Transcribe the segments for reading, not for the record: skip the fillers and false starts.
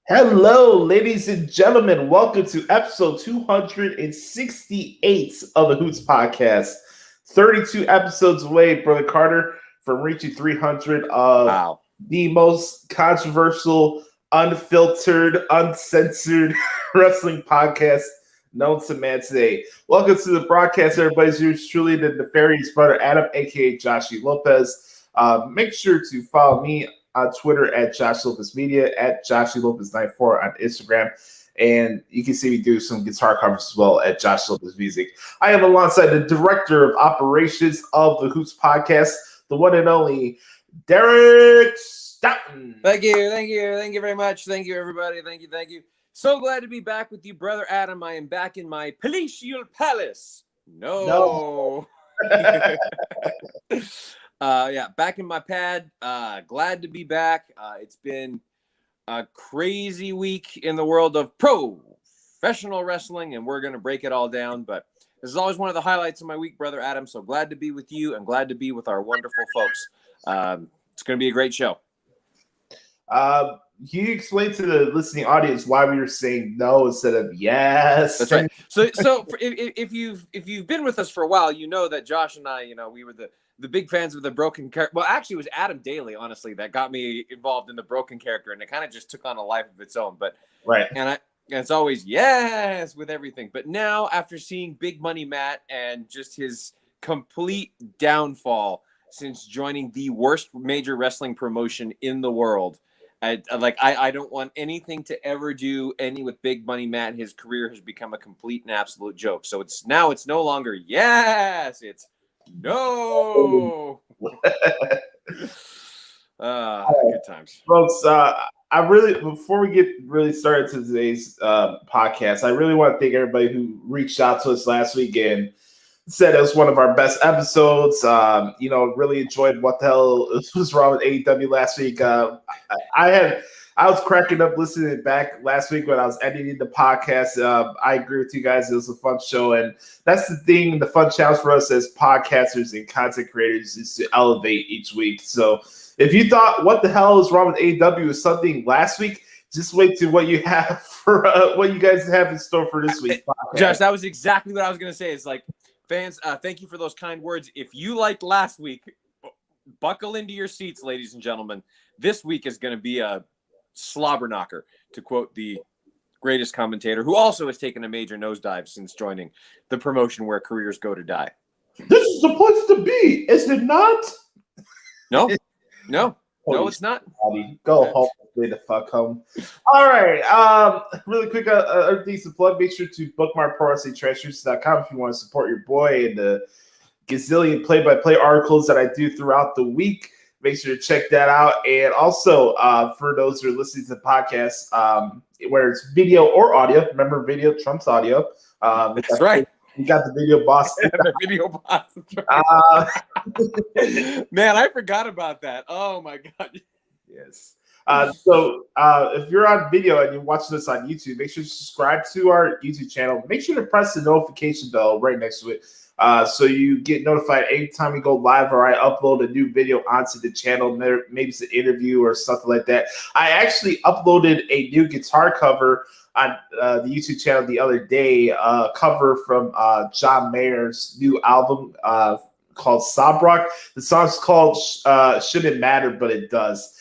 Hello, ladies and gentlemen. Welcome to episode 268 of the Hoots podcast. 32 episodes away, Brother Carter, from reaching 300 of the most controversial, unfiltered, uncensored wrestling podcast known to man today. Welcome to the broadcast, everybody. Yours truly, the nefarious brother Adam, aka Joshie Lopez. Make sure to follow me on Twitter at Josh Lopez Media, at Joshie Lopez 94 on Instagram. And you can see me do some guitar covers as well at Josh Lopez Music. I am alongside the director of operations of the Hoots podcast, the one and only Derek Stoughton. Thank you very much. Thank you, everybody. Thank you. So glad to be back with you, Brother Adam. I am back in my palatial palace. No. Back in my pad. Glad to be back. It's been a crazy week in the world of professional wrestling, and we're going to break it all down. But this is always one of the highlights of my week, Brother Adam. So glad to be with you and glad to be with our wonderful folks. It's going to be a great show. Can you explain to the listening audience why we were saying no instead of yes? That's right. So if you've been with us for a while, you know that Josh and I, we were the big fans of the broken character. Well, actually, it was Adam Daly, honestly, that got me involved in the broken character, and it kind of just took on a life of its own. But right, and it's always yes with everything. But now, after seeing Big Money Matt and just his complete downfall since joining the worst major wrestling promotion in the world, I don't want anything to ever do any with Big Money Matt. His career has become a complete and absolute joke. So it's no longer yes, it's no. Good times, folks. Before we get really started to today's podcast, I really want to thank everybody who reached out to us last weekend. Said it was one of our best episodes. Really enjoyed what the hell was wrong with AEW last week. I was cracking up listening back last week when I was editing the podcast. I agree with you guys. It was a fun show, and that's the thing. The fun challenge for us as podcasters and content creators is to elevate each week. So if you thought what the hell is wrong with AEW was something last week, just wait to what you have for what you guys have in store for this week. Josh, that was exactly what I was going to say. It's like, fans, thank you for those kind words. If you liked last week, buckle into your seats, ladies and gentlemen. This week is going to be a slobber knocker, to quote the greatest commentator, who also has taken a major nosedive since joining the promotion where careers go to die. This is the place to be, is it not? No, it's not. Go home. Stay the fuck home. All right. Really quick, a decent plug. Make sure to bookmark ProWrestlingTreasures.com if you want to support your boy and the gazillion play-by-play articles that I do throughout the week. Make sure to check that out. And also, for those who are listening to the podcast, where it's video or audio, remember video trumps audio. That's right. You got the video boss. The video boss. Man, I forgot about that. Oh, my God. Yes. So if you're on video and you're watching this on YouTube, make sure to subscribe to our YouTube channel. Make sure to press the notification bell right next to it so you get notified anytime we go live or I upload a new video onto the channel. Maybe it's an interview or something like that. I actually uploaded a new guitar cover on the YouTube channel the other day, cover from John Mayer's new album called Sobrock. The song's called Shouldn't Matter, but it does.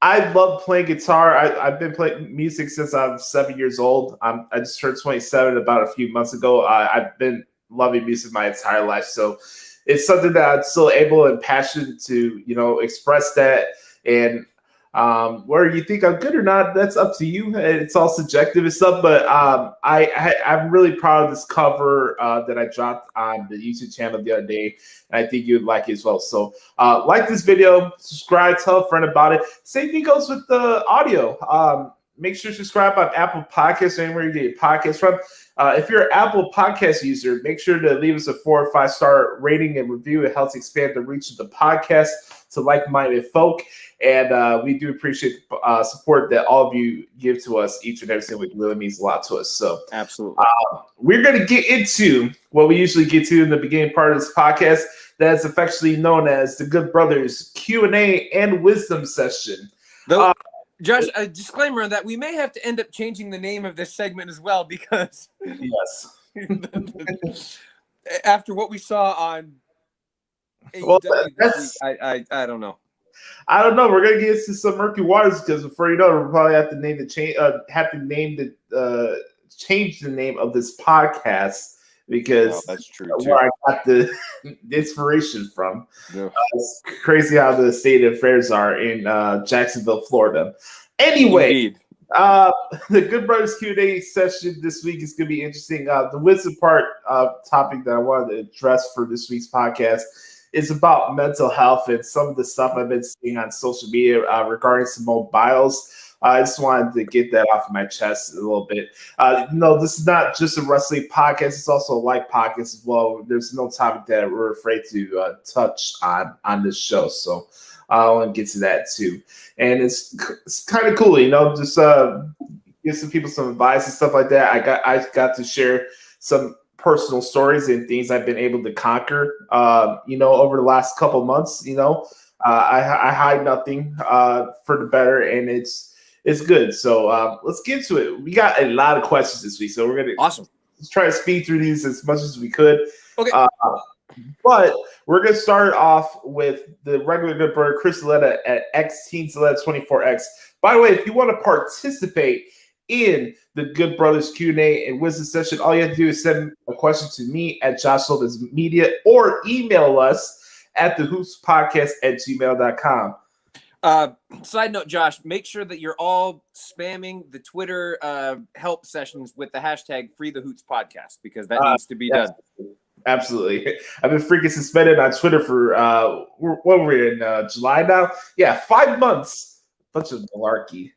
I love playing guitar. I've been playing music since I'm 7 years old. I just turned 27 about a few months ago. I've been loving music my entire life. So it's something that I'm still able and passionate to, express that. And whether you think I'm good or not, that's up to you. It's all subjective and stuff. But I'm really proud of this cover that I dropped on the YouTube channel the other day. And I think you'd like it as well. So like this video, subscribe, tell a friend about it. Same thing goes with the audio. Make sure to subscribe on Apple Podcasts or anywhere you get your podcasts from. If you're an Apple Podcast user, make sure to leave us a 4 or 5 star rating and review. It helps expand the reach of the podcast to like-minded folk. And we do appreciate the support that all of you give to us each and every single week. It really means a lot to us. So absolutely. We're going to get into what we usually get to in the beginning part of this podcast. That's affectionately known as the Good Brothers Q&A and Wisdom Session. Josh, a disclaimer on that: we may have to end up changing the name of this segment as well because Yes. after what we saw on Well, AEW this week, that's I don't know. I don't know. We're gonna get into some murky waters because before you know it, we'll probably have to change the name of this podcast because That's true too. where I got the inspiration from. Yeah. It's crazy how the state of affairs are in Jacksonville, Florida. Anyway, Indeed. the Good Brothers Q&A session this week is going to be interesting. The wisdom part topic that I wanted to address for this week's podcast is about mental health and some of the stuff I've been seeing on social media regarding some mobiles. I just wanted to get that off of my chest a little bit. No, this is not just a wrestling podcast. It's also a live podcast as well. There's no topic that we're afraid to touch on this show. So I want to get to that too. And it's kind of cool, just give some people some advice and stuff like that. I got to share some personal stories and things I've been able to conquer, over the last couple months. I hide nothing for the better, and it's good. So let's get to it. We got a lot of questions this week, so we're gonna let's try to speed through these as much as we could. Okay. But we're gonna start off with the regular good brother Chris Letta at XTeenSletta24X. By the way, if you want to participate in the Good Brothers Q&A and wisdom session, all you have to do is send a question to me at Josh Lopez Media or email us at thehoopspodcast@gmail.com. Side note, Josh, make sure that you're all spamming the Twitter help sessions with the hashtag #FreeTheHootsPodcast because that needs to be done. Absolutely. I've been freaking suspended on Twitter for what were we in July now? Yeah, 5 months. Bunch of malarkey.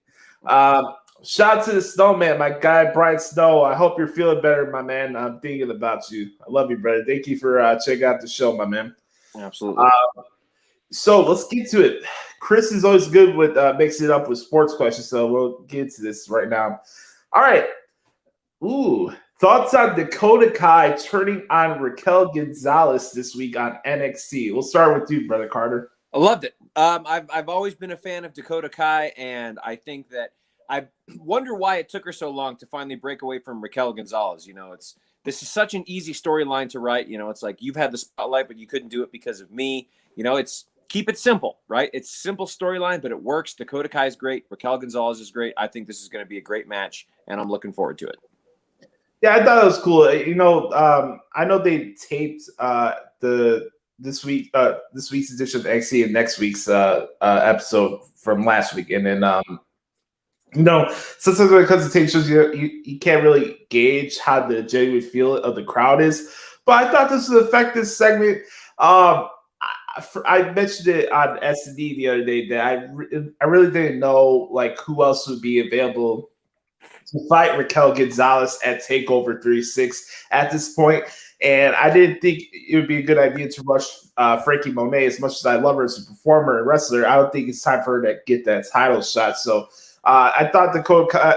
Shout out to the Snowman, my guy Brian Snow. I hope you're feeling better, my man. I'm thinking about you. I love you, brother. Thank you for checking out the show, my man. Absolutely. So let's get to it. Chris is always good with mixing it up with sports questions, so we'll get to this right now. All right. Ooh, thoughts on Dakota Kai turning on Raquel Gonzalez this week on NXT? We'll start with you, brother Carter. I loved it. I've always been a fan of Dakota Kai, and I think that I wonder why it took her so long to finally break away from Raquel Gonzalez. This is such an easy storyline to write. It's like you've had the spotlight, but you couldn't do it because of me. It's keep it simple, right? It's simple storyline, but it works. Dakota Kai is great. Raquel Gonzalez is great. I think this is going to be a great match, and I'm looking forward to it. Yeah, I thought it was cool. I know they taped this week's edition of NXT and next week's episode from last week, and then sometimes when it comes to tape shows, you can't really gauge how the genuine feel of the crowd is. But I thought this was an effective segment. I mentioned it on S&D the other day that I really didn't know who else would be available to fight Raquel Gonzalez at TakeOver 36 at this point. And I didn't think it would be a good idea to rush Frankie Monet. As much as I love her as a performer and wrestler, I don't think it's time for her to get that title shot. So I thought Dakota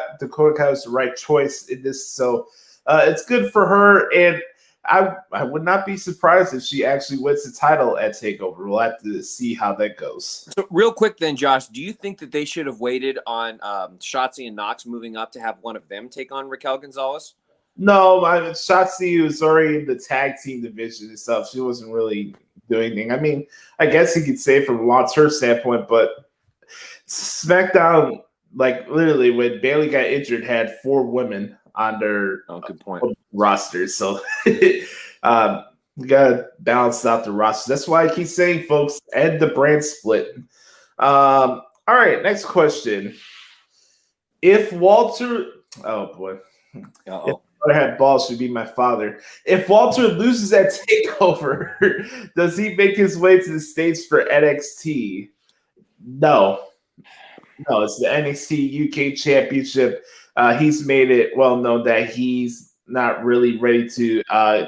Kai was the right choice in this. So it's good for her. And I would not be surprised if she actually wins the title at TakeOver. We'll have to see how that goes. So real quick then, Josh, do you think that they should have waited on Shotzi and Knox moving up to have one of them take on Raquel Gonzalez? No, Shotzi was already in the tag team division and stuff. She wasn't really doing anything. I mean, I guess you could say from a long-term standpoint, but SmackDown, literally when Bayley got injured, had 4 women on their good point. Roster. So we gotta balance out the roster. That's why I keep saying, folks, end the brand split. All right, next question. If Walter, oh boy, if I had balls, should be my father. If Walter loses at TakeOver, does he make his way to the States for NXT? No, it's the NXT UK Championship. He's made it well known that he's not really ready to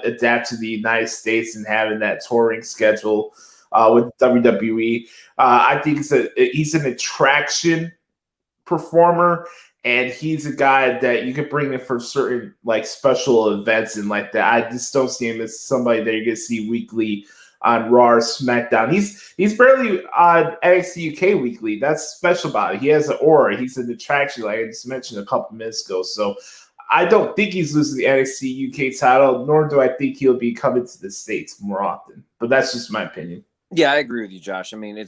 adapt to the United States and having that touring schedule with WWE. I think he's an attraction performer, and he's a guy that you could bring in for certain special events and like that. I just don't see him as somebody that you're going to see weekly on Raw or SmackDown. He's barely on NXT UK Weekly. That's special about it. He has an aura. He's an attraction, like I just mentioned a couple minutes ago. So I don't think he's losing the NXT UK title, nor do I think he'll be coming to the States more often. But that's just my opinion. Yeah, I agree with you, Josh. I mean,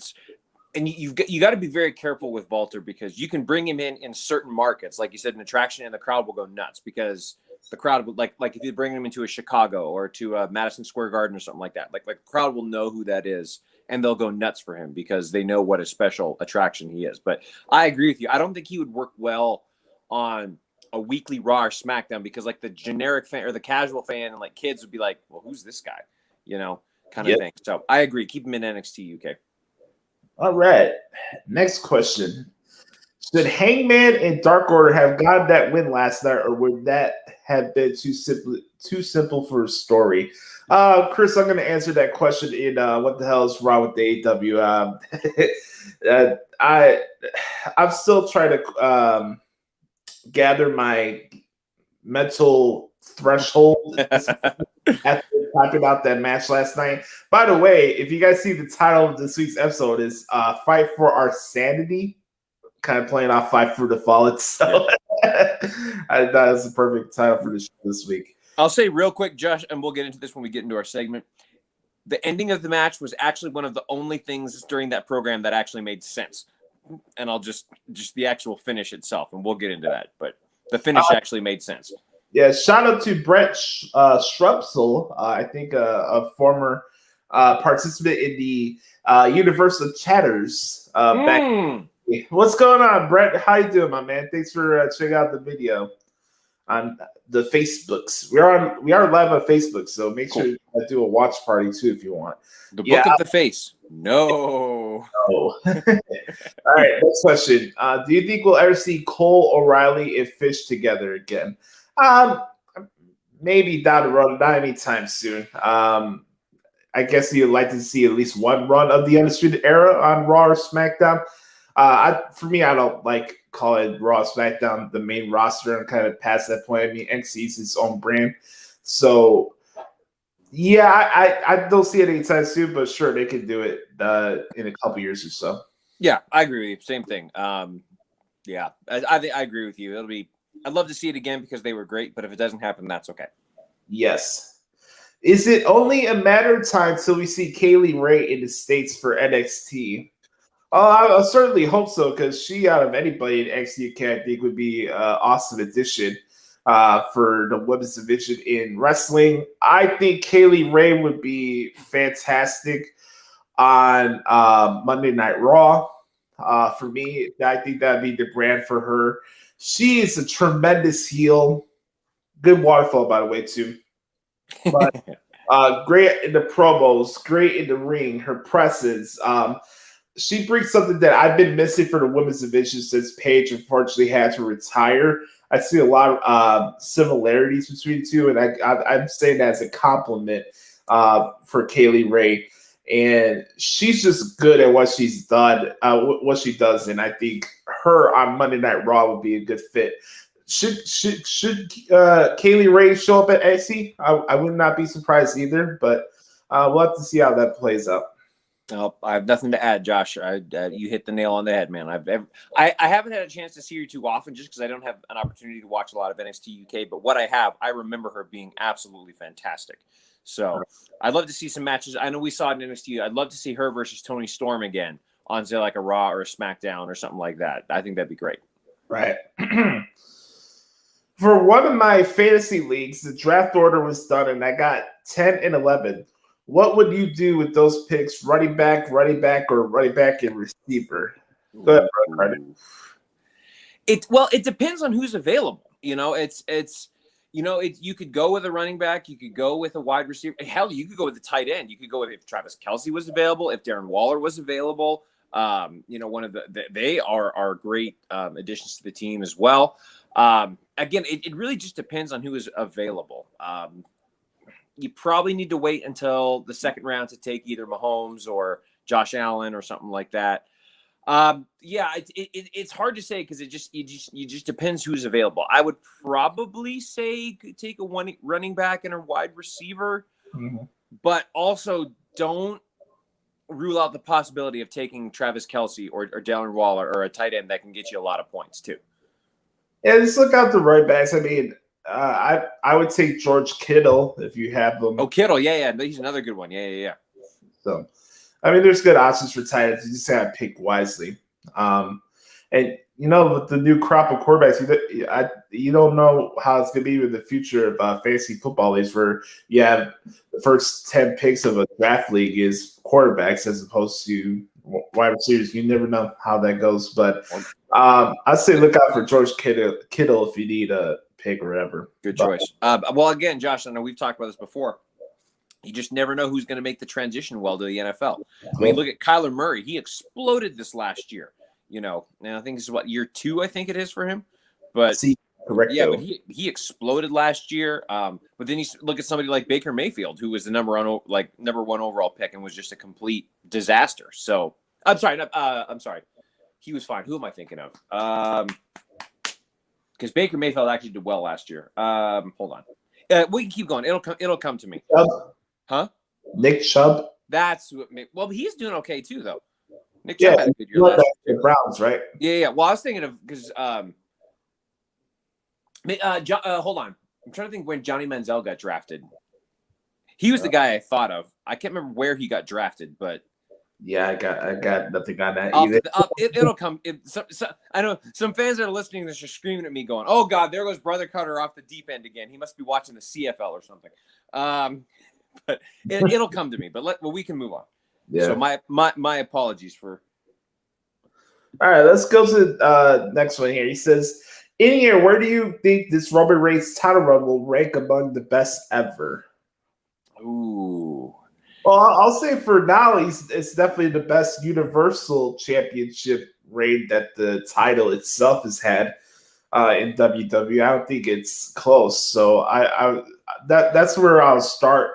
and you got to be very careful with Walter, because you can bring him in certain markets, like you said, an attraction, and the crowd will go nuts, because the crowd would like if you bring him into a Chicago or to Madison Square Garden or something like that, like the crowd will know who that is, and they'll go nuts for him because they know what a special attraction he is. But I agree with you. I don't think he would work well on a weekly Raw or SmackDown, because like the generic fan or the casual fan and like kids would be like, well, who's this guy? Kind of thing. So I agree. Keep him in NXT UK. All right. Next question. Should Hangman and Dark Order have gotten that win last night, or would that have been too simple for a story? Chris, I'm going to answer that question in what the hell is wrong with the AEW? I'm still trying to gather my mental threshold after talking about that match last night. By the way, if you guys see, the title of this week's episode is Fight for Our Sanity, kind of playing off Fight for the Fallen. So I thought it was the perfect title for the show this week. I'll say real quick, Josh, and we'll get into this when we get into our segment. The ending of the match was actually one of the only things during that program that actually made sense. And I'll just the actual finish itself, and we'll get into that. But the finish actually made sense. Yeah, shout out to Brett Shrubsel, I think a former participant in the Universe of Chatters. What's going on, Brett? How you doing, my man? Thanks for checking out the video on the Facebooks. We are live on Facebook, so make sure you do a watch party too if you want. The Book of the Face. No. All right, next question. Do you think we'll ever see Cole, O'Reilly, and Fish together again? Maybe down the road, not anytime soon. I guess you'd like to see at least one run of the Undisputed Era on Raw or SmackDown. For me, I don't like calling Raw SmackDown the main roster. I'm kind of past that point. I mean, NXT is its own brand. So, yeah, I don't see it anytime soon, but sure, they can do it in a couple years or so. Yeah, I agree with you. Same thing. Yeah, I agree with you. I'd love to see it again because they were great, but if it doesn't happen, that's okay. Yes. Is it only a matter of time till we see Kaylee Ray in the States for NXT? I certainly hope so, because she, out of anybody in NXT UK, I think would be an awesome addition for the women's division in wrestling. I think Kaylee Ray would be fantastic on Monday Night Raw. For me, I think that'd be the brand for her. She is a tremendous heel. Good waterfall, by the way, too. But great in the promos, great in the ring, her presence. She brings something that I've been missing for the women's division since Paige unfortunately had to retire. I see a lot of similarities between the two, and I'm saying that as a compliment for Kaylee Ray. And she's just good at what she's done, what she does, and I think her on Monday Night Raw would be a good fit. Should Kaylee Ray show up at NXT? I would not be surprised either, but we'll have to see how that plays out. Oh, I have nothing to add, Josh. You hit the nail on the head, man. I haven't had a chance to see her too often just because I don't have an opportunity to watch a lot of NXT UK. But what I have, I remember her being absolutely fantastic. So I'd love to see some matches. I know we saw it in NXT. I'd love to see her versus Toni Storm again on, say, like a Raw or a SmackDown or something like that. I think that'd be great. Right. For one of my fantasy leagues, the draft order was done, and I got 10 and 11. What would you do with those picks? Running back, or running back and receiver? Go ahead, Carter. It depends on who's available. You could go with a running back. You could go with a wide receiver. Hell, you could go with a tight end. You could go with if Travis Kelce was available, if Darren Waller was available. One of they are great additions to the team as well. Again, it really just depends on who is available. You probably need to wait until the second round to take either Mahomes or Josh Allen or something like that. It's hard to say because it just depends who's available. I would probably say take a one running back and a wide receiver, but also don't rule out the possibility of taking Travis Kelce or Darren Waller or a tight end that can get you a lot of points too. Yeah, just look out the right backs. I mean, I would take George Kittle if you have them. Oh, Kittle, yeah, he's another good one. Yeah. So, I mean, there's good options for tight ends. You just gotta pick wisely. And with the new crop of quarterbacks, you don't know how it's gonna be with the future of fantasy football leagues, where you have the first 10 picks of a draft league is quarterbacks as opposed to wide receivers. You never know how that goes, but I'd say look out for George Kittle if you need a pick or whatever. Good choice. Well, again, Josh, I know we've talked about this before. You just never know who's going to make the transition well to the NFL. I mean, look at Kyler Murray. He exploded this last year. Now I think this is year 2, I think it is for him. But correct. Yeah, but he exploded last year. But then you look at somebody like Baker Mayfield, who was the number one overall pick and was just a complete disaster. So I'm sorry. He was fine. Who am I thinking of? Because Baker Mayfield actually did well last year. Hold on. We can keep going. It'll come to me. Huh? Nick Chubb. That's what. Well, he's doing okay too, though. Nick Chubb had a good year last year. The Browns, right? Yeah. Well, I was thinking of because hold on. I'm trying to think when Johnny Manziel got drafted. He was the guy I thought of. I can't remember where he got drafted, but yeah, I got nothing on that either. It'll come. I know some fans that are listening to this are screaming at me, going, "Oh God, there goes Brother Cutter off the deep end again. He must be watching the CFL or something." But it'll come to me. But we can move on. Yeah. So my apologies for. All right, let's go to next one here. He says, "In here, where do you think this Roman Reigns title run will rank among the best ever?" Ooh. Well, I'll say for now, it's definitely the best Universal Championship reign that the title itself has had in WWE. I don't think it's close. So that's where I'll start.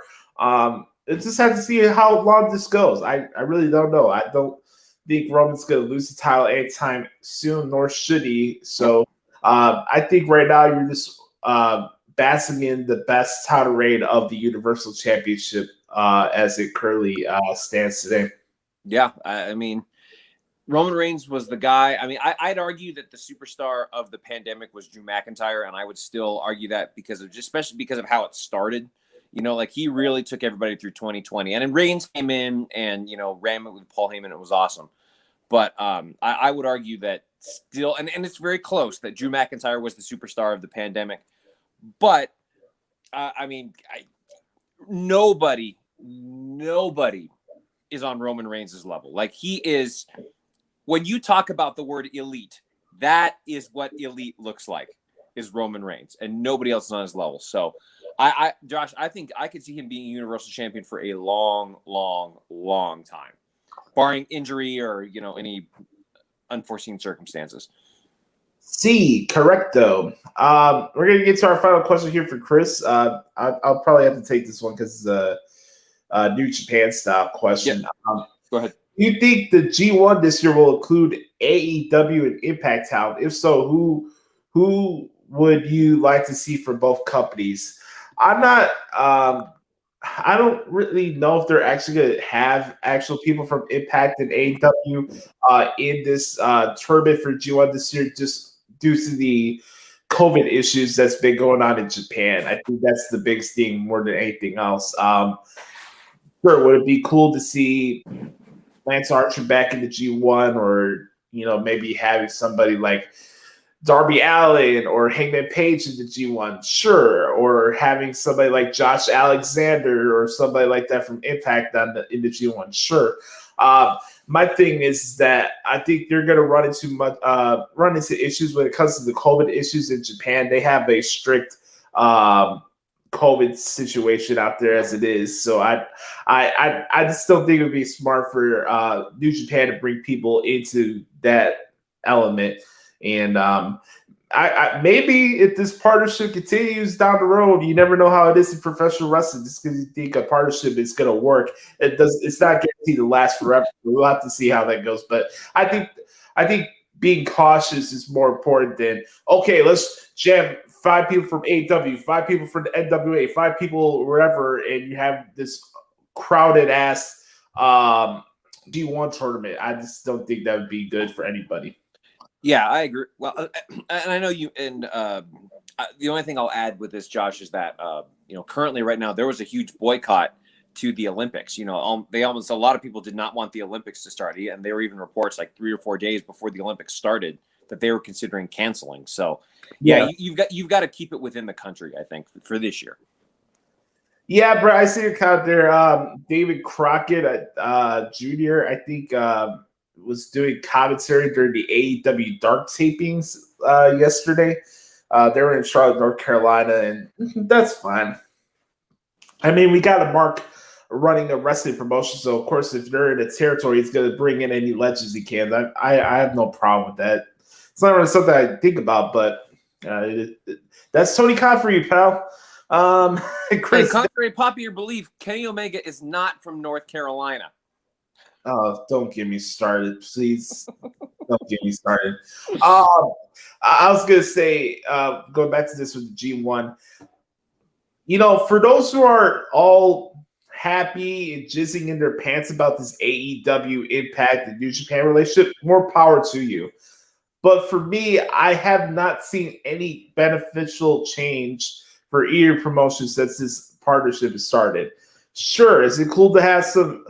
It just have to see how long this goes. I really don't know. I don't think Roman's going to lose the title anytime soon, nor should he. So I think right now you're just basking in the best title reign of the Universal Championship as it currently stands today. Yeah, I mean, Roman Reigns was the guy. I mean, I'd argue that the superstar of the pandemic was Drew McIntyre, and I would still argue that especially because of how it started. He really took everybody through 2020, and then Reigns came in and ran it with Paul Heyman. It was awesome, but I would argue that still, and it's very close, that Drew McIntyre was the superstar of the pandemic. But I mean, nobody is on Roman Reigns' level. Like, he is, when you talk about the word elite, that is what elite looks like, is Roman Reigns, and nobody else is on his level. So Josh, I think I could see him being Universal Champion for a long, long, long time, barring injury or, any unforeseen circumstances. Correcto. We're going to get to our final question here for Chris. I'll probably have to take this one because it's a New Japan style question. Yeah. Go ahead. Do you think the G1 this year will include AEW and Impact Talent? If so, who would you like to see for both companies? I don't really know if they're actually going to have actual people from Impact and AEW in this tournament for G1 this year, just due to the COVID issues that's been going on in Japan. I think that's the biggest thing more than anything else. Sure, would it be cool to see Lance Archer back in the G1, or maybe having somebody like Darby Allin or Hangman Page in the G1? Sure. Or having somebody like Josh Alexander or somebody like that from Impact in the G1? Sure. My thing is that I think they're going to run into issues when it comes to the COVID issues in Japan. They have a strict COVID situation out there as it is. So I just don't think it would be smart for New Japan to bring people into that element. And I maybe if this partnership continues down the road, you never know how it is in professional wrestling. Just because you think a partnership is going to work, it's not guaranteed to last forever. We'll have to see how that goes. But I think being cautious is more important than, okay, let's jam 5 people from AEW, 5 people from the NWA, 5 people wherever, and you have this crowded ass D1 tournament. I just don't think that would be good for anybody. Yeah, I agree. Well, and I know you. And the only thing I'll add with this, Josh, is that currently right now there was a huge boycott to the Olympics. A lot of people did not want the Olympics to start, and there were even reports like 3 or 4 days before the Olympics started that they were considering canceling. So yeah. you've got to keep it within the country, I think, for this year. Yeah, bro, I see your count there. David Crockett Jr., I think, was doing commentary during the AEW Dark tapings yesterday. They were in Charlotte, North Carolina, and that's fine. I mean, we got a Mark running a wrestling promotion, so of course, if they're in a territory, he's going to bring in any legends he can. I have no problem with that. It's not really something I think about, but that's Tony Khan for you, pal. Chris, contrary to popular belief, Kenny Omega is not from North Carolina. Oh, don't get me started, please. Don't get me started. I was gonna say, going back to this with the G1, for those who are all happy and jizzing in their pants about this AEW Impact and New Japan relationship, more power to you. But for me, I have not seen any beneficial change for either promotion since this partnership has started. Sure, is it cool to have some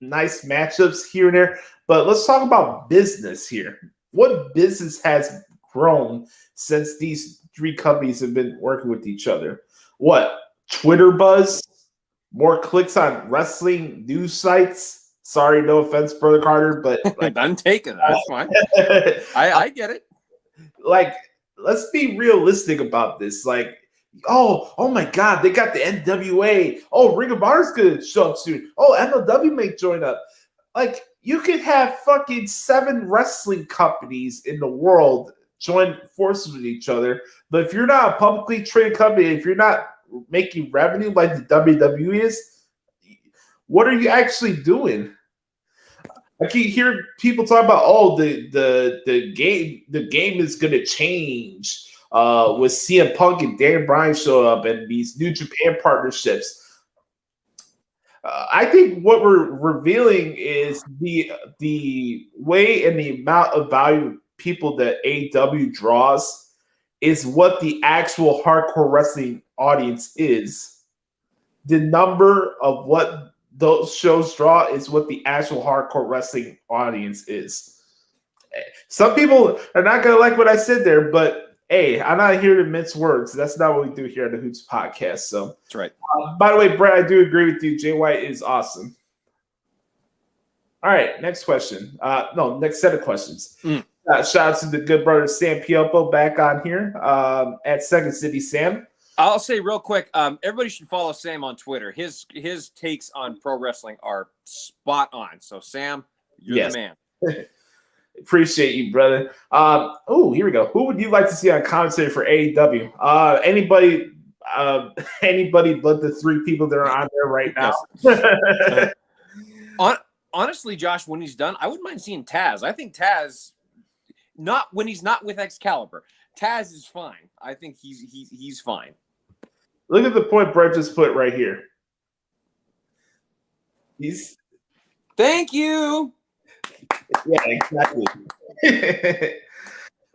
nice matchups here and there? But let's talk about business here. What business has grown since these three companies have been working with each other? What? Twitter buzz? More clicks on wrestling news sites? Sorry, no offense, Brother Carter, but I'm taking that. That's fine. I get it. Let's be realistic about this. Oh my God, they got the NWA. Oh, Ring of Honor's gonna show up soon. Oh, MLW may join up. You could have fucking 7 wrestling companies in the world join forces with each other. But if you're not a publicly traded company, if you're not making revenue like the WWE is, what are you actually doing? I keep hearing people talk about, the game is gonna change. With CM Punk and Dan Bryan show up and these New Japan partnerships. I think what we're revealing is the way and the amount of value people that AEW draws is what the actual hardcore wrestling audience is. The number of what those shows draw is what the actual hardcore wrestling audience is. Some people are not going to like what I said there, but hey, I'm not here to mince words. That's not what we do here at the Hoots podcast. So that's right. By the way, Brett, I do agree with you. Jay White is awesome. All right, next question. Next set of questions. Shout out to the good brother Sam Pioppo back on here at Second City Sam. I'll say real quick, everybody should follow Sam on Twitter. His takes on pro wrestling are spot on. So Sam, you're the man. Appreciate you, brother. Here we go. Who would you like to see on commentary for AEW? Anybody but the 3 people that are on there right now. Honestly, Josh, when he's done, I wouldn't mind seeing Taz. I think Taz, not when he's not with Excalibur, Taz is fine. I think he's fine. Look at the point Brett just put right here. Thank you. Yeah, exactly.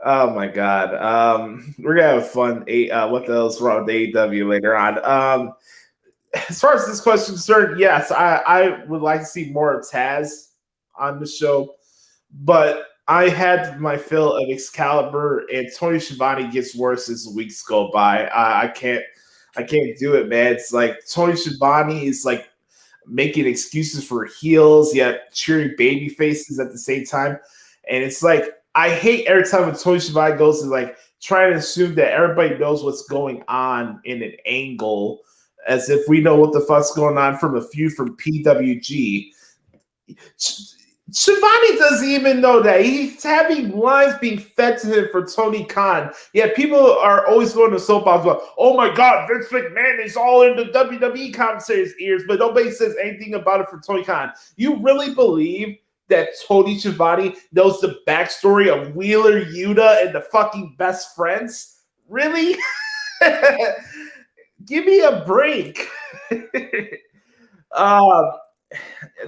Oh my God. We're gonna have fun. What the hell's wrong with AEW later on? As far as this question is concerned, yes, I would like to see more of Taz on the show, but I had my fill of Excalibur, and Tony Schiavone gets worse as the weeks go by. I can't do it, man. It's like Tony Schiavone is making excuses for heels, yet cheering baby faces at the same time. And it's I hate every time when Tony Schiavone goes to trying to assume that everybody knows what's going on in an angle, as if we know what the fuck's going on from a feud from PWG. Schiavone doesn't even know that. He's having lines being fed to him for Tony Khan. Yeah, people are always going to soapbox about, oh my God, Vince McMahon is all in the WWE commentator's ears, but nobody says anything about it for Tony Khan. You really believe that Tony Schiavone knows the backstory of Wheeler Yuta and the fucking best friends? Really? Give me a break. Uh,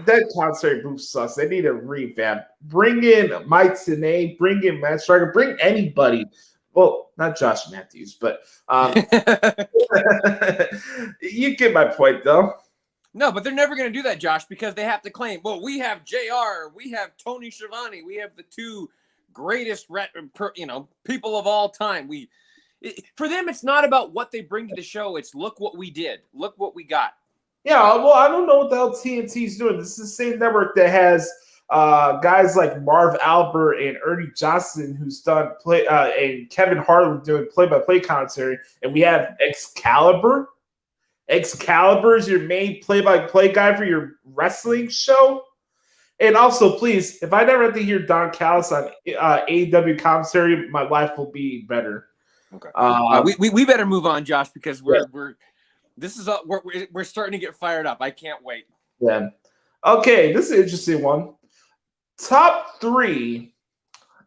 that concert booth sucks. They need a revamp. Bring in Mike Tenay, bring in Matt Striker, bring anybody. Well, not Josh Matthews, but you get my point, though. No, but they're never going to do that, Josh, because they have to claim, well, we have JR, we have Tony Schiavone, we have the two greatest people of all time. For them, it's not about what they bring to the show. It's look what we did. Look what we got. Yeah, well, I don't know what the hell TNT's doing. This is the same network that has guys like Marv Albert and Ernie Johnson, who's done and Kevin Harlan doing play-by-play commentary, and we have Excalibur. Excalibur is your main play-by-play guy for your wrestling show. And also, please, if I never have to hear Don Callis on AEW commentary, my life will be better. Okay. We better move on, Josh, because we're starting to get fired up. I can't wait. Yeah. Okay, this is an interesting one. Top 3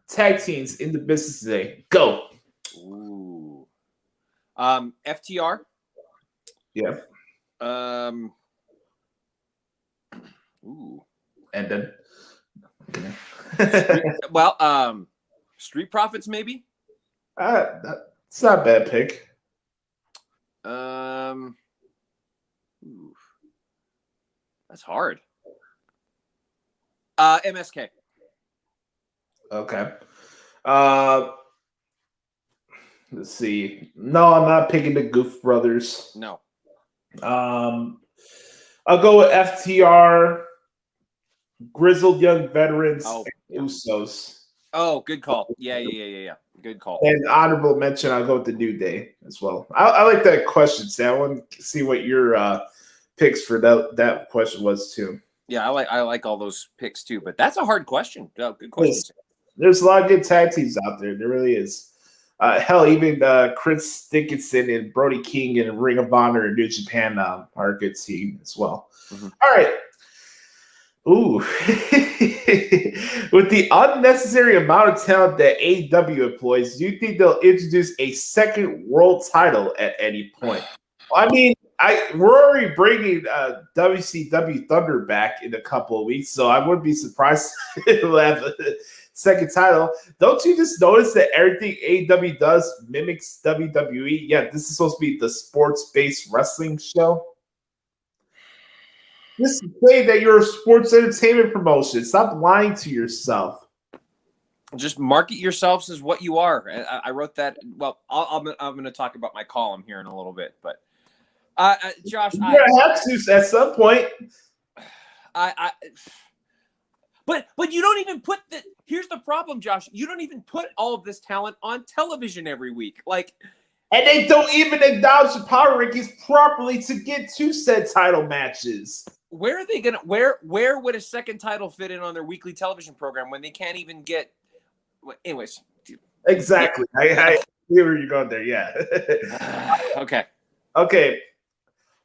tag teams in the business today. Go. Ooh. FTR. Yeah. Ooh. And then. Street Profits maybe. That's not a bad pick. That's hard. MSK. Okay. Let's see. No, I'm not picking the Goof Brothers. No. I'll go with FTR, Grizzled Young Veterans, and Usos. Oh, good call. Yeah. Good call. And honorable mention, I'll go with the New Day as well. I like that question, Sam. I want to see what your picks for that question was too. Yeah, I like all those picks too, but that's a hard question. Oh, good question. There's a lot of good tag teams out there. There really is. Hell, even Chris Dickinson and Brody King and Ring of Honor and New Japan are a good team as well. Mm-hmm. All right. Ooh. With the unnecessary amount of talent that AEW employs, do you think they'll introduce a second world title at any point? I mean, we're already bringing WCW Thunder back in a couple of weeks, so I wouldn't be surprised if we'll have a second title. Don't you just notice that everything AEW does mimics WWE? Yeah, this is supposed to be the sports-based wrestling show. Just say that you're a sports entertainment promotion. Stop lying to yourself. Just market yourselves as what you are. I wrote that. Well, I'm going to talk about my column here in a little bit, but Josh, you're gonna have to at some point. But you don't even put the. Here's the problem, Josh. You don't even put all of this talent on television every week, and they don't even acknowledge the power rankings properly to get to said title matches. Where are they gonna? Where would a second title fit in on their weekly television program when they can't even get? Anyways, exactly. I see where you're going there. Yeah. Okay.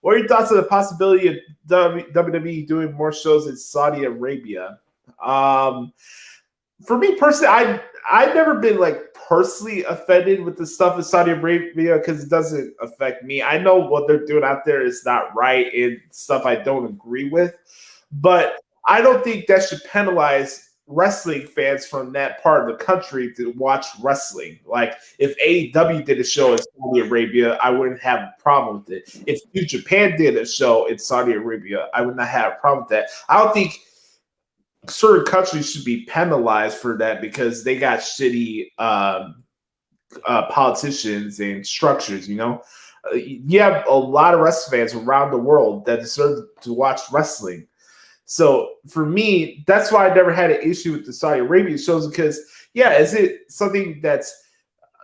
What are your thoughts on the possibility of WWE doing more shows in Saudi Arabia? For me personally, I've never been personally offended with the stuff in Saudi Arabia because it doesn't affect me. I know what they're doing out there is not right and stuff I don't agree with, but I don't think that should penalize wrestling fans from that part of the country to watch wrestling. Like if AEW did a show in Saudi Arabia, I wouldn't have a problem with it. If New Japan did a show in Saudi Arabia, I would not have a problem with that. I don't think certain countries should be penalized for that because they got shitty politicians and structures, you know? You have a lot of wrestling fans around the world that deserve to watch wrestling. So for me, that's why I never had an issue with the Saudi Arabia shows because, is it something that's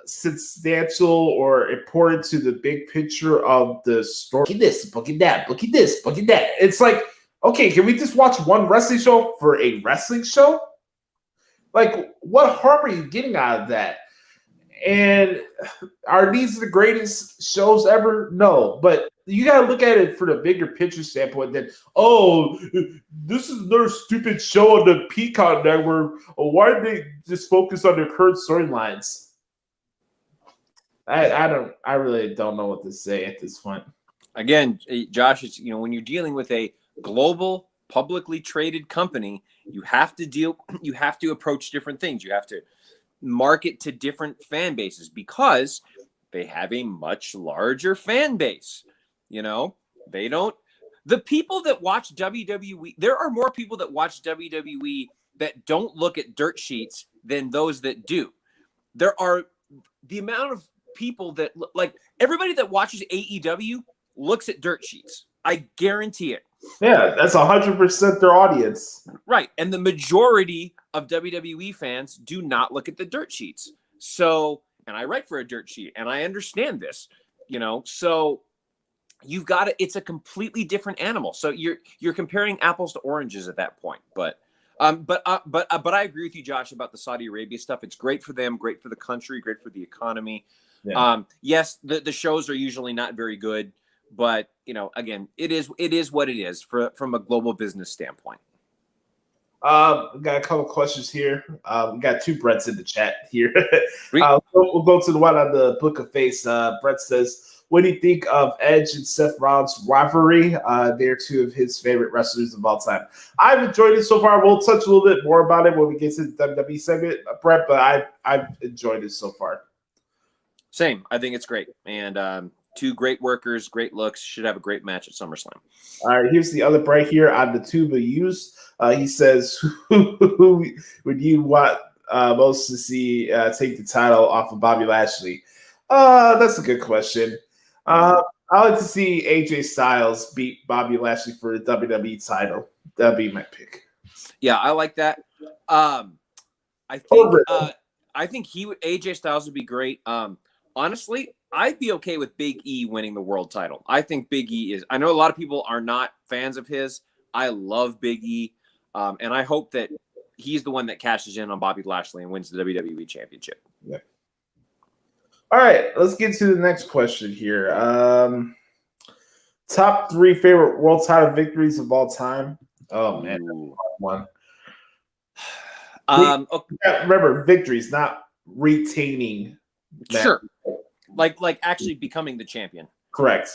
substantial or important to the big picture of the story? Look at this, look at that, look at this, look at that. It's like, okay, can we just watch one wrestling show for a wrestling show? Like, what harm are you getting out of that? And are these the greatest shows ever? No, but you got to look at it for the bigger picture standpoint that, this is another stupid show on the Peacock Network. Why did they just focus on their current storylines? I really don't know what to say at this point. Again, Josh, it's, when you're dealing with a global, publicly traded company, you have to approach different things. You have to market to different fan bases because they have a much larger fan base. The people that watch WWE, there are more people that watch WWE that don't look at dirt sheets than those that do. There are the amount of people that, like, everybody that watches AEW looks at dirt sheets. I guarantee it. Yeah, that's 100% their audience. Right. And the majority of WWE fans do not look at the dirt sheets. So, and I write for a dirt sheet and I understand this, so you've got to, it's a completely different animal. So you're comparing apples to oranges at that point. But I agree with you, Josh, about the Saudi Arabia stuff. It's great for them, great for the country, great for the economy. Yeah. Yes, the shows are usually not very good. But, again, it is what it is from a global business standpoint. We got a couple questions here. We got two Bretts in the chat here. We'll go to the one on the Book of Face. Brett says, what do you think of Edge and Seth Rollins' rivalry? They're two of his favorite wrestlers of all time. I've enjoyed it so far. We'll touch a little bit more about it when we get to the WWE segment, Brett, but I've enjoyed it so far. Same. I think it's great. And two great workers, great looks, should have a great match at SummerSlam. All right, here's the other Brett here on the Tuba Use. He says, who would you want most to see take the title off of Bobby Lashley? That's a good question. I like to see AJ Styles beat Bobby Lashley for the WWE title. That'd be my pick. Yeah, I like that. I think AJ Styles would be great. Honestly, I'd be okay with Big E winning the world title. I think Big E is – I know a lot of people are not fans of his. I love Big E, and I hope that he's the one that cashes in on Bobby Lashley and wins the WWE Championship. Yeah. All right, let's get to the next question here. Top 3 favorite world title victories of all time. Oh, man. One. Okay. Remember, victories, not retaining. Sure. Like actually becoming the champion. Correct.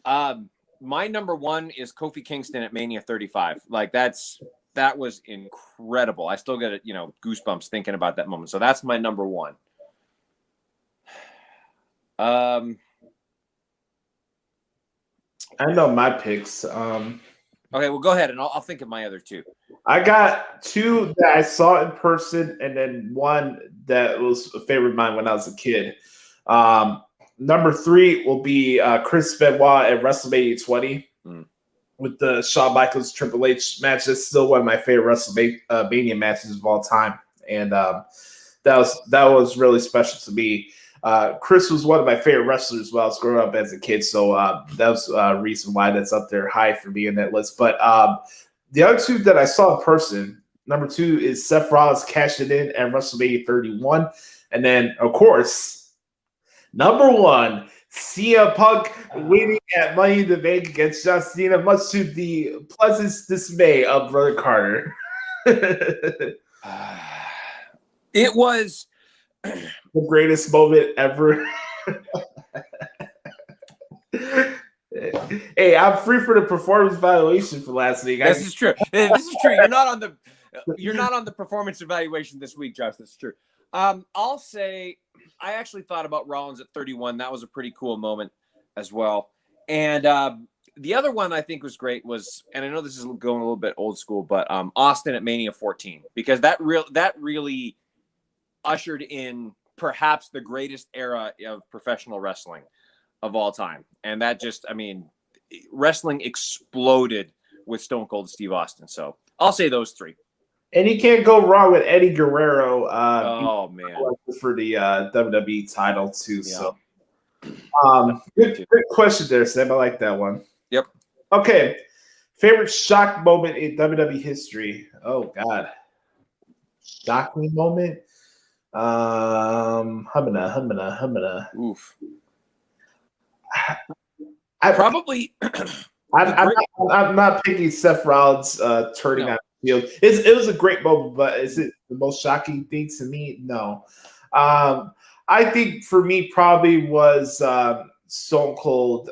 My number 1 is Kofi Kingston at Mania 35. Like that was incredible. I still get goosebumps thinking about that moment. So that's my number 1. I know my picks. Okay, well, go ahead, and I'll think of my other 2. I got 2 that I saw in person, and then 1 that was a favorite of mine when I was a kid. Number 3 will be Chris Benoit at WrestleMania 20 with the Shawn Michaels Triple H match. That's still one of my favorite WrestleMania matches of all time, and that was really special to me. Chris was one of my favorite wrestlers while I was growing up as a kid, so that was a reason why that's up there high for me in that list. But the other 2 that I saw in person, number 2 is Seth Rollins cashing in at WrestleMania 31, and then, of course, number 1, CM Punk winning at Money in the Bank against John Cena, much to the pleasant dismay of Brother Carter. It was the greatest moment ever. Hey, I'm free for the performance evaluation for last week. This is true. You're not on the performance evaluation this week, Josh. That's true. I'll say I actually thought about Rollins at 31. That was a pretty cool moment as well. And the other one I think was great was, and I know this is going a little bit old school, but Austin at Mania 14, because that really ushered in perhaps the greatest era of professional wrestling of all time. And that just, wrestling exploded with Stone Cold Steve Austin. So I'll say those 3. And you can't go wrong with Eddie Guerrero. Oh man, for the WWE title too. Yeah. So, good question there, Sam. I like that one. Yep. Okay, favorite shock moment in WWE history. Oh God, shocking moment. Humana. Oof. I'm not picking Seth Rollins turning on. It was a great moment, but is it the most shocking thing to me? No. I think for me probably was Stone Cold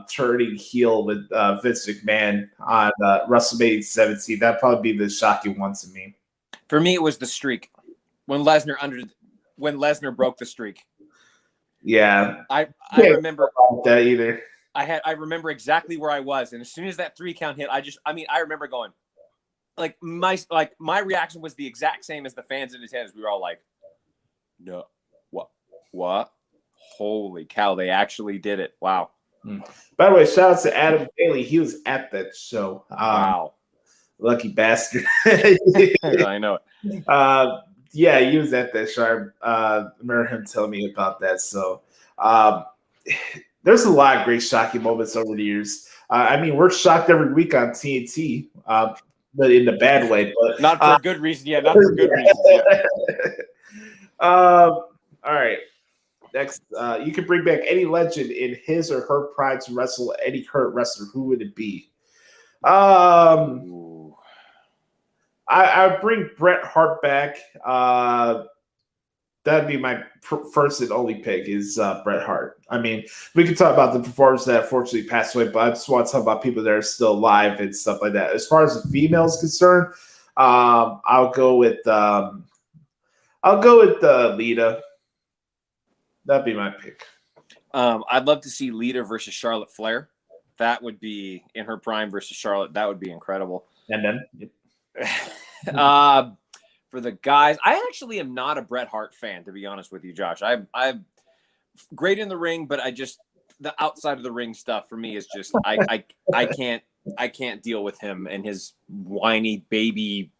turning heel with Vince McMahon on WrestleMania 17. That'd probably be the shocking one to me. For me, it was the streak when Lesnar broke the streak. Yeah, I remember that either. I remember exactly where I was, and as soon as that 3 count hit, I remember going, my reaction was the exact same as the fans in attendance. We were all like, "No, what? Holy cow! They actually did it! Wow!" By the way, shout out to Adam Bailey. He was at that show. Wow, lucky bastard. I know it. Yeah, he was at that show. I remember him telling me about that. So there's a lot of great shocking moments over the years. I mean, we're shocked every week on TNT, but in the bad way. But not for good reason. Yeah, not for good reasons. Yeah. All right. Next, you can bring back any legend in his or her pride to wrestle any current wrestler. Who would it be? I bring Bret Hart back. That'd be my first and only pick is Bret Hart. I mean, we can talk about the performers that unfortunately passed away, but I just want to talk about people that are still alive and stuff like that. As far as the female is concerned, I'll go with Lita. That'd be my pick. I'd love to see Lita versus Charlotte Flair. That would be in her prime versus Charlotte. That would be incredible. And then, for the guys, I actually am not a Bret Hart fan, to be honest with you, Josh. I'm great in the ring, but the outside of the ring stuff for me is just I can't deal with him and his whiny baby.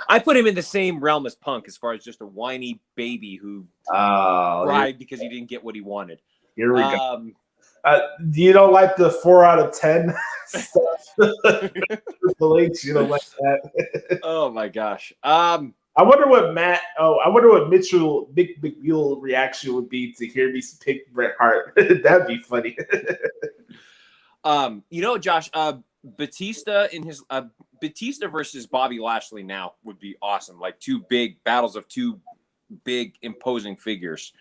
I put him in the same realm as Punk as far as just a whiny baby who cried because he didn't get what he wanted. Here we go. You don't like the 4 out of 10 stuff? You don't like that? Oh my gosh. I wonder what Mitchell Mick McMule reaction would be to hear me pick Bret Hart. That'd be funny. Josh, Batista in his Batista versus Bobby Lashley now would be awesome. Like two big battles of two big imposing figures.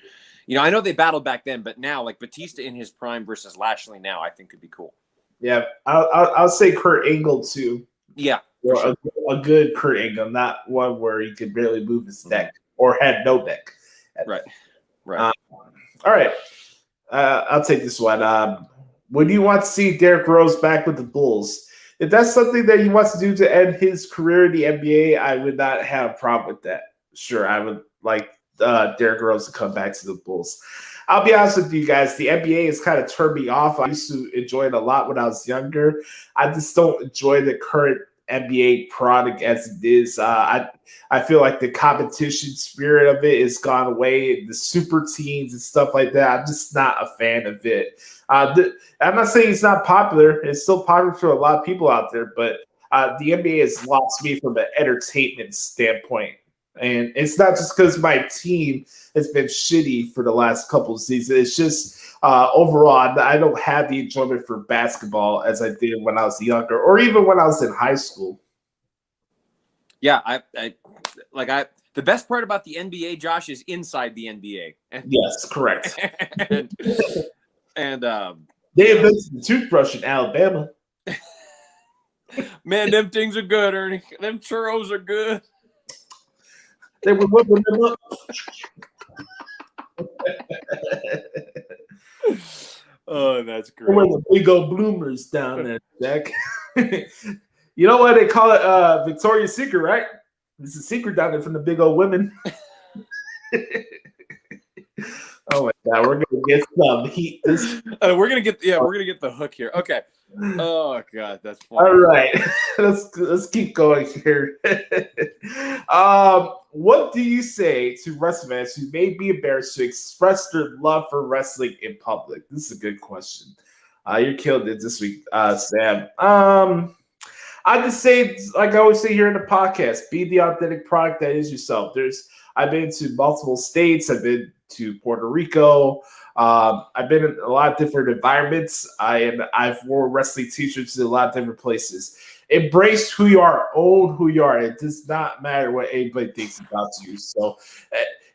I know they battled back then, but now like Batista in his prime versus Lashley now, I think could be cool. Yeah, I'll say Kurt Angle too. Yeah, or a good Kurt Angle, not one where he could barely move his neck or had no neck. Right. All right. I'll take this one. Would you want to see Derrick Rose back with the Bulls? If that's something that he wants to do to end his career in the NBA, I would not have a problem with that. Sure, I would like Derrick Rose to come back to the Bulls. I'll be honest with you guys. The NBA has kind of turned me off. I used to enjoy it a lot when I was younger. I just don't enjoy the current NBA product as it is. I feel like the competition spirit of it has gone away. The super teams and stuff like that, I'm just not a fan of it. I'm not saying it's not popular. It's still popular for a lot of people out there, but the NBA has lost me from an entertainment standpoint. And it's not just because my team has been shitty for the last couple of seasons. It's just overall, I don't have the enjoyment for basketball as I did when I was younger, or even when I was in high school. Yeah, the best part about the NBA, Josh, is inside the NBA. Yes, correct. and they invented the toothbrush in Alabama. Man, them things are good, Ernie. Them churros are good. They were whipping them up. Oh, that's great. They were the big old bloomers down there, Jack. You know what they call it? Victoria's Secret, right? It's a secret down there from the big old women. Oh my God, we're gonna get some heat. We're gonna get the hook here. Okay. Oh God, that's funny. All right, let's keep going here. What do you say to wrestling fans who may be embarrassed to express their love for wrestling in public? This is a good question. You killed it this week, Sam. I just say, like I always say here in the podcast, be the authentic product that is yourself. I've been to multiple states. I've been to Puerto Rico. I've been in a lot of different environments. I've worn wrestling t-shirts in a lot of different places. Embrace who you are, own who you are. It does not matter what anybody thinks about you. So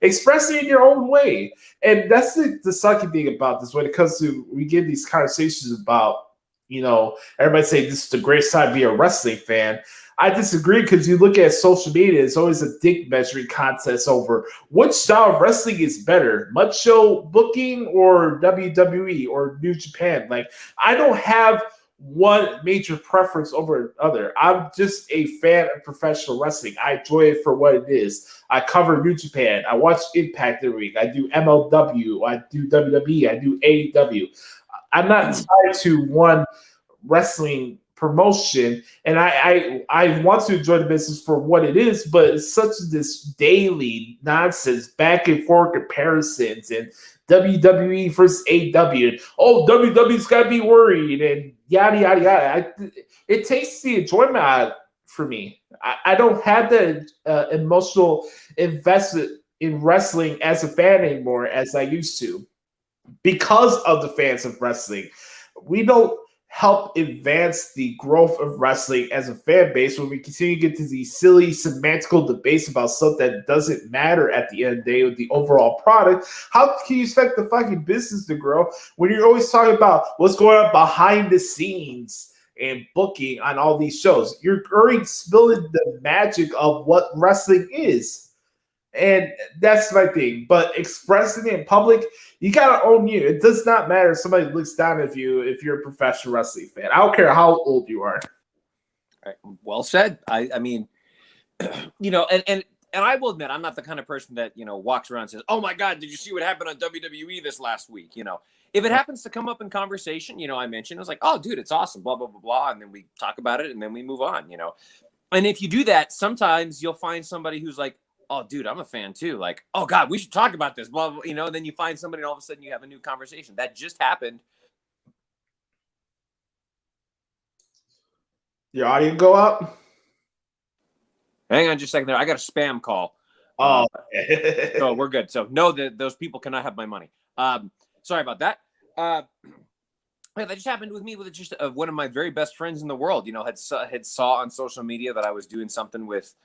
Express it in your own way. And that's the sucky thing about this when it comes to we get these conversations about, everybody say this is the greatest time to be a wrestling fan. I disagree because you look at social media, it's always a dick measuring contest over which style of wrestling is better, Mudshow booking or WWE or New Japan. Like, I don't have one major preference over another. I'm just a fan of professional wrestling. I enjoy it for what it is. I cover New Japan. I watch Impact every week. I do MLW. I do WWE. I do AEW. I'm not tied to one wrestling promotion, and I want to enjoy the business for what it is, but it's such this daily nonsense, back and forth comparisons, and WWE versus AEW, and WWE's got to be worried, and yada yada yada. It takes the enjoyment out for me. I don't have the emotional investment in wrestling as a fan anymore as I used to, because of the fans of wrestling. We don't help advance the growth of wrestling as a fan base when we continue to get to these silly semantical debates about stuff that doesn't matter at the end of the day with the overall product. How can you expect the fucking business to grow when you're always talking about what's going on behind the scenes and booking on all these shows? You're already spilling the magic of what wrestling is. And that's my thing. But expressing it in public, you gotta own you. It does not matter if somebody looks down at you if you're a professional wrestling fan. I don't care how old you are. Right. Well said. I mean, and I will admit, I'm not the kind of person that, walks around and says, "Oh my God, did you see what happened on WWE this last week?" If it happens to come up in conversation, I mention, it's like, "Oh, dude, it's awesome," blah, blah, blah, blah. And then we talk about it and then we move on, And if you do that, sometimes you'll find somebody who's like, "Oh, dude, I'm a fan too." Like, "Oh God, we should talk about this." Blah, blah, and then you find somebody and all of a sudden you have a new conversation. That just happened. Your audio go up? Hang on just a second there. I got a spam call. Oh, so we're good. So no, those people cannot have my money. Sorry about that. That just happened with me with just one of my very best friends in the world. Had saw on social media that I was doing something with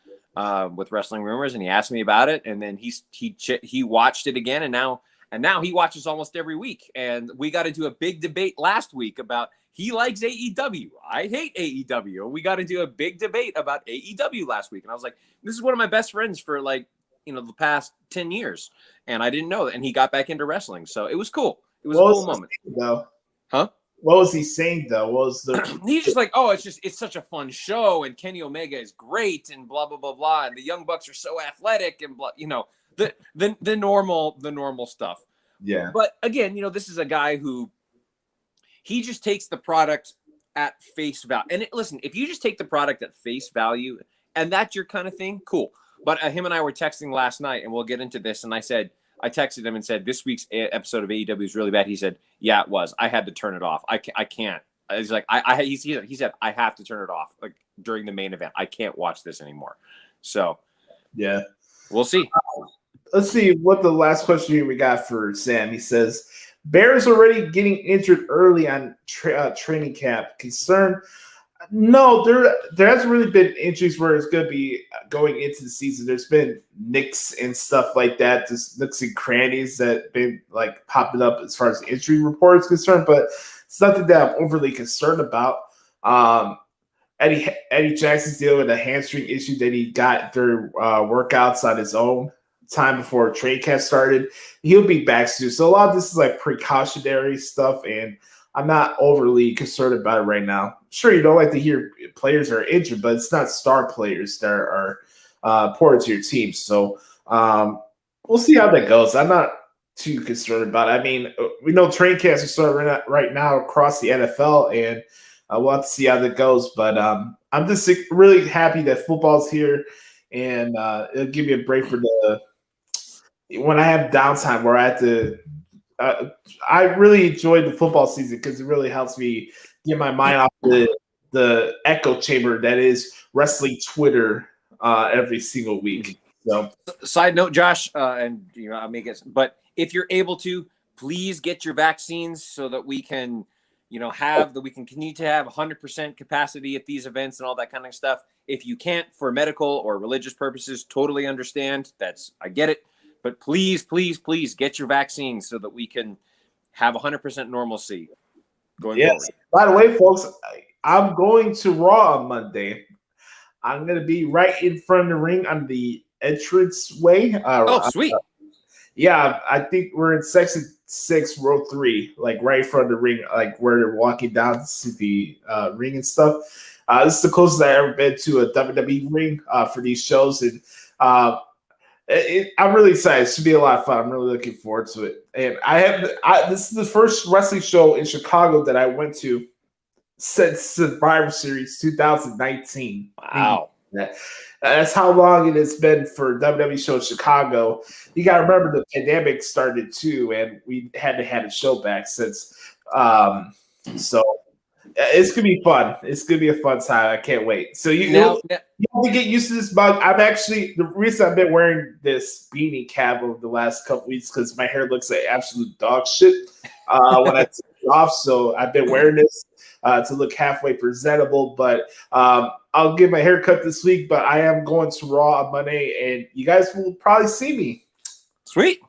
Wrestling Rumors, and he asked me about it, and then he watched it again, and now he watches almost every week. And we got into a big debate last week about he likes AEW, I hate AEW. We got into a big debate about AEW last week, and I was like, this is one of my best friends for the past 10 years, and I didn't know that. And he got back into wrestling, so it was cool. It was a cool moment. Though? Huh? What was he saying though? What was He's just like, "Oh, it's such a fun show, and Kenny Omega is great, and blah blah blah blah, and the Young Bucks are so athletic, and blah, the normal stuff." Yeah. But again, this is a guy who he just takes the product at face value. And listen, if you just take the product at face value and that's your kind of thing, cool. But him and I were texting last night, and we'll get into this. And I texted him and said, "This week's episode of AEW is really bad." He said, "Yeah, it was. I had to turn it off. I can't." He's like, he said, "I have to turn it off during the main event. I can't watch this anymore." So, yeah, we'll see. Let's see what the last question we got for Sam. He says, "Bears already getting injured early on training camp. Concern?" No, there hasn't really been injuries where it's going to be going into the season. There's been nicks and stuff like that, just nooks and crannies that been popping up as far as injury reports concerned, but it's nothing that I'm overly concerned about. Eddie Jackson's dealing with a hamstring issue that he got during workouts on his own time before training camp started. He'll be back soon. So a lot of this is precautionary stuff, and I'm not overly concerned about it right now. Sure, you don't like to hear players are injured, but it's not star players that are important to your team. So we'll see how that goes. I'm not too concerned about it. I mean, we know training camps are starting right now across the NFL, and we'll have to see how that goes. But I'm just really happy that football's here, and it'll give me a break for when I have downtime where I have to. I really enjoyed the football season because it really helps me get my mind off the echo chamber that is wrestling Twitter every single week. So, side note, Josh, and I may get, but if you're able to, please get your vaccines so that we can, we can continue to have 100% capacity at these events and all that kind of stuff. If you can't for medical or religious purposes, totally understand. I get it. But please, please, please get your vaccines so that we can have 100% normalcy going forward. By the way, folks, I'm going to Raw on Monday. I'm going to be right in front of the ring on the entrance way. Sweet. Yeah, I think we're in section 6, row 3, like right in front of the ring, like where they're walking down to the ring and stuff. This is the closest I've ever been to a WWE ring for these shows, and I'm really excited. It should be a lot of fun. I'm really looking forward to it. And this is the first wrestling show in Chicago that I went to since Survivor Series 2019. Wow. That's how long it has been for WWE show in Chicago. You got to remember the pandemic started too, and we had to have a show back since. So it's gonna be fun. It's gonna be a fun time. I can't wait. So you have to get used to this bug. The reason I've been wearing this beanie cap over the last couple weeks because my hair looks like absolute dog shit when I take it off. So I've been wearing this to look halfway presentable, but I'll get my hair cut this week, but I am going to Raw on Monday, and you guys will probably see me. Sweet.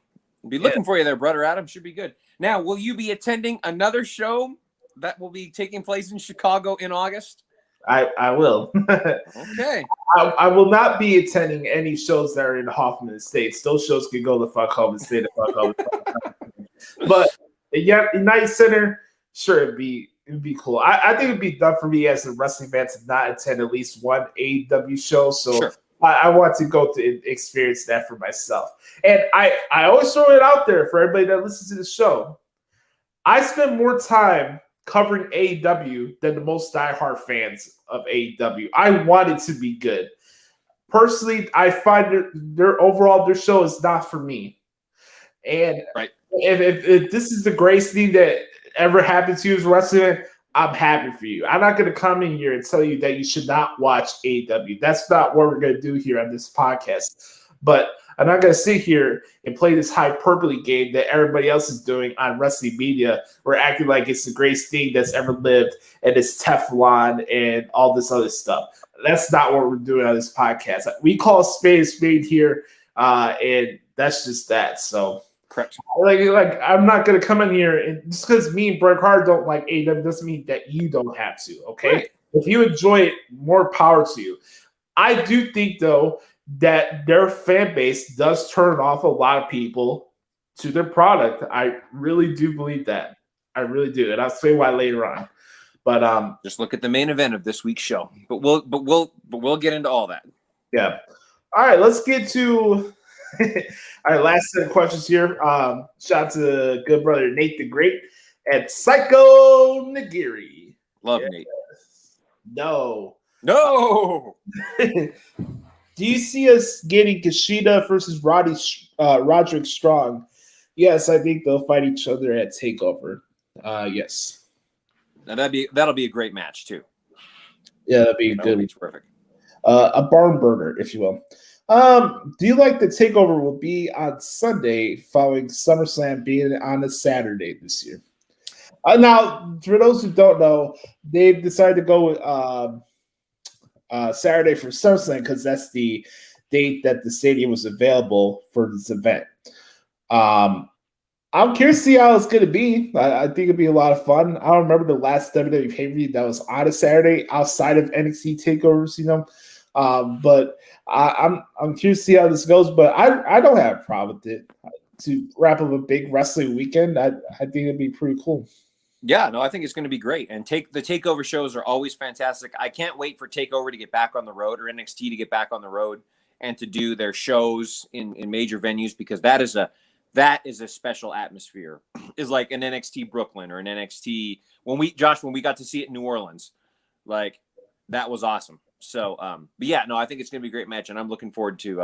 I'll be looking for you there, brother Adam. Should be good. Now, will you be attending another show that will be taking place in Chicago in August? I will. Okay. I will not be attending any shows that are in Hoffman Estates. Those shows can go the fuck home and stay the fuck home. But yeah, United Center, sure, it'd be cool. I think it'd be done for me as a wrestling fan to not attend at least one AEW show. So sure. I want to go to experience that for myself. And I always throw it out there for everybody that listens to the show. I spend more time covering AEW than the most diehard fans of AEW. I want it to be good. Personally, I find their show is not for me. And right. if this is the greatest thing that ever happened to you as a wrestling fan, I'm happy for you. I'm not going to come in here and tell you that you should not watch AEW. That's not what we're going to do here on this podcast. But I'm not going to sit here and play this hyperbole game that everybody else is doing on wrestling media. We're acting like it's the greatest thing that's ever lived, and it's Teflon and all this other stuff. That's not what we're doing on this podcast. We call spade here, and that's just that. So, correct. Like I'm not going to come in here and just because me and Bret Hart don't like AEW doesn't mean that you don't have to. Okay, right. If you enjoy it, more power to you. I do think though that their fan base does turn off a lot of people to their product. I really do believe that. I really do, and I'll say why later on. But just look at the main event of this week's show. But we'll get into all that. Yeah. All right, let's get to all right. Last set of questions here. Shout out to good brother Nate the Great and Psycho Nagiri. Love Nate. No. Do you see us getting Kushida versus Roderick Strong? Yes, I think they'll fight each other at TakeOver. Yes. Now that'll be a great match too. Yeah, that'd be good. Be terrific. A barn burner, if you will. Do you like the TakeOver will be on Sunday following SummerSlam being on a Saturday this year? Now, for those who don't know, they've decided to go with Saturday for SummerSlam because that's the date that the stadium was available for this event. I'm curious to see how it's going to be. I think it'll be a lot of fun. I don't remember the last WWE pay-per-view that was on a Saturday outside of NXT takeovers, but I'm curious to see how this goes. But I don't have a problem with it. To wrap up a big wrestling weekend, I think it'd be pretty cool. Yeah, no, I think it's going to be great. And the TakeOver shows are always fantastic. I can't wait for TakeOver to get back on the road or NXT to get back on the road and to do their shows in major venues because that is a special atmosphere. Is like an NXT Brooklyn or an NXT when we got to see it in New Orleans, like that was awesome. So, but yeah, no, I think it's going to be a great match, and I'm looking forward to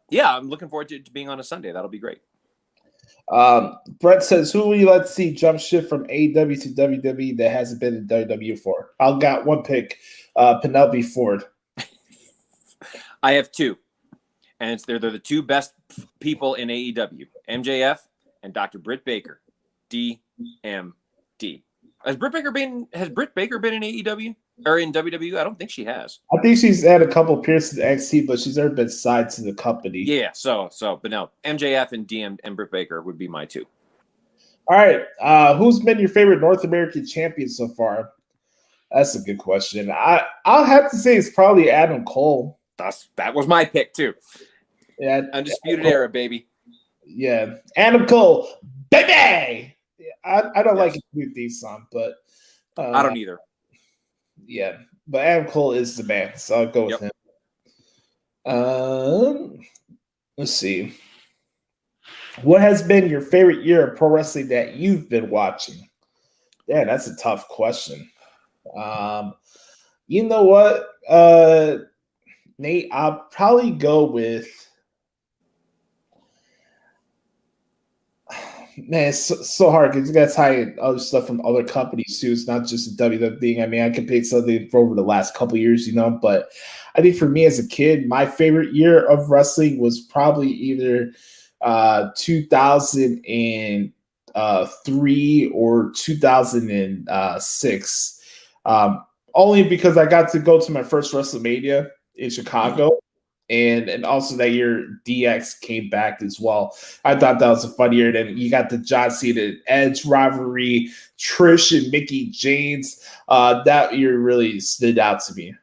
it to being on a Sunday. That'll be great. Brett says, who will you like to see jump ship from AEW to WWE that hasn't been in WWE before? I've got one pick, Penelope Ford. I have two, and they're the two best people in AEW, MJF and Dr. Britt Baker, DMD. Has Britt Baker been in AEW? Or in WWE? I don't think she has. I think she's had a couple appearances in NXT, but she's never been signed to the company. Yeah, but no, MJF and DM and Britt Baker would be my two. All right. Who's been your favorite North American champion so far? That's a good question. I'll have to say it's probably Adam Cole. That was my pick too. Yeah, Undisputed Era, baby. Yeah, Adam Cole, baby. I don't like his new theme song, but I don't either. Yeah, but Adam Cole is the man, so I'll go with him. Let's see. What has been your favorite year of pro wrestling that you've been watching? Yeah, that's a tough question. You know what, Nate? I'll probably go with. Man, it's so hard because you got to tie other stuff from other companies too. It's not just the WWE. I mean, I can pick something for over the last couple of years, but I think for me as a kid, my favorite year of wrestling was probably either 2003 or 2006. Only because I got to go to my first WrestleMania in Chicago. And also that year, DX came back as well. I thought that was a fun year. Then you got the John Cena Edge rivalry, Trish and Mickey James. That year really stood out to me.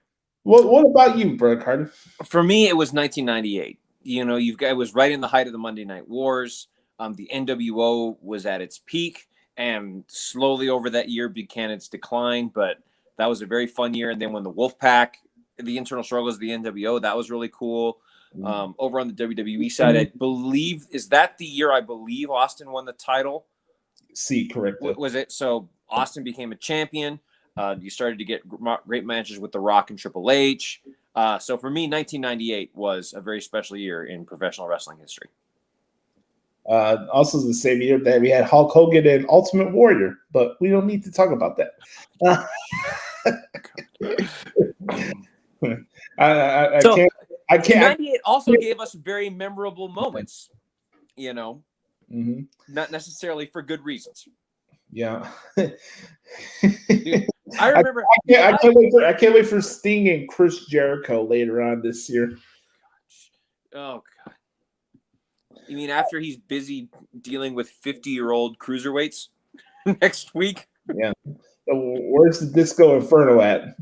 What about you, Brett Carter? For me, it was 1998. It was right in the height of the Monday Night Wars. The NWO was at its peak, and slowly over that year began its decline. But that was a very fun year. And then when the Wolfpack, the internal struggles of the NWO, that was really cool. Over on the WWE side, I believe, is that the year I believe Austin won the title? See, correct. Was it? So Austin became a champion. You started to get great matches with The Rock and Triple H. So for me, 1998 was a very special year in professional wrestling history. Also the same year that we had Hulk Hogan and Ultimate Warrior, but we don't need to talk about that. I can't. 98 also gave us very memorable moments, not necessarily for good reasons. Yeah. Dude, I remember. I can't wait for Sting and Chris Jericho later on this year. Oh God. You mean after he's busy dealing with 50-year-old cruiserweights next week? Yeah. Where's the Disco Inferno at?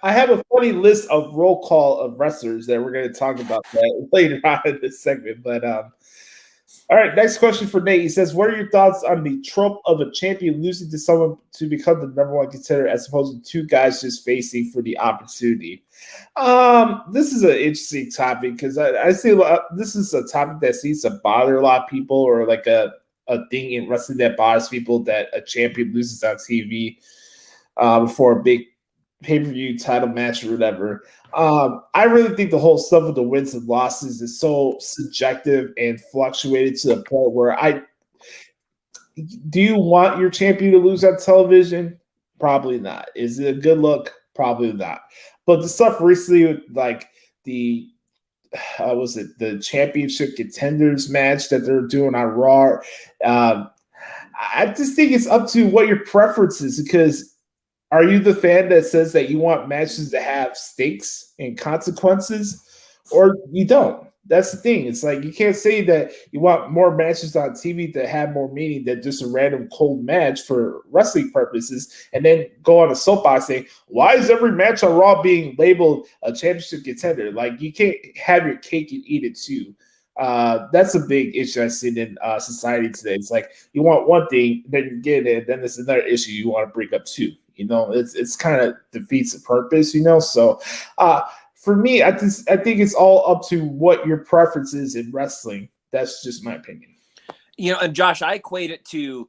I have a funny list of roll call of wrestlers that we're going to talk about that later on in this segment. But all right, next question for Nate. He says, "What are your thoughts on the trope of a champion losing to someone to become the number one contender, as opposed to two guys just facing for the opportunity?" This is an interesting topic because I see this is a topic that seems to bother a lot of people, or like a thing in wrestling that bothers people, that a champion loses on TV before a big pay-per-view title match or whatever. I really think the whole stuff with the wins and losses is so subjective and fluctuated to the point where do you want your champion to lose on television? Probably not. Is it a good look? Probably not. But the stuff recently with like the the championship contenders match that they're doing on Raw. I just think it's up to what your preference is, because are you the fan that says that you want matches to have stakes and consequences, or you don't? That's the thing. It's like you can't say that you want more matches on TV that have more meaning than just a random cold match for wrestling purposes, and then go on a soapbox saying, why is every match on Raw being labeled a championship contender? Like, you can't have your cake and eat it too. That's a big issue I see in society today. It's like you want one thing, then you get it, then there's another issue you want to bring up too. It's kind of defeats the purpose, So for me, I think it's all up to what your preference is in wrestling. That's just my opinion. And Josh, I equate it to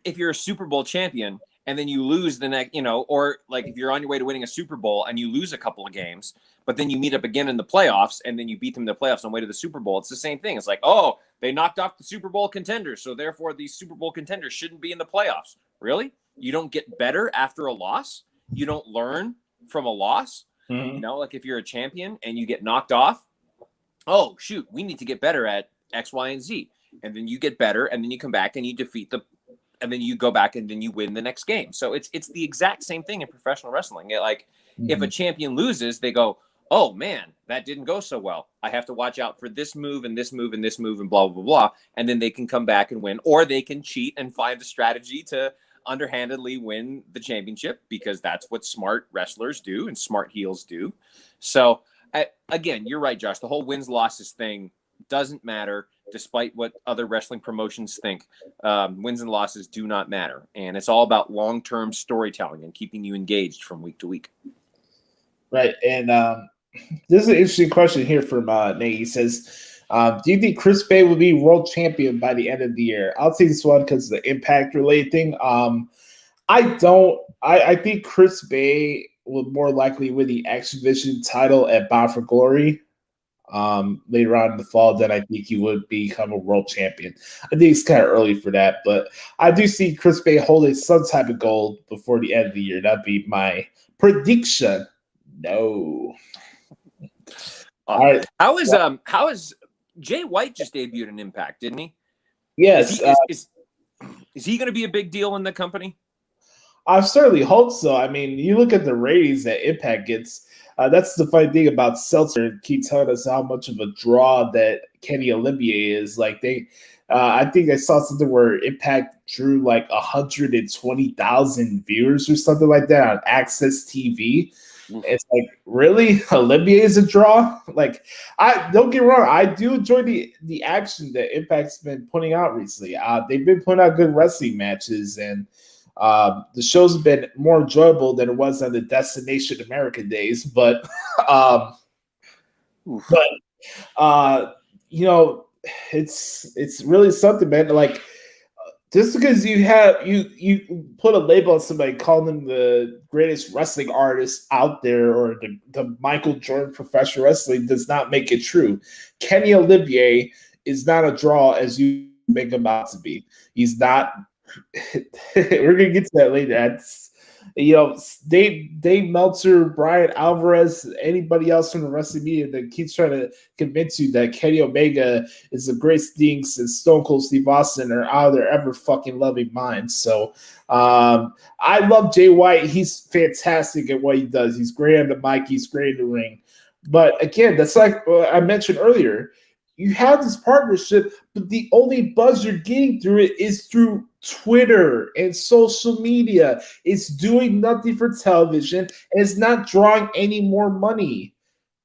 if you're a Super Bowl champion and then you lose the next, or like if you're on your way to winning a Super Bowl and you lose a couple of games, but then you meet up again in the playoffs and then you beat them in the playoffs on the way to the Super Bowl. It's the same thing. It's like, oh, they knocked off the Super Bowl contenders, so therefore these Super Bowl contenders shouldn't be in the playoffs. Really? You don't get better after a loss? You don't learn from a loss? Mm-hmm. Like if you're a champion and you get knocked off, oh, shoot, we need to get better at X, Y, and Z. And then you get better, and then you come back and you defeat the and then you go back and then you win the next game. So it's the exact same thing in professional wrestling. If a champion loses, they go, oh man, that didn't go so well. I have to watch out for this move and this move and this move and blah, blah, blah. And then they can come back and win, or they can cheat and find a strategy to underhandedly win the championship, because that's what smart wrestlers do and smart heels do. So again, you're right, Josh. The whole wins losses thing doesn't matter, despite what other wrestling promotions think. Wins and losses do not matter. And it's all about long-term storytelling and keeping you engaged from week to week. Right. And this is an interesting question here from Nate. He says, do you think Chris Bay will be world champion by the end of the year? I'll take this one because of the impact related thing. I don't. I think Chris Bay will more likely win the X Division title at Bound for Glory later on in the fall. Then I think he would become a world champion. I think it's kind of early for that, but I do see Chris Bay holding some type of gold before the end of the year. That'd be my prediction. No. All right. How is Jay White just debuted an Impact, didn't he? Yes. Is he going to be a big deal in the company? I certainly hope so. I mean, you look at the ratings that Impact gets. That's the funny thing about Seltzer. Keep telling us how much of a draw that Kenny Olivier is. Like I think I saw something where Impact drew like 120,000 viewers or something like that on Access TV. It's like, really? Olivier is a draw? Like, I don't get me wrong, I do enjoy the action that Impact's been putting out recently. They've been putting out good wrestling matches, and the show's been more enjoyable than it was on the Destination America days. But you know, it's really something, man. Like, just because you put a label on somebody, calling them the greatest wrestling artist out there, or the Michael Jordan professional wrestling, does not make it true. Kenny Olivier is not a draw as you make him out to be. He's not. We're gonna get to that later. Dave Meltzer, Brian Alvarez, anybody else from the wrestling media that keeps trying to convince you that Kenny Omega is the greatest thing since Stone Cold Steve Austin are out of their ever fucking loving minds. So I love Jay White. He's fantastic at what he does. He's great on the mic. He's great in the ring. But again, that's like I mentioned earlier. You have this partnership, but the only buzz you're getting through it is through Twitter and social media. It's doing nothing for television, and it's not drawing any more money.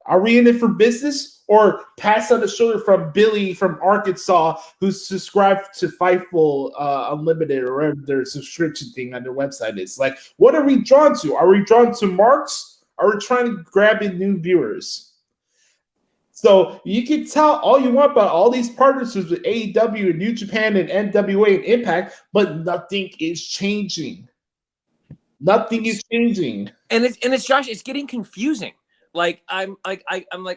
Are we in it for business, or pass on the shoulder from Billy from Arkansas, who's subscribed to Fightful Unlimited, or whatever their subscription thing on their website is? Like, what are we drawn to? Are we drawn to marks? Or are we trying to grab in new viewers? So you can tell all you want about all these partnerships with AEW and New Japan and NWA and Impact, but nothing is changing. Nothing is changing. And it's Josh, it's getting confusing. Like I'm like,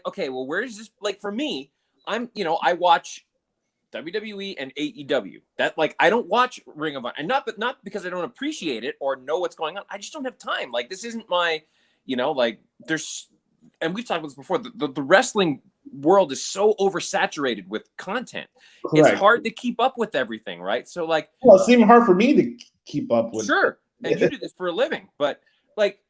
okay, well, where is this? Like, for me, I watch WWE and AEW. That, like, I don't watch Ring of Honor, and not because I don't appreciate it or know what's going on. I just don't have time. Like, this isn't my, like, there's. And we've talked about this before, the wrestling world is so oversaturated with content. Correct. It's hard to keep up with everything, right? So, like, well, it's even hard for me to keep up with. Sure, and you do this for a living, but like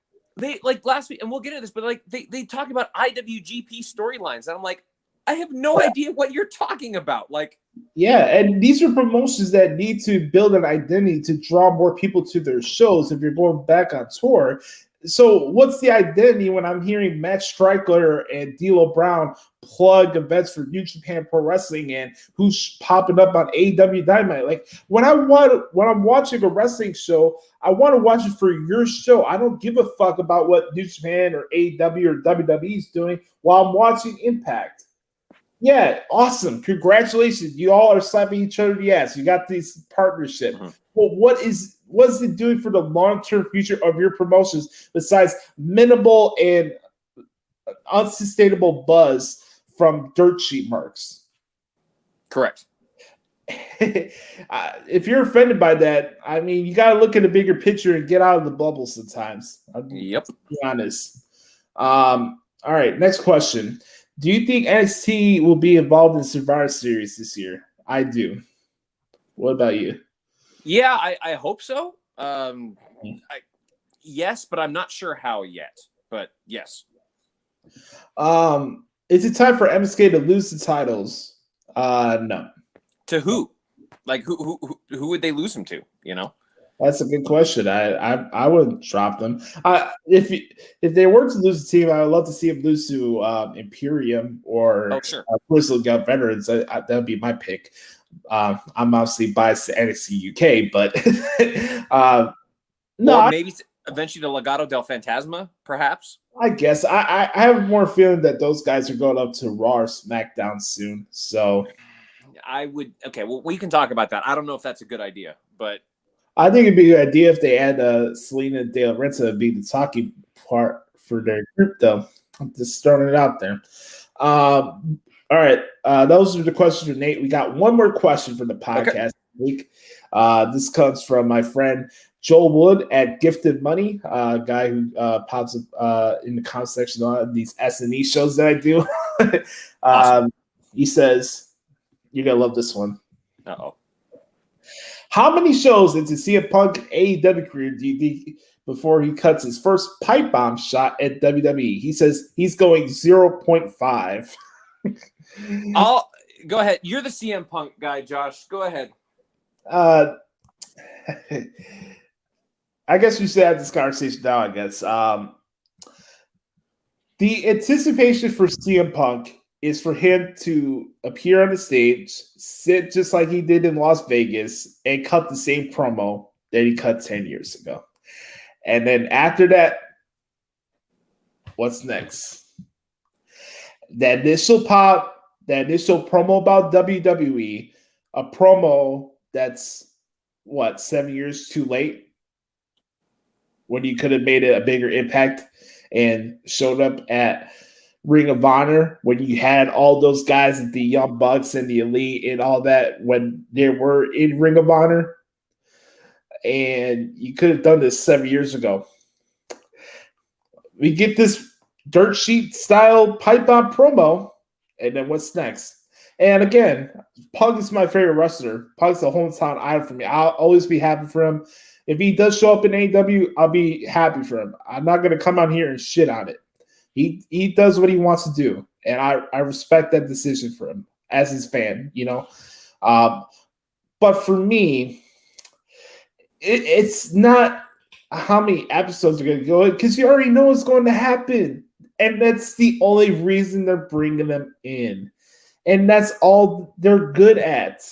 last week, and we'll get into this, but like they talk about IWGP storylines, and I'm like, I have no idea what you're talking about. Like, yeah, and these are promotions that need to build an identity to draw more people to their shows if you're going back on tour. So what's the identity when I'm hearing Matt Striker and D'Lo Brown plug events for New Japan Pro Wrestling and who's popping up on AEW Dynamite? Like, when I'm watching a wrestling show, I want to watch it for your show. I don't give a fuck about what New Japan or AEW or WWE is doing while I'm watching Impact. Yeah, awesome. Congratulations. You all are slapping each other in the ass. You got this partnership. Mm-hmm. Well, what is it doing for the long-term future of your promotions besides minimal and unsustainable buzz from dirt sheet marks? Correct. If you're offended by that, I mean, you got to look at the bigger picture and get out of the bubble sometimes. Yep. To be honest. All right, next question. Do you think NXT will be involved in Survivor Series this year? I do. What about you? Yeah, I hope so. Yes, but I'm not sure how yet. But yes. Is it time for MSK to lose the titles? No. To who? Like who would they lose them to? You know, That's a good question. I wouldn't drop them. If they were to lose the team, I would love to see them lose to Imperium or sure. Bristol Gut Veterans. That would be my pick. I'm obviously biased to NXT UK, but no, or maybe eventually the Legado del Fantasma, perhaps. I guess I have more feeling that those guys are going up to Raw or SmackDown soon. So I would. Okay, well, we can talk about that. I don't know if that's a good idea, but I think it'd be a good idea if they add Selena De La Renta to be the talking part for their group, though. I'm just throwing it out there. All right. Those are the questions for Nate. We got one more question for the podcast week. This comes from my friend Joel Wood at Gifted Money, a guy who pops up in the comment section on these S&E shows that I do. Awesome. He says, you're going to love this one. Uh-oh. How many shows into CM Punk AEW career do you think before he cuts his first pipe bomb shot at WWE? He says he's going 0.5. I'll go ahead. You're the CM Punk guy, Josh. Go ahead. I guess we should have this conversation now, I guess. The anticipation for CM Punk is for him to appear on the stage, sit just like he did in Las Vegas, and cut the same promo that he cut 10 years ago. And then after that, what's next? That initial pop, that initial promo about WWE, a promo that's, 7 years too late? When you could have made it a bigger impact and showed up at Ring of Honor when you had all those guys, the Young Bucks and the Elite and all that when they were in Ring of Honor. And you could have done this 7 years ago. We get this dirt sheet style pipe bomb promo, and then what's next? And again, Punk is my favorite wrestler. Punk's a hometown idol for me. I'll always be happy for him. If he does show up in AEW, I'll be happy for him. I'm not going to come out here and shit on it. He does what he wants to do, and I respect that decision for him as his fan, you know. But for me, it's not how many episodes are going to go because you already know what's going to happen, and that's the only reason they're bringing them in, and that's all they're good at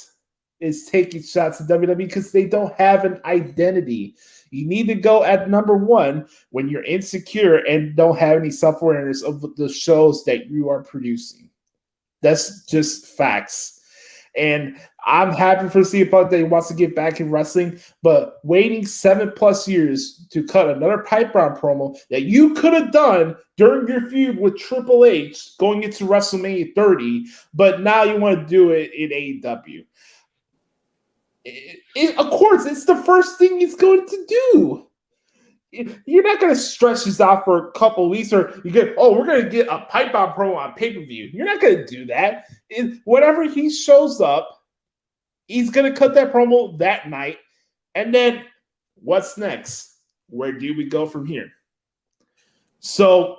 is taking shots at WWE because they don't have an identity. You need to go at number one when you're insecure and don't have any self-awareness of the shows that you are producing. That's just facts. And I'm happy for CM Punk that he wants to get back in wrestling, but waiting 7+ years to cut another pipe bomb promo that you could have done during your feud with Triple H going into WrestleMania 30, but now you want to do it in AEW. Of course, it's the first thing he's going to do. You're not going to stretch this out for a couple of weeks, or we're going to get a pipe bomb promo on pay-per-view. You're not going to do that. Whenever he shows up, he's going to cut that promo that night. And then what's next? Where do we go from here? So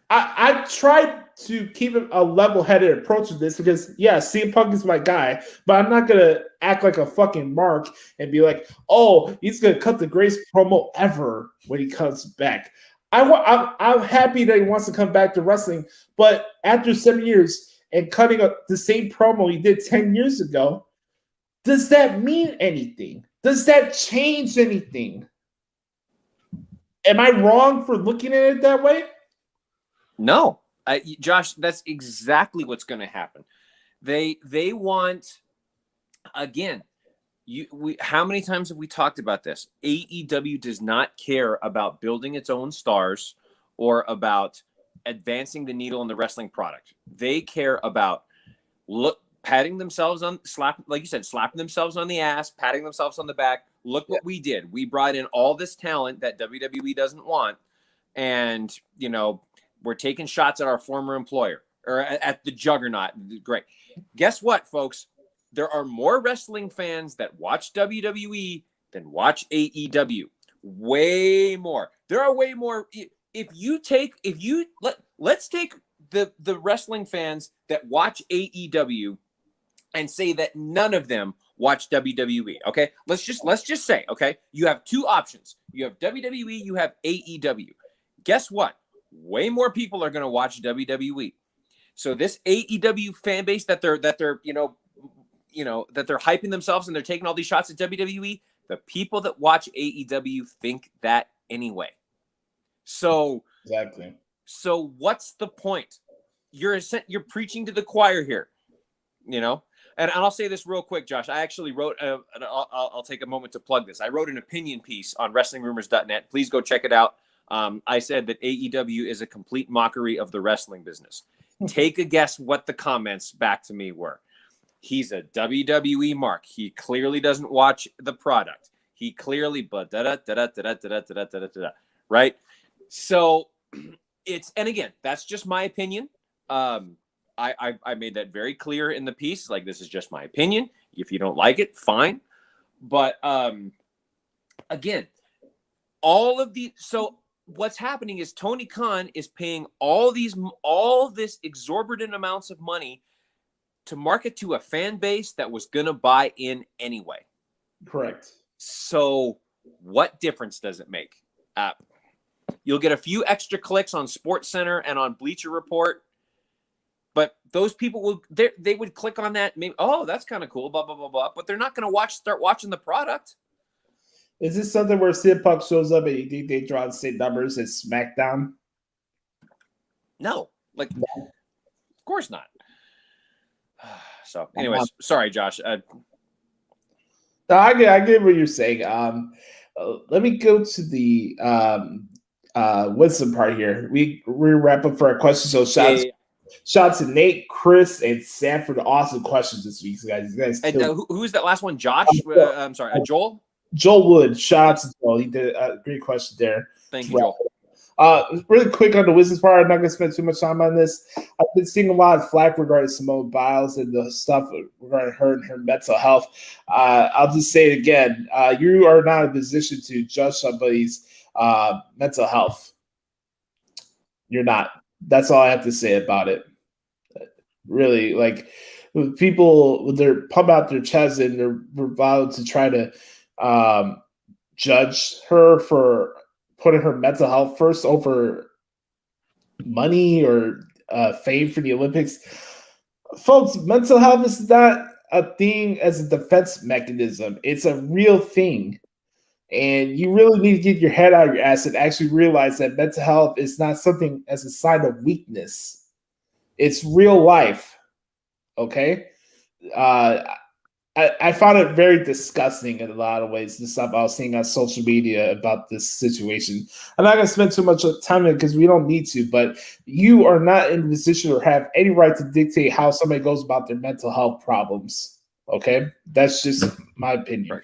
I tried to keep a level-headed approach to this because, yeah, CM Punk is my guy, but I'm not going to act like a fucking mark and be like, oh, he's going to cut the greatest promo ever when he comes back. I'm happy that he wants to come back to wrestling, but after 7 years and cutting the same promo he did 10 years ago, does that mean anything? Does that change anything? Am I wrong for looking at it that way? No. Josh, that's exactly what's going to happen. They want, again, how many times have we talked about this? AEW does not care about building its own stars or about advancing the needle in the wrestling product. They care about patting themselves on, like you said, slapping themselves on the ass, patting themselves on the back. Look what we did. We brought in all this talent that WWE doesn't want, and we're taking shots at our former employer or at the juggernaut. Great. Guess what, folks? there are more wrestling fans that watch WWE than watch AEW. Way more. There are way more. Let's take the wrestling fans that watch AEW and say that none of them watch WWE. Okay, let's just say, okay, you have two options. You have WWE, you have AEW. Guess what? Way more people are going to watch WWE. So this AEW fan base that they're that they're hyping themselves and they're taking all these shots at WWE, the people that watch AEW think that anyway. So exactly. So what's the point? You're preaching to the choir here, you know. And I'll say this real quick, Josh. I actually wrote, I'll take a moment to plug this. I wrote an opinion piece on WrestlingRumors.net. Please go check it out. I said that AEW is a complete mockery of the wrestling business. Take a guess what the comments back to me were. He's a WWE mark. He clearly doesn't watch the product. He clearly, right? So and again, that's just my opinion. I made that very clear in the piece. Like, this is just my opinion. If you don't like it, fine. But again, so what's happening is Tony Khan is paying all this exorbitant amounts of money to market to a fan base that was going to buy in anyway. Correct. So what difference does it make? You'll get a few extra clicks on SportsCenter and on Bleacher Report. But those people they would click on that. Maybe, oh, that's kind of cool, blah, blah, blah, blah. But they're not going to start watching the product. Is this something where CM Punk shows up and you think they draw the same numbers as SmackDown? No. Of course not. So, anyways, sorry, Josh. No, I get what you're saying. Let me go to the wisdom part here. We're wrapping up for our questions. So shout out to Nate, Chris, and Sam for the awesome questions this week, guys. You guys and who is that last one? Josh? I'm sorry, Joel? Joel Wood. Shout out to Joel. He did a great question there. Thank you, Joel. Really quick on the wisdom part. I'm not going to spend too much time on this. I've been seeing a lot of flack regarding Simone Biles and the stuff regarding her and her mental health. I'll just say it again. You are not in a position to judge somebody's mental health. You're not. That's all I have to say about it. Really, like, people, they're pump out their chest and they're vowed to try to judge her for putting her mental health first over money or fame for the Olympics. Folks, mental health is not a thing as a defense mechanism. It's a real thing. And you really need to get your head out of your ass and actually realize that mental health is not something as a sign of weakness. It's real life. Okay? I found it very disgusting in a lot of ways, the stuff I was seeing on social media about this situation. I'm not going to spend too much time on it because we don't need to, but you are not in a position or have any right to dictate how somebody goes about their mental health problems. Okay? That's just my opinion.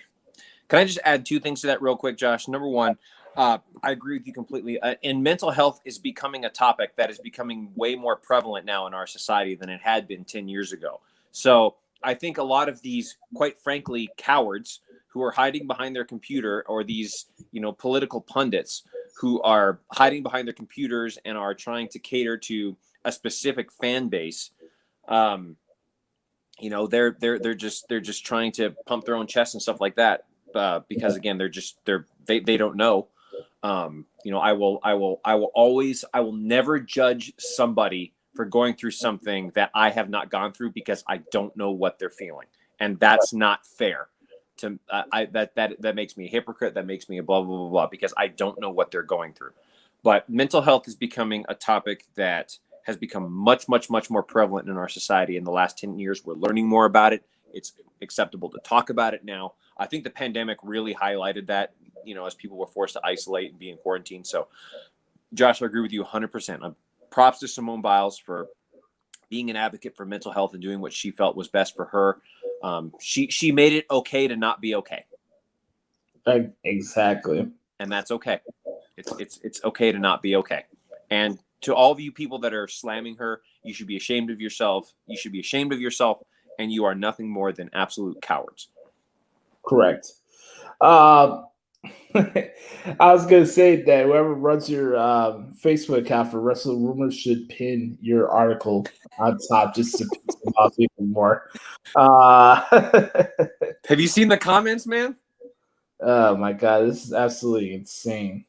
Can I just add two things to that real quick, Josh? Number one, I agree with you completely. And mental health is becoming a topic that is becoming way more prevalent now in our society than it had been 10 years ago. So I think a lot of these, quite frankly, cowards who are hiding behind their computer, or these, political pundits who are hiding behind their computers and are trying to cater to a specific fan base, they're just trying to pump their own chest and stuff like that. Because again, they don't know. I will never judge somebody for going through something that I have not gone through because I don't know what they're feeling, and that's not fair. That makes me a hypocrite. That makes me a blah blah blah blah because I don't know what they're going through. But mental health is becoming a topic that has become much more prevalent in our society in the last 10 years. We're learning more about it. It's acceptable to talk about it now. I think the pandemic really highlighted that, as people were forced to isolate and be in quarantine. So, Josh, I agree with you 100%. Props to Simone Biles for being an advocate for mental health and doing what she felt was best for her. She made it okay to not be okay. Exactly. And that's okay. It's okay to not be okay. And to all of you people that are slamming her, you should be ashamed of yourself. You should be ashamed of yourself. and you are nothing more than absolute cowards. Correct. I was gonna say that whoever runs your Facebook account for Wrestling Rumors should pin your article on top just to piss them off even more. Have you seen the comments, man? Oh my god, this is absolutely insane.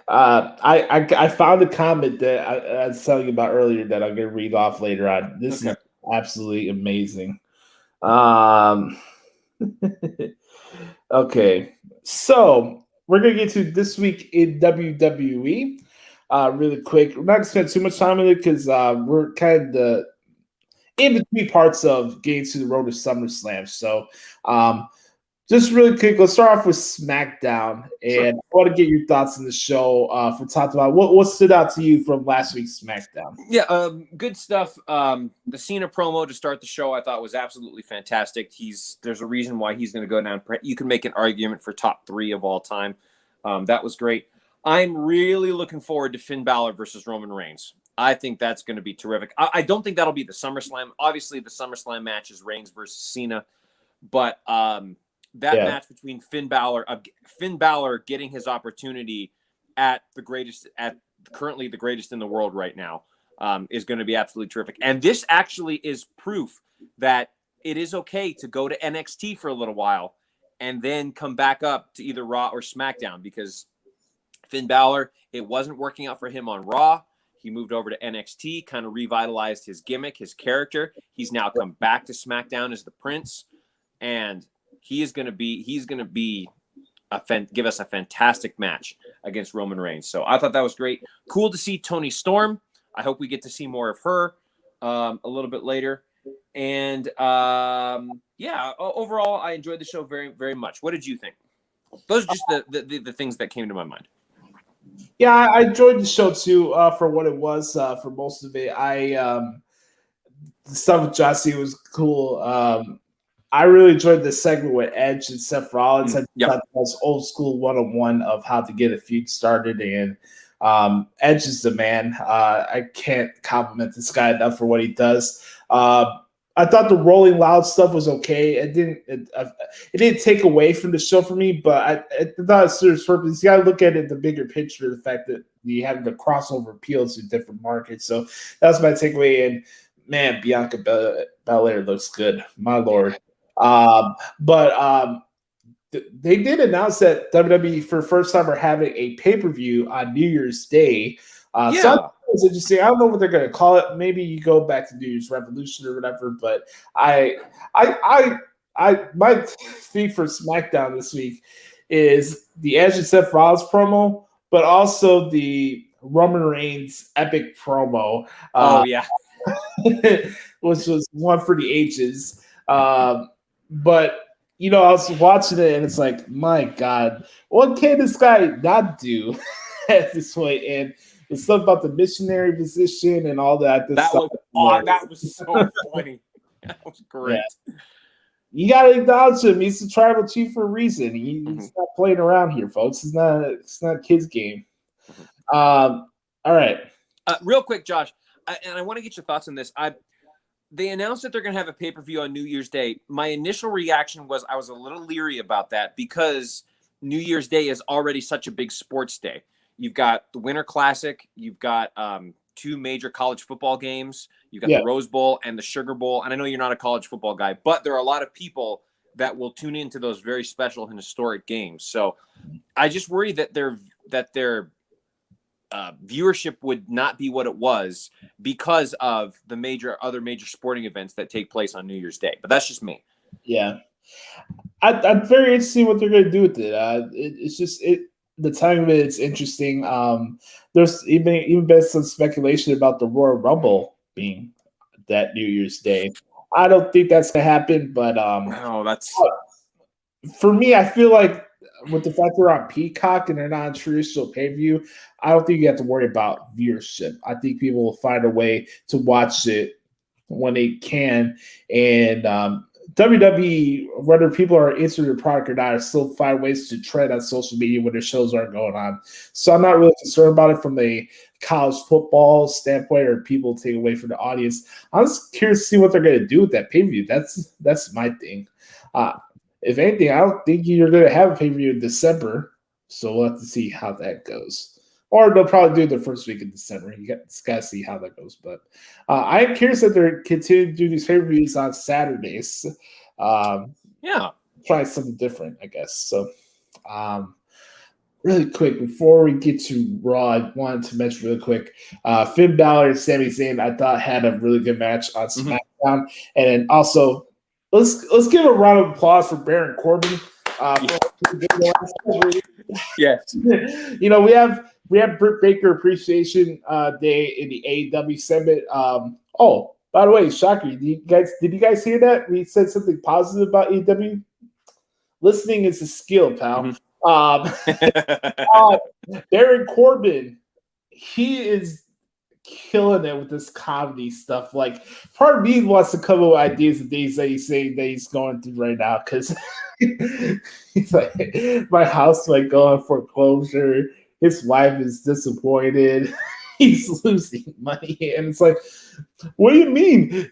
I found a comment that I was telling you about earlier that I'm gonna read off later on. This is absolutely amazing. Okay, so we're gonna get to this week in WWE really quick. We're not gonna spend too much time on it because we're kind of in between parts of getting to the road to SummerSlam. So just really quick, let's start off with SmackDown, and I want to get your thoughts on the show from top to bottom. What stood out to you from last week's SmackDown? Yeah, good stuff. The Cena promo to start the show I thought was absolutely fantastic. There's a reason why he's going to go down. You can make an argument for top 3 of all time. That was great. I'm really looking forward to Finn Balor versus Roman Reigns. I think that's going to be terrific. I don't think that'll be the SummerSlam. Obviously, the SummerSlam match is Reigns versus Cena, but match between Finn Balor getting his opportunity at currently the greatest in the world right now is going to be absolutely terrific. And this actually is proof that it is okay to go to NXT for a little while and then come back up to either Raw or SmackDown, because Finn Balor, it wasn't working out for him on Raw. He moved over to NXT, kind of revitalized his gimmick, his character. He's now come back to SmackDown as the Prince, and he's going to give us a fantastic match against Roman Reigns. So I thought that was great. Cool to see Toni Storm. I hope we get to see more of her a little bit later. And overall, I enjoyed the show very, very much. What did you think? Those are just the things that came to my mind. Yeah, I enjoyed the show too for what it was. For most of it, the stuff with Joshie was cool. I really enjoyed the segment with Edge and Seth Rollins. I thought that was old school 101 of how to get a feud started, and Edge is the man. I can't compliment this guy enough for what he does. I thought the Rolling Loud stuff was okay. It didn't take away from the show for me, but I thought it serves purpose. You got to look at it the bigger picture, the fact that you have the crossover appeal to different markets. So that's my takeaway. And man, Bianca Belair looks good, my lord. They did announce that WWE for the first time are having a pay-per-view on New Year's Day. So it's interesting. I don't know what they're going to call it. Maybe you go back to New Year's Revolution or whatever. But my thing for SmackDown this week is the Edge and Seth Rollins promo, but also the Roman Reigns epic promo. Which was one for the ages. But I was watching it and it's like, my God, what can this guy not do at this point? And it's stuff about the missionary position and all that. That was so funny. That was great. Yeah. You got to acknowledge him. He's the tribal chief for a reason. He's not playing around here, folks. It's not a kid's game. All right. Real quick, Josh, and I want to get your thoughts on this. They announced that they're going to have a pay-per-view on New Year's Day. My initial reaction was I was a little leery about that because New Year's Day is already such a big sports day. You've got the Winter Classic. You've got 2 major college football games. You've got the Rose Bowl and the Sugar Bowl. And I know you're not a college football guy, but there are a lot of people that will tune into those very special and historic games. So I just worry that their viewership would not be what it was because of the other major sporting events that take place on New Year's Day. But that's just me. Yeah. I'm very interested in what they're going to do with it. It's just the timing of it is interesting. There's even been some speculation about the Royal Rumble being that New Year's Day. I don't think that's going to happen, but for me, I feel like with the fact they're on Peacock and they're not on traditional pay-per-view, I don't think you have to worry about viewership. I think people will find a way to watch it when they can. And WWE, whether people are into their product or not, still find ways to trend on social media when their shows aren't going on. So I'm not really concerned about it from a college football standpoint or people take away from the audience. I'm just curious to see what they're going to do with that pay-per-view. That's my thing. If anything, I don't think you're going to have a pay-per-view in December, so we'll have to see how that goes. Or they'll probably do it the first week of December. You got to see how that goes. But I am curious that they're continuing to do these pay-per-views on Saturdays. Try something different, I guess. So, really quick, before we get to Raw, I wanted to mention really quick, Finn Balor and Sami Zayn, I thought had a really good match on SmackDown. And then also, let's give a round of applause for Baron Corbin. Yes. You know, we have Britt Baker Appreciation Day in the AEW segment. By the way, shocker, did you guys hear that? We said something positive about AEW. Listening is a skill, pal. Baron Corbin, he is killing it with this comedy stuff. Like, part of me wants to come up with ideas of things that he's saying that he's going through right now, because he's like, my house might go on foreclosure. His wife is disappointed. He's losing money, and it's like, what do you mean?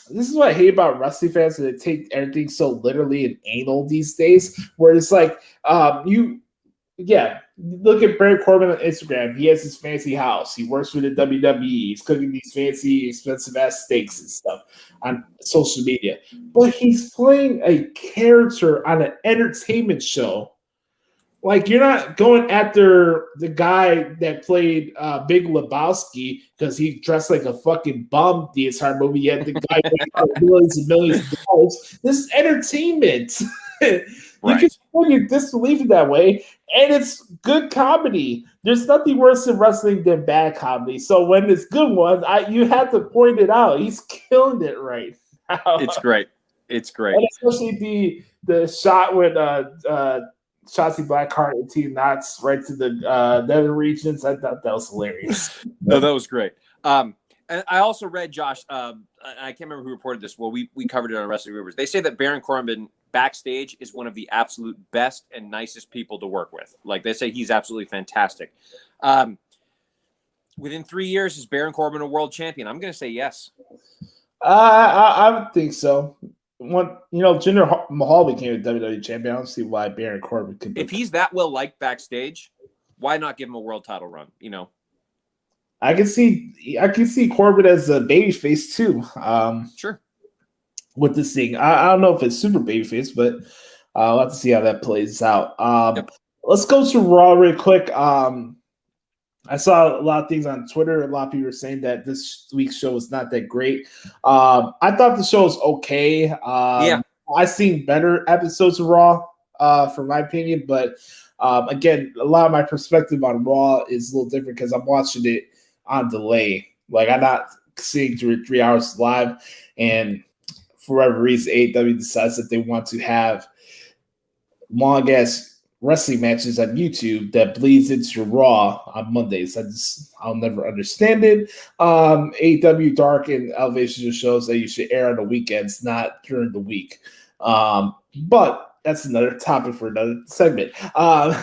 This is what I hate about wrestling fans, that they take everything so literally and anal these days, where it's like, look at Baron Corbin on Instagram. He has his fancy house. He works for the WWE. He's cooking these fancy, expensive-ass steaks and stuff on social media. But he's playing a character on an entertainment show. Like, you're not going after the guy that played Big Lebowski because he dressed like a fucking bum the entire movie. Yet the guy made millions and millions of dollars. This is entertainment. You can put your disbelief in that way, and it's good comedy. There's nothing worse in wrestling than bad comedy. So when it's good ones, you have to point it out. He's killing it right now. It's great. It's great. And especially the shot with Shotzi Blackheart and Team Knox right to the nether regions. I thought that was hilarious. No, that was great. And I also read, Josh, I can't remember who reported this. Well, we covered it on Wrestling Rumors. They say that Baron Corbin backstage is one of the absolute best and nicest people to work with. Like, they say he's absolutely fantastic. Within 3 years, is Baron Corbin a world champion? I'm going to say yes. I would think so. Jinder Mahal became a WWE champion. I don't see why Baron Corbin could. If he's that well liked backstage, why not give him a world title run? You know, I can see Corbin as a babyface too. Sure. With this thing, I don't know if it's super babyface, but I'll have to see how that plays out. Let's go to Raw real quick. I saw a lot of things on Twitter. A lot of people were saying that this week's show was not that great. I thought the show was okay. I've seen better episodes of Raw, for my opinion. But again, a lot of my perspective on Raw is a little different because I'm watching it on delay. Like, I'm not seeing through 3 hours live. And for whatever reason, AEW decides that they want to have long-ass wrestling matches on YouTube that bleeds into Raw on Mondays. I'll never understand it. AEW Dark and Elevation just shows that you should air on the weekends, not during the week. But that's another topic for another segment. I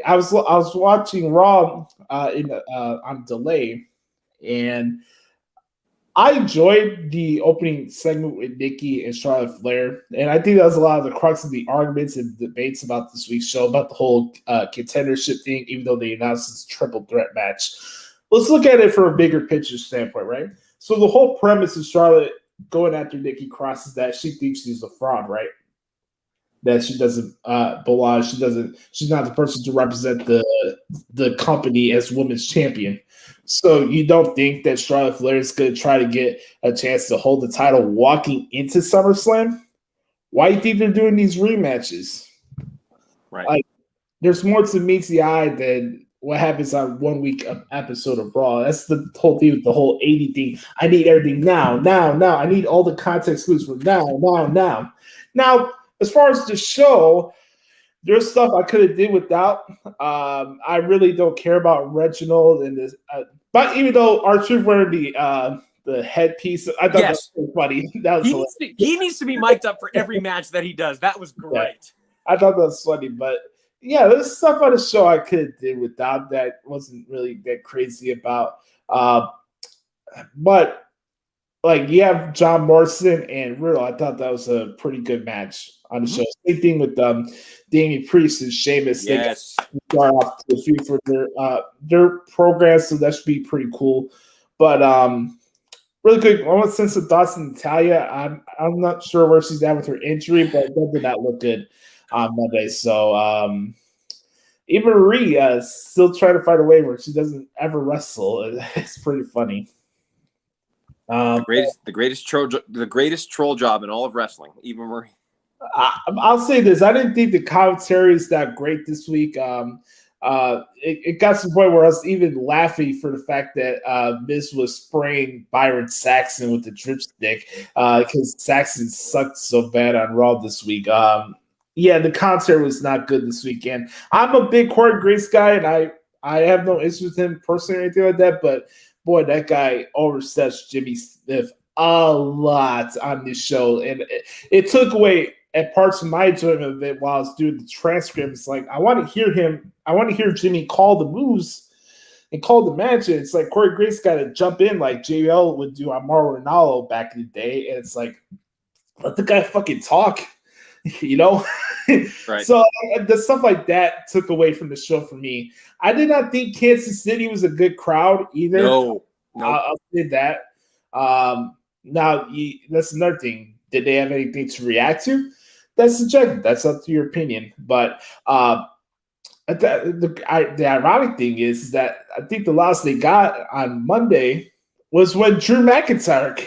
was watching Raw on delay, and I enjoyed the opening segment with Nikki and Charlotte Flair, and I think that was a lot of the crux of the arguments and debates about this week's show, about the whole contendership thing, even though they announced this triple threat match. Let's look at it from a bigger picture standpoint, right? So the whole premise of Charlotte going after Nikki Cross is that she thinks she's a fraud, right? That she doesn't belong. She's not the person to represent the company as women's champion. So you don't think that Charlotte Flair is going to try to get a chance to hold the title walking into SummerSlam? Why do you think they're doing these rematches? Right. Like, there's more to meet the eye than what happens on 1 week episode of Raw. That's the whole thing with the whole 80 thing. I need everything now. I need all the context clues for now. Now, as far as the show, there's stuff I could have did without. I really don't care about Reginald and this. But even though R-Truth wearing the headpiece, I thought that was so funny. He needs to be mic'd up for every match that he does. That was great. Yeah, I thought that was funny, but Yeah, there's stuff on the show I could have did without that. Wasn't really that crazy about. Uh, but like you have John Morrison and Riddle. I thought that was a pretty good match on the show. Same thing with Damian Priest and Sheamus. Yes. They start off the feud for their program, so that should be pretty cool. But really quick, I want to send some thoughts on Natalia. I'm not sure where she's at with her injury, but that did not look good on Monday. So even Marie still trying to find a way where she doesn't ever wrestle. It's pretty funny. The greatest troll job in all of wrestling. Even Marie. I'll say this: I didn't think the commentary is that great this week. It got to the point where I was even laughing for the fact that Miz was spraying Byron Saxon with the dripstick because Saxon sucked so bad on Raw this week. Yeah, the commentary was not good this weekend. I'm a big Corey Grace guy, and I have no issues with him personally or anything like that, but boy, that guy oversteps Jimmy Smith a lot on this show, and it took away at parts of my enjoyment of it while I was doing the transcript. It's like I want to hear him. I want to hear Jimmy call the moves and call the match. And it's like Corey Grace got to jump in like JBL would do on Mauro Ranallo back in the day, and it's like let the guy fucking talk, you know. Right. So the stuff like that took away from the show for me. I did not think Kansas City was a good crowd either. No. I'll say that. Now, that's another thing. Did they have anything to react to? That's subjective. That's up to your opinion. But the ironic thing is that I think the loss they got on Monday was when Drew McIntyre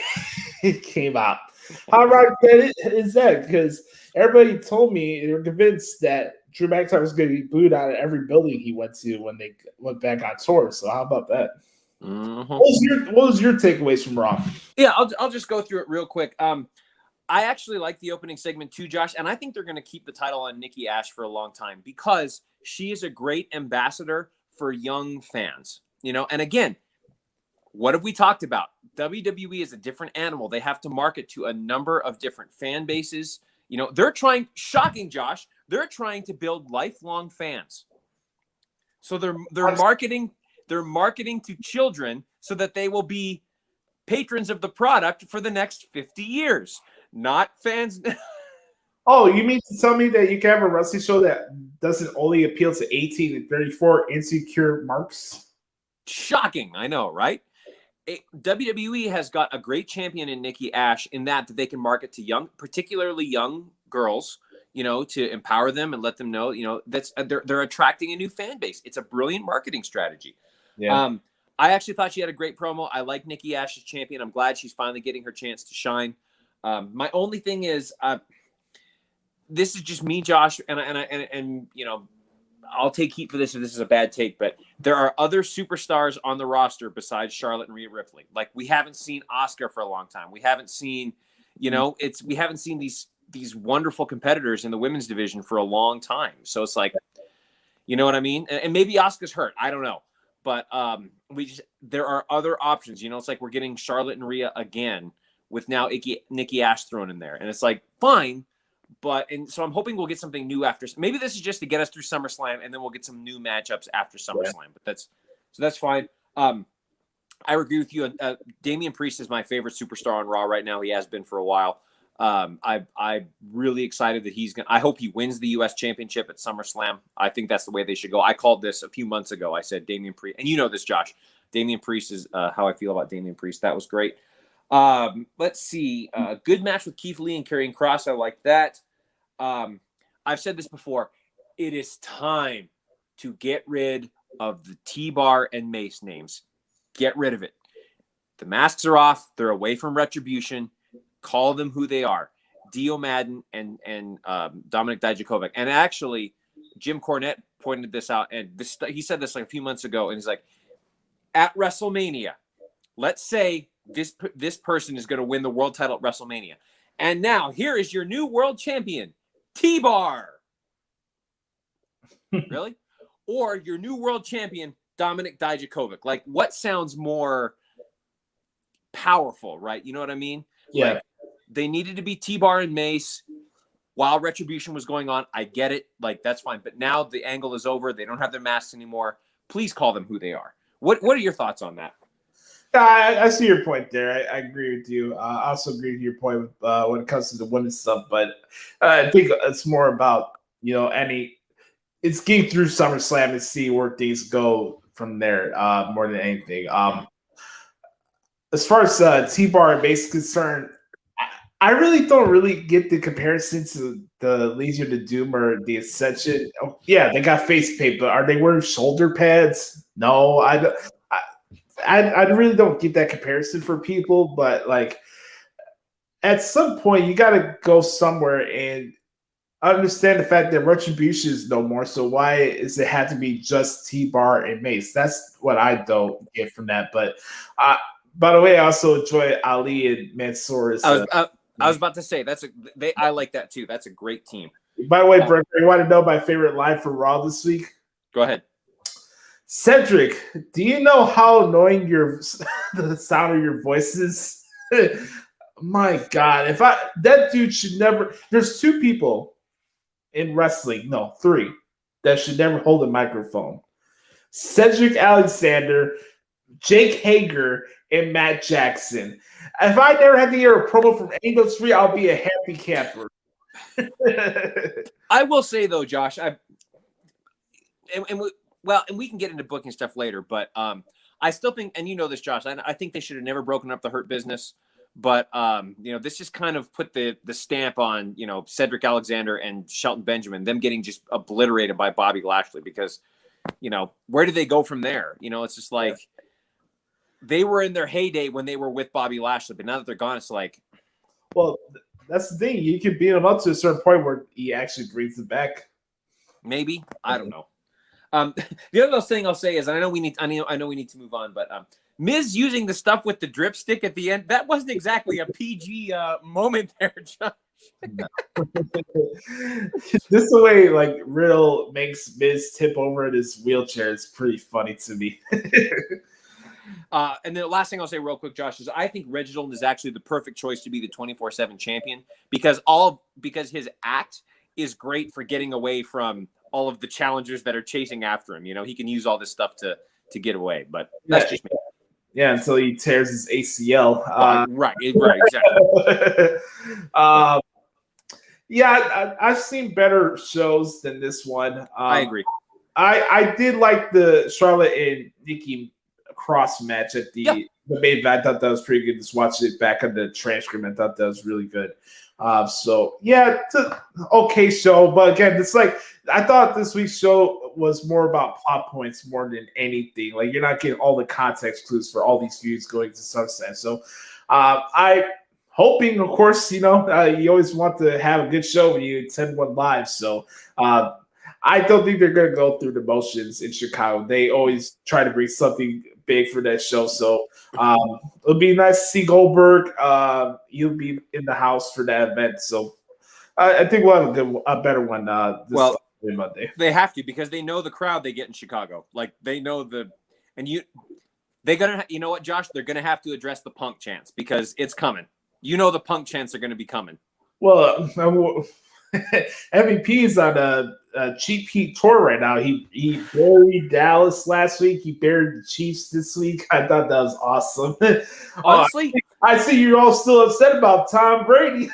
came out. How ironic is that? Because everybody told me they were convinced that Drew McIntyre was going to be booed out of every building he went to when they went back on tour. So how about that? Mm-hmm. What was your takeaways from Raw? Yeah, I'll just go through it real quick. I actually like the opening segment too, Josh, and I think they're going to keep the title on Nikki Ash for a long time because she is a great ambassador for young fans. You know, and again, what have we talked about? WWE is a different animal. They have to market to a number of different fan bases. You know, they're trying, shocking, Josh, they're trying to build lifelong fans. So they're marketing to children so that they will be patrons of the product for the next 50 years, not fans. Oh, you mean to tell me that you can have a wrestling show that doesn't only appeal to 18 and 34 insecure marks? Shocking, I know, right? WWE has got a great champion in Nikki Ash in that they can market to young, particularly young girls, you know, to empower them and let them know, you know, that's they're attracting a new fan base. It's a brilliant marketing strategy. Yeah. I actually thought she had a great promo. I like Nikki Ash as champion. I'm glad she's finally getting her chance to shine. My only thing is, this is just me, Josh, and you know, I'll take heat for this if this is a bad take, but there are other superstars on the roster besides Charlotte and Rhea Ripley. Like we haven't seen Asuka for a long time. We haven't seen, you know, we haven't seen these wonderful competitors in the women's division for a long time. So it's like, you know what I mean? And maybe Asuka's hurt. I don't know. But there are other options. You know, it's like we're getting Charlotte and Rhea again with now Nikki Ash thrown in there. And it's like, fine. And so I'm hoping we'll get something new after. Maybe this is just to get us through SummerSlam, and then we'll get some new matchups after SummerSlam. Yeah. But that's fine. I agree with you. Damian Priest is my favorite superstar on Raw right now. He has been for a while. I'm really excited that he's going to, I hope he wins the U.S. championship at SummerSlam. I think that's the way they should go. I called this a few months ago. I said Damian Priest, and you know this, Josh. Damian Priest is how I feel about Damian Priest. That was great. Let's see. Good match with Keith Lee and Karrion Kross. I like that. I've said this before. It is time to get rid of the T-Bar and Mace names. Get rid of it. The masks are off. They're away from Retribution. Call them who they are. Dio Madden and Dominic Dijakovic. And actually, Jim Cornette pointed this out. And he said this like a few months ago. And he's like, at WrestleMania, let's say this person is going to win the world title at WrestleMania. And now here is your new world champion, T-Bar. Really? Or your new world champion, Dominic Dijakovic. Like, what sounds more powerful, right? You know what I mean? Yeah. Like, they needed to be T-Bar and Mace. while Retribution was going on. I get it. Like, that's fine. But now the angle is over. They don't have their masks anymore. Please call them who they are. What are your thoughts on that? I see your point there. I agree with you. I also agree with your point when it comes to the women's stuff. But I think it's more about, it's getting through SummerSlam and see where things go from there more than anything. As far as T-Bar and Mace is concerned, I really don't really get the comparison to the Legion of Doom or the Ascension. Oh, yeah, they got face paint, but are they wearing shoulder pads? No, I really don't get that comparison for people. But like, at some point, you got to go somewhere and understand the fact that Retribution is no more. So why does it have to be just T-Bar and Mace? That's what I don't get from that. But by the way, I also enjoy Ali and Mansoor. I was about to say I like that too. That's a great team. By the way, Brett, you want to know my favorite line for Raw this week? Go ahead. Cedric, do you know how annoying the sound of your voice is? My God, that dude should never. There's 2 people in wrestling, no, 3, that should never hold a microphone. Cedric Alexander, Jake Hager, and Matt Jackson. If I never had to hear a promo from any of those 3, I'll be a happy camper. I will say though, Josh, we can get into booking stuff later, but I still think, and you know this, Josh, I think they should have never broken up the Hurt Business. But this just kind of put the stamp on Cedric Alexander and Shelton Benjamin, them getting just obliterated by Bobby Lashley, because where do they go from there? It's just like they were in their heyday when they were with Bobby Lashley, but now that they're gone, it's like, well, that's the thing. You can beat him up to a certain point where he actually brings it back. Maybe, I don't know. The other thing I'll say is, I know we need to move on, but Miz using the stuff with the dripstick at the end, that wasn't exactly a PG moment there, Josh. This the way like Riddle makes Miz tip over in his wheelchair is pretty funny to me. And the last thing I'll say real quick, Josh, is I think Reginald is actually the perfect choice to be the 24/7 champion, because his act is great for getting away from all of the challengers that are chasing after him. He can use all this stuff to get away, but that's just me. Yeah, until he tears his ACL. Right, exactly. I've seen better shows than this one. I agree. I did like the Charlotte and Nikki Cross match at the main event. I thought that was pretty good. Just watching it back on the transcript, I thought that was really good. It's an okay show, but again, it's like I thought this week's show was more about plot points more than anything. Like, you're not getting all the context clues for all these feuds going to SummerSlam. So I hoping, of course, you always want to have a good show when you attend one live. So I don't think they're going to go through the motions in Chicago. They always try to bring something big for that show. So it'll be nice to see Goldberg. He'll be in the house for that event. So I think we'll have a better one this Monday. They have to, because they know the crowd they get in Chicago. Like, they know they're gonna, you know what, Josh? They're gonna have to address the Punk chants, because it's coming. The Punk chants are gonna be coming. Well, MVP is on a cheap heat tour right now. He buried Dallas last week. He buried the Chiefs this week. I thought that was awesome. Honestly, I see you're all still upset about Tom Brady.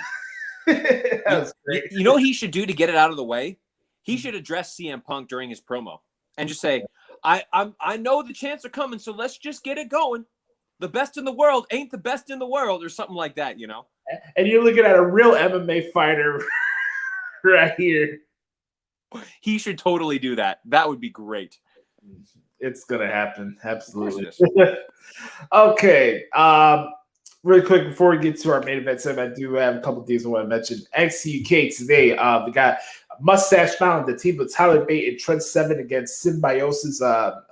He should do to get it out of the way? He should address CM Punk during his promo and just say, I know the chants are coming, so let's just get it going. The best in the world ain't the best in the world, or something like that, And you're looking at a real MMA fighter right here. He should totally do that. That would be great. It's gonna happen. Absolutely. Okay. Really quick before we get to our main event segment, I do have a couple of things I want to mention. XUK today, we got Mustache Mountain, the team with Tyler Bate and Trent Seven against Symbiosis, a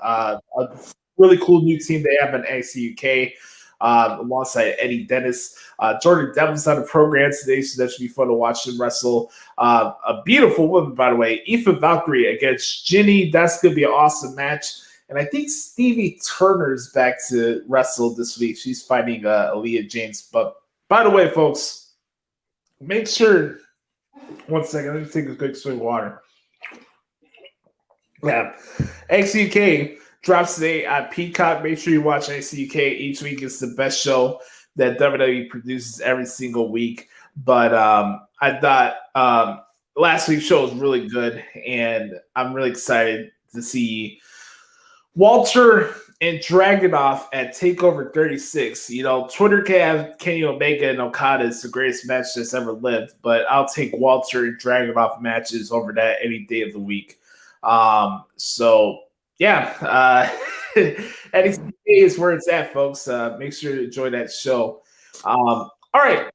really cool new team they have in XUK. Alongside Eddie Dennis. Jordan Devlin's on the program today, so that should be fun to watch him wrestle. A beautiful woman, by the way, Aoife Valkyrie against Ginny. That's going to be an awesome match. And I think Stevie Turner's back to wrestle this week. She's fighting Aaliyah James. But by the way, folks, make sure 1 second. Let me take a quick swig of water. Yeah. XUK drops today on Peacock. Make sure you watch XUK each week. It's the best show that WWE produces every single week. But I thought last week's show was really good, and I'm really excited to see Walter and Dragunov at TakeOver 36. You know, Twitter can have Kenny Omega and Okada as the greatest match that's ever lived, but I'll take Walter and Dragunov matches over that any day of the week. So yeah, NXT is where it's at, folks. Make sure to enjoy that show. All right,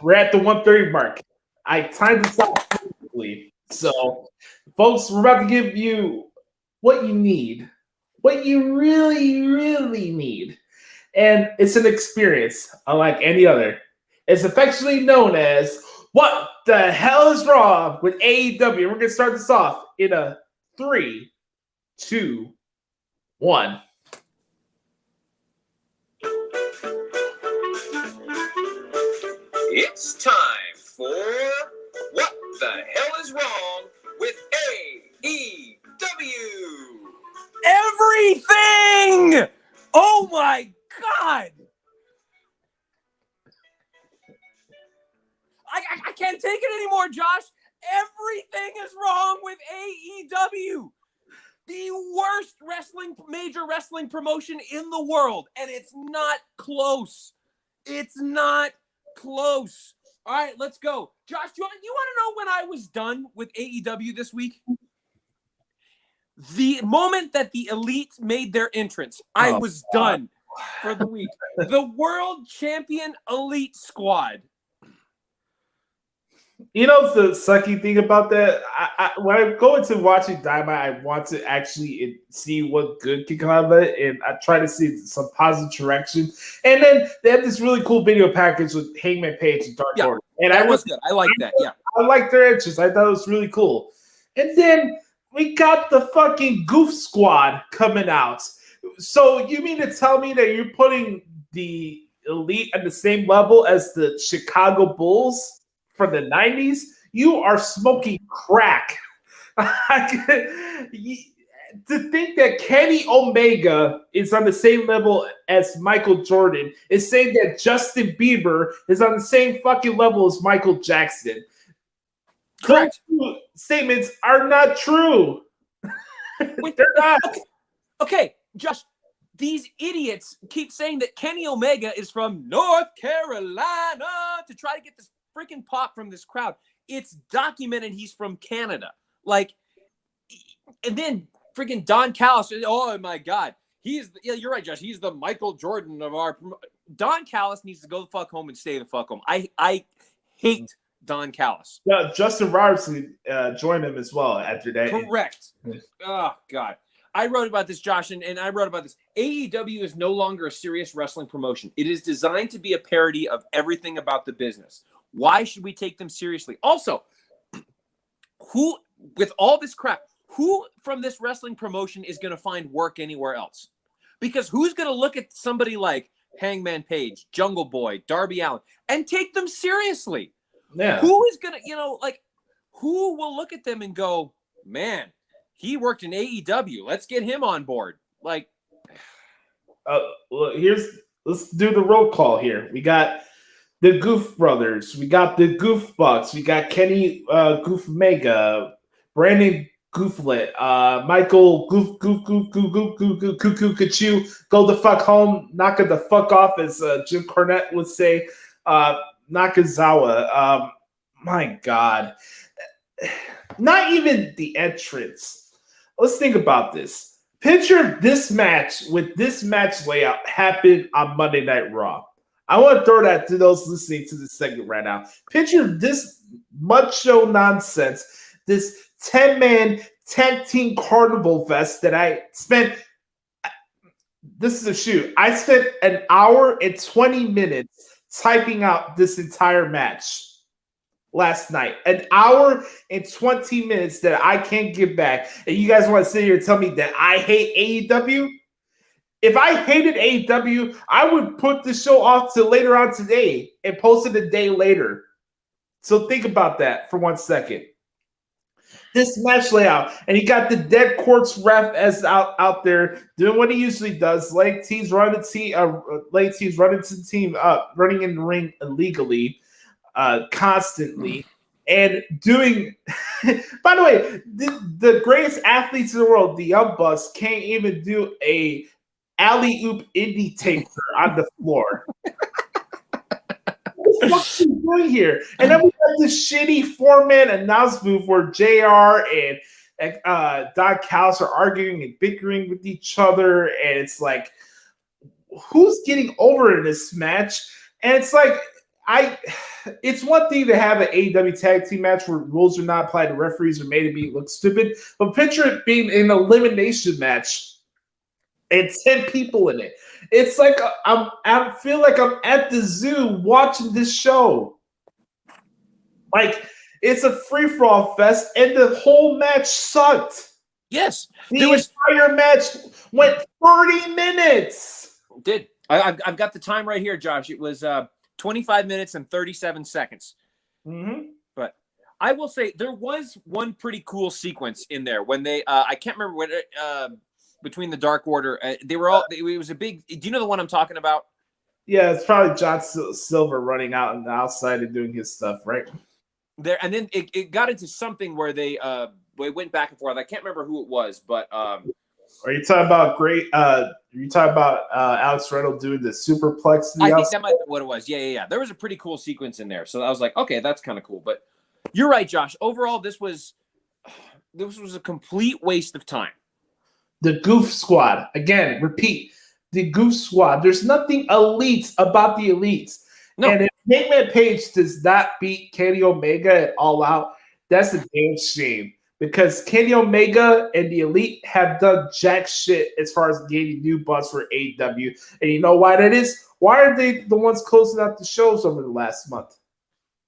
we're at the 1:30 mark. I timed this out perfectly. So, folks, we're about to give you what you need, what you really, really need, and it's an experience unlike any other. It's affectionately known as "What the hell is wrong with AEW?" We're gonna start this off in a 3, 2, 1. It's time for What the Hell is Wrong with AEW? Everything! Oh my God! I can't take it anymore, Josh. Everything is wrong with AEW. The worst major wrestling promotion in the world. And it's not close. It's not close. All right, let's go. Josh, you want to know when I was done with AEW this week? The moment that the Elite made their entrance, I was done for the week. The World Champion Elite Squad. You know the sucky thing about that? When I go into watching Dynamite, I want to actually see what good can come out of it, and I try to see some positive direction. And then they have this really cool video package with Hangman Page and Dark Order. And that was good. I like that. Yeah, I like their entrance. I thought it was really cool. And then we got the fucking Goof Squad coming out. So you mean to tell me that you're putting the Elite at the same level as the Chicago Bulls from the 90s? You are smoking crack. To think that Kenny Omega is on the same level as Michael Jordan is saying that Justin Bieber is on the same fucking level as Michael Jackson. Correct. Those statements are not true. They're not. Okay, Josh, these idiots keep saying that Kenny Omega is from North Carolina to try to get this freaking pop from this crowd. It's documented he's from Canada. Like, and then freaking Don Callis. Oh my God. You're right, Josh. He's the Michael Jordan of our. Don Callis needs to go the fuck home and stay the fuck home. I hate Don Callis. Yeah, Justin Robertson joined him as well after that. Correct. Oh God. I wrote about this, Josh, and I wrote about this. AEW is no longer a serious wrestling promotion. It is designed to be a parody of everything about the business. Why should we take them seriously? Also, who, with all this crap, who from this wrestling promotion is going to find work anywhere else? Because who's going to look at somebody like Hangman Page, Jungle Boy, Darby Allin, and take them seriously? Yeah. Who is going to, who will look at them and go, man, he worked in AEW. Let's get him on board. Let's do the roll call here. We got the Goof Brothers. We got the Goof Bucks. We got Kenny Goof Mega, Brandon Gooflet, Michael Goof Kachu, go the fuck home, knock it the fuck off, as Jim Cornette would say. Nakazawa. My God. Not even the entrance. Let's think about this. Picture this match with this match layout happened on Monday Night Raw. I want to throw that to those listening to this segment right now. Picture this Mudshow nonsense, this 10-man tag team Carnival fest that I spent. This is a shoot. I spent an hour and 20 minutes typing out this entire match last night. An hour and 20 minutes that I can't get back. And you guys want to sit here and tell me that I hate AEW? If I hated AEW, I would put the show off to later on today and post it a day later. So think about that for 1 second. This match layout, and you got the dead courts ref as out there doing what he usually does. Leg teams running the team up, running in the ring illegally, constantly, and doing. By the way, the greatest athletes in the world, the Young Bucks, can't even do a alley-oop indie taker on the floor. What the fuck are you doing here? And then we got this shitty four-man announce move where JR and Don Callis are arguing and bickering with each other, and it's like, who's getting over in this match? And it's like, it's one thing to have an AEW tag team match where rules are not applied to referees or made to look stupid, but picture it being an elimination match and 10 people in it. It's like I feel like I'm at the zoo watching this show. Like, it's a free-for-all fest, and the whole match sucked. Yes. The entire match went 30 minutes. It did. I've got the time right here, Josh. It was 25 minutes and 37 seconds. Mm-hmm. But I will say there was one pretty cool sequence in there when they I can't remember what between the Dark Order, they were all. It was a big. Do you know the one I'm talking about? Yeah, it's probably John Silver running out on the outside and doing his stuff, right? There, and then it got into something where they went back and forth. I can't remember who it was, but are you talking about Alex Reynolds doing the superplex? I think that might be what it was. Yeah. There was a pretty cool sequence in there, so I was like, okay, that's kind of cool. But you're right, Josh. Overall, this was a complete waste of time. The Goof Squad. Again, repeat. The Goof Squad. There's nothing elite about the elites. No. And if Hangman Page does not beat Kenny Omega at All Out, that's a damn shame. Because Kenny Omega and the Elite have done jack shit as far as gaining new buzz for AEW. And you know why that is? Why are they the ones closing out the shows over the last month?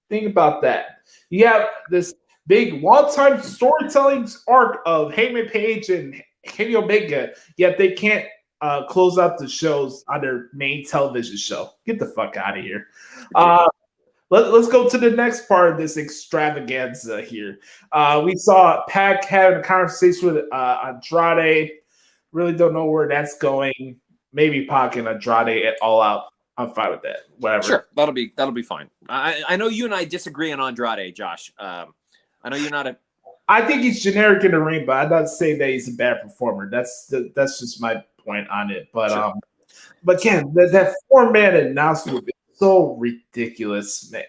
Think about that. You have this big one-time storytelling arc of Hangman Page and Kenny Omega, yet they can't close out the shows on their main television show. Get the fuck out of here. Let's go to the next part of this extravaganza here. We saw Pac having a conversation with Andrade. Really don't know where that's going. Maybe Pac and Andrade at All Out. I'm fine with that. Whatever. Sure, that'll be fine. I know you and I disagree on Andrade, Josh. I know you're not a. I think he's generic in the ring, but I'm not saying that he's a bad performer. That's just my point on it. But sure. But again, that 4-man announcement is so ridiculous, man.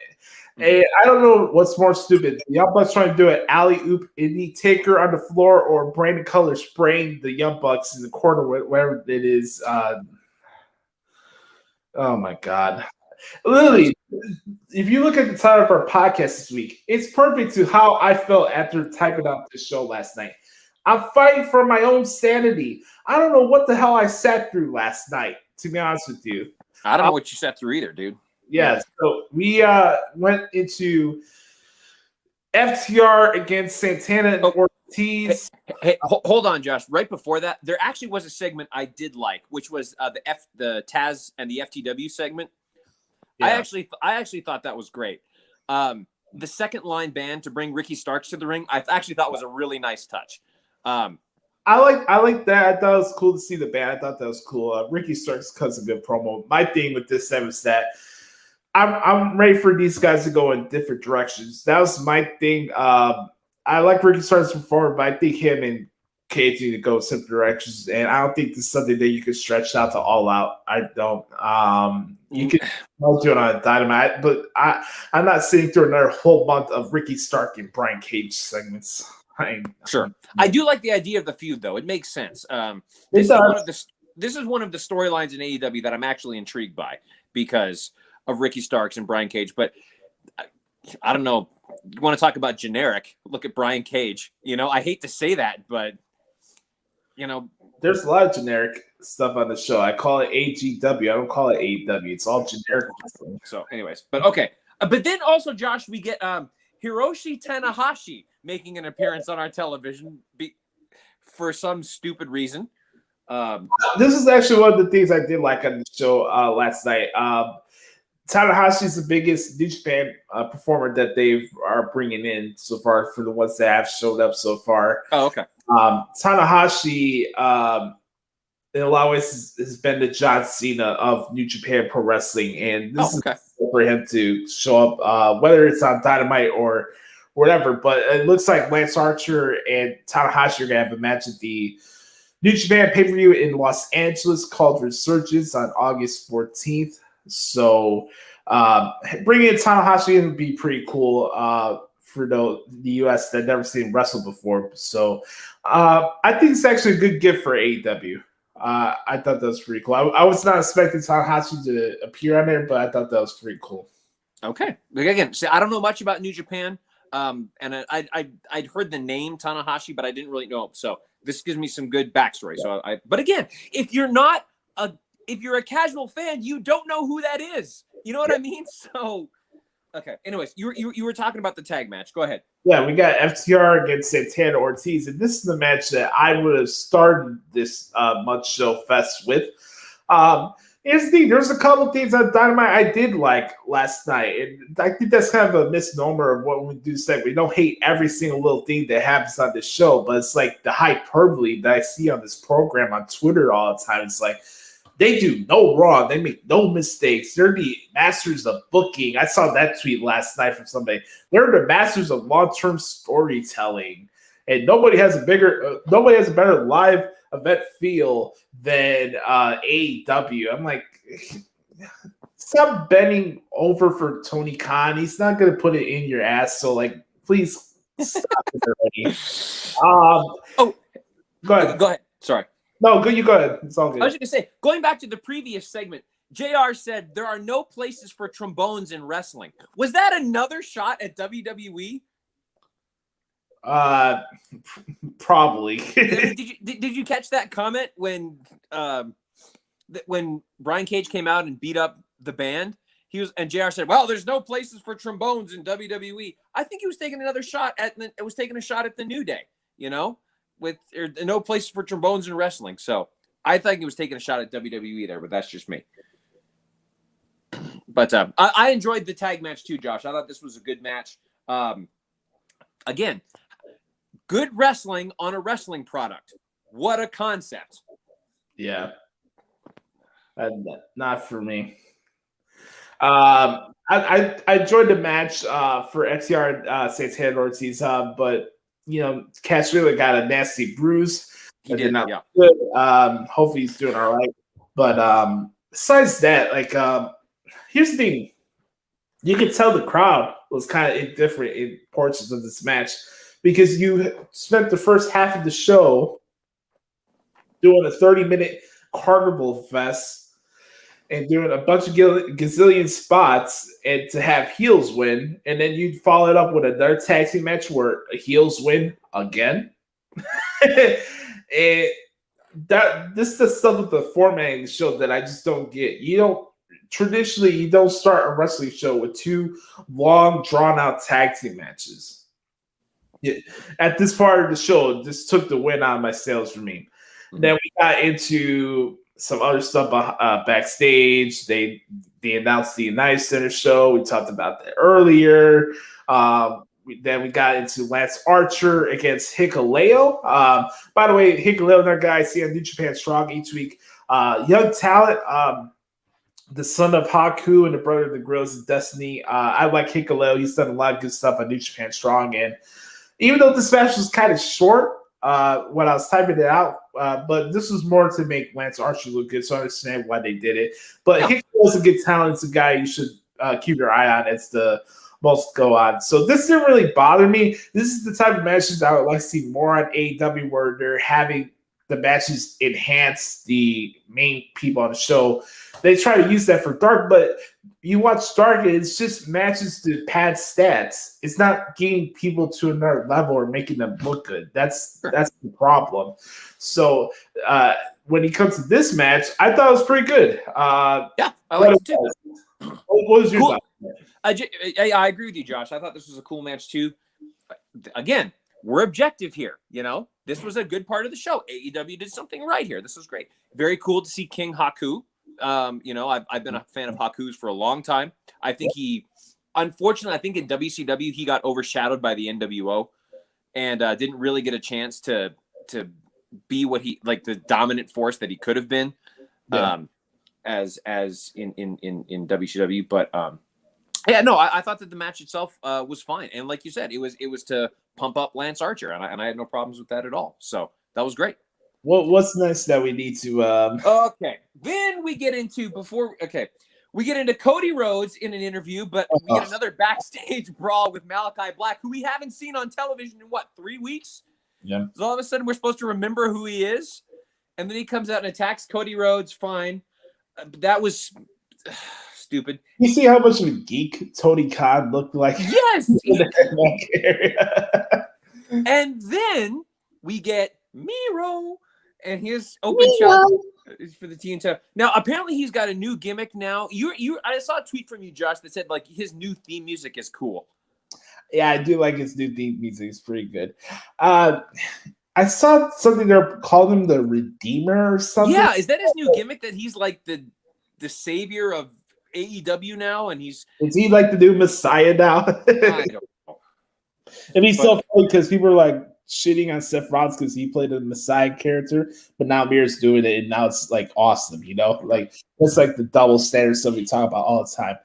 And I don't know what's more stupid. The Young Bucks trying to do an alley-oop indie taker on the floor, or Brandon Cutler spraying the Young Bucks in the corner, wherever it is. Oh my God. Literally, if you look at the title of our podcast this week, it's perfect to how I felt after typing out this show last night. I'm fighting for my own sanity. I don't know what the hell I sat through last night, to be honest with you. I don't know what you sat through either, dude. Yeah, so we went into FTR against Santana and Ortiz. Hey, hold on, Josh. Right before that, there actually was a segment I did like, which was the Taz and the FTW segment. Yeah. I actually thought that was great. The second line band to bring Ricky Starks to the ring, I actually thought was a really nice touch. I like that. I thought it was cool to see the band. I thought that was cool. Ricky Starks cuts a good promo. My thing with this segment is that I'm ready for these guys to go in different directions. That was my thing. I like Ricky Starks' performance, but I think him and Cage need to go different directions, and I don't think this is something that you can stretch out to All Out. I don't. You can do it on a Dynamite, but I'm not sitting through another whole month of Ricky Stark and Brian Cage segments. Sure, I do like the idea of the feud, though. It makes sense. This is one of the storylines in AEW that I'm actually intrigued by because of Ricky Starks and Brian Cage. But I don't know. You want to talk about generic? Look at Brian Cage. You know, I hate to say that, but you know, there's a lot of generic stuff on the show. I call it AGW. I don't call it AEW. It's all generic. So, anyways, but okay. But then also, Josh, we get Hiroshi Tanahashi making an appearance on our television for some stupid reason. This is actually one of the things I did like on the show last night. Tanahashi's the biggest New Japan performer that they are bringing in so far for the ones that have showed up so far. Oh, okay. Tanahashi, in a lot of ways, has been the John Cena of New Japan Pro Wrestling, and this is for him to show up, whether it's on Dynamite or whatever. But it looks like Lance Archer and Tanahashi are going to have a match at the New Japan pay-per-view in Los Angeles called Resurgence on August 14th. So bringing in Tanahashi in would be pretty cool for the U.S. that never seen him wrestle before. So I think it's actually a good gift for AEW. I thought that was pretty cool. I was not expecting Tanahashi to appear on there, but I thought that was pretty cool. Okay. Again, see, I don't know much about New Japan, and I'd heard the name Tanahashi, but I didn't really know him. So this gives me some good backstory. Yeah. But again, if you're a casual fan, you don't know who that is. You know what I mean? So, okay. Anyways, you were talking about the tag match. Go ahead. Yeah, we got FTR against Santana Ortiz, and this is the match that I would have started this Mudshow Fest with. Here's the thing: there's a couple things on Dynamite I did like last night, and I think that's kind of a misnomer of what we do. Say we don't hate every single little thing that happens on this show, but it's like the hyperbole that I see on this program on Twitter all the time. It's like, they do no wrong. They make no mistakes. They're the masters of booking. I saw that tweet last night from somebody. They're the masters of long-term storytelling, and nobody has a better live event feel than AEW. I'm like, stop bending over for Tony Khan. He's not going to put it in your ass. So, like, please stop it already. Go ahead. Go ahead. Sorry. No, good. You go ahead. It's all good. I was just going to say, going back to the previous segment, JR said there are no places for trombones in wrestling. Was that another shot at WWE? Probably. Did you catch that comment when Brian Cage came out and beat up the band? And JR said, "Well, there's no places for trombones in WWE." I think he was taking another shot at the New Day. You know. With no place for trombones in wrestling. So I think he was taking a shot at WWE there, but that's just me. But I enjoyed the tag match too, Josh. I thought this was a good match. Again, good wrestling on a wrestling product. What a concept. Yeah. Not for me. I enjoyed the match for XCR Santana Ortiz, but you know, Cash really got a nasty bruise. He did not. Yeah. Good. Hopefully he's doing all right. But besides that, like, here's the thing: you can tell the crowd was kind of indifferent in portions of this match because you spent the first half of the show doing a 30-minute Carnival Fest and doing a bunch of gazillion spots and to have heels win, and then you'd follow it up with another tag team match where heels win again. And this is the stuff with the formatting show that I just don't get. You don't start a wrestling show with two long, drawn-out tag team matches. Yeah, at this part of the show, this took the win out of my sails for me. Mm-hmm. Then we got into some other stuff backstage. They announced the United Center show. We talked about that earlier. Then we got into Lance Archer against Hikuleo. By the way, Hikuleo, another guy I see on New Japan Strong each week. Young talent, the son of Haku and the brother of the Grills of Destiny. I like Hikuleo. He's done a lot of good stuff on New Japan Strong. And even though this match was kind of short, when I was typing it out, but this was more to make Lance Archer look good, so I understand why they did it. But Hikuleo is a good talent. It's a guy you should keep your eye on as the most go on. So this didn't really bother me. This is the type of matches I would like to see more on AEW, where they're having the matches enhance the main people on the show. They try to use that for Dark, but you watch Dark, it's just matches to pad stats. It's not getting people to another level or making them look good. That's the problem. So when it comes to this match, I thought it was pretty good. Yeah, I like it too. What was your thought? I agree with you, Josh. I thought this was a cool match too. Again, we're objective here. You know, this was a good part of the show. AEW did something right here. This was great. Very cool to see King Haku I've been a fan of Haku's for a long time. I think unfortunately, I think in WCW he got overshadowed by the NWO and didn't really get a chance to be what he like the dominant force that he could have been as in WCW. But I thought that the match itself was fine, and like you said, it was to pump up Lance Archer, and I had no problems with that at all. So that was great. What's next that we need to? Okay, then we get into we get into Cody Rhodes in an interview, but we get another backstage brawl with Malachi Black, who we haven't seen on television in 3 weeks. Yeah. So all of a sudden we're supposed to remember who he is, and then he comes out and attacks Cody Rhodes. Fine, that was stupid. You see how much of a geek Tony Khan looked like? Yes. And then we get Miro and his open shot for the TNT. Now, apparently, he's got a new gimmick now. I saw a tweet from you, Josh, that said like his new theme music is cool. Yeah, I do like his new theme music. It's pretty good. I saw something they're calling him the Redeemer or something. Yeah, is that his new gimmick that he's like the savior of AEW now? And is he like the new Messiah now? I don't know. And he's so funny because people are like shitting on Seth Rollins because he played a Messiah character, but now Mir's doing it, and now it's like awesome, like it's like the double standard stuff we talk about all the time.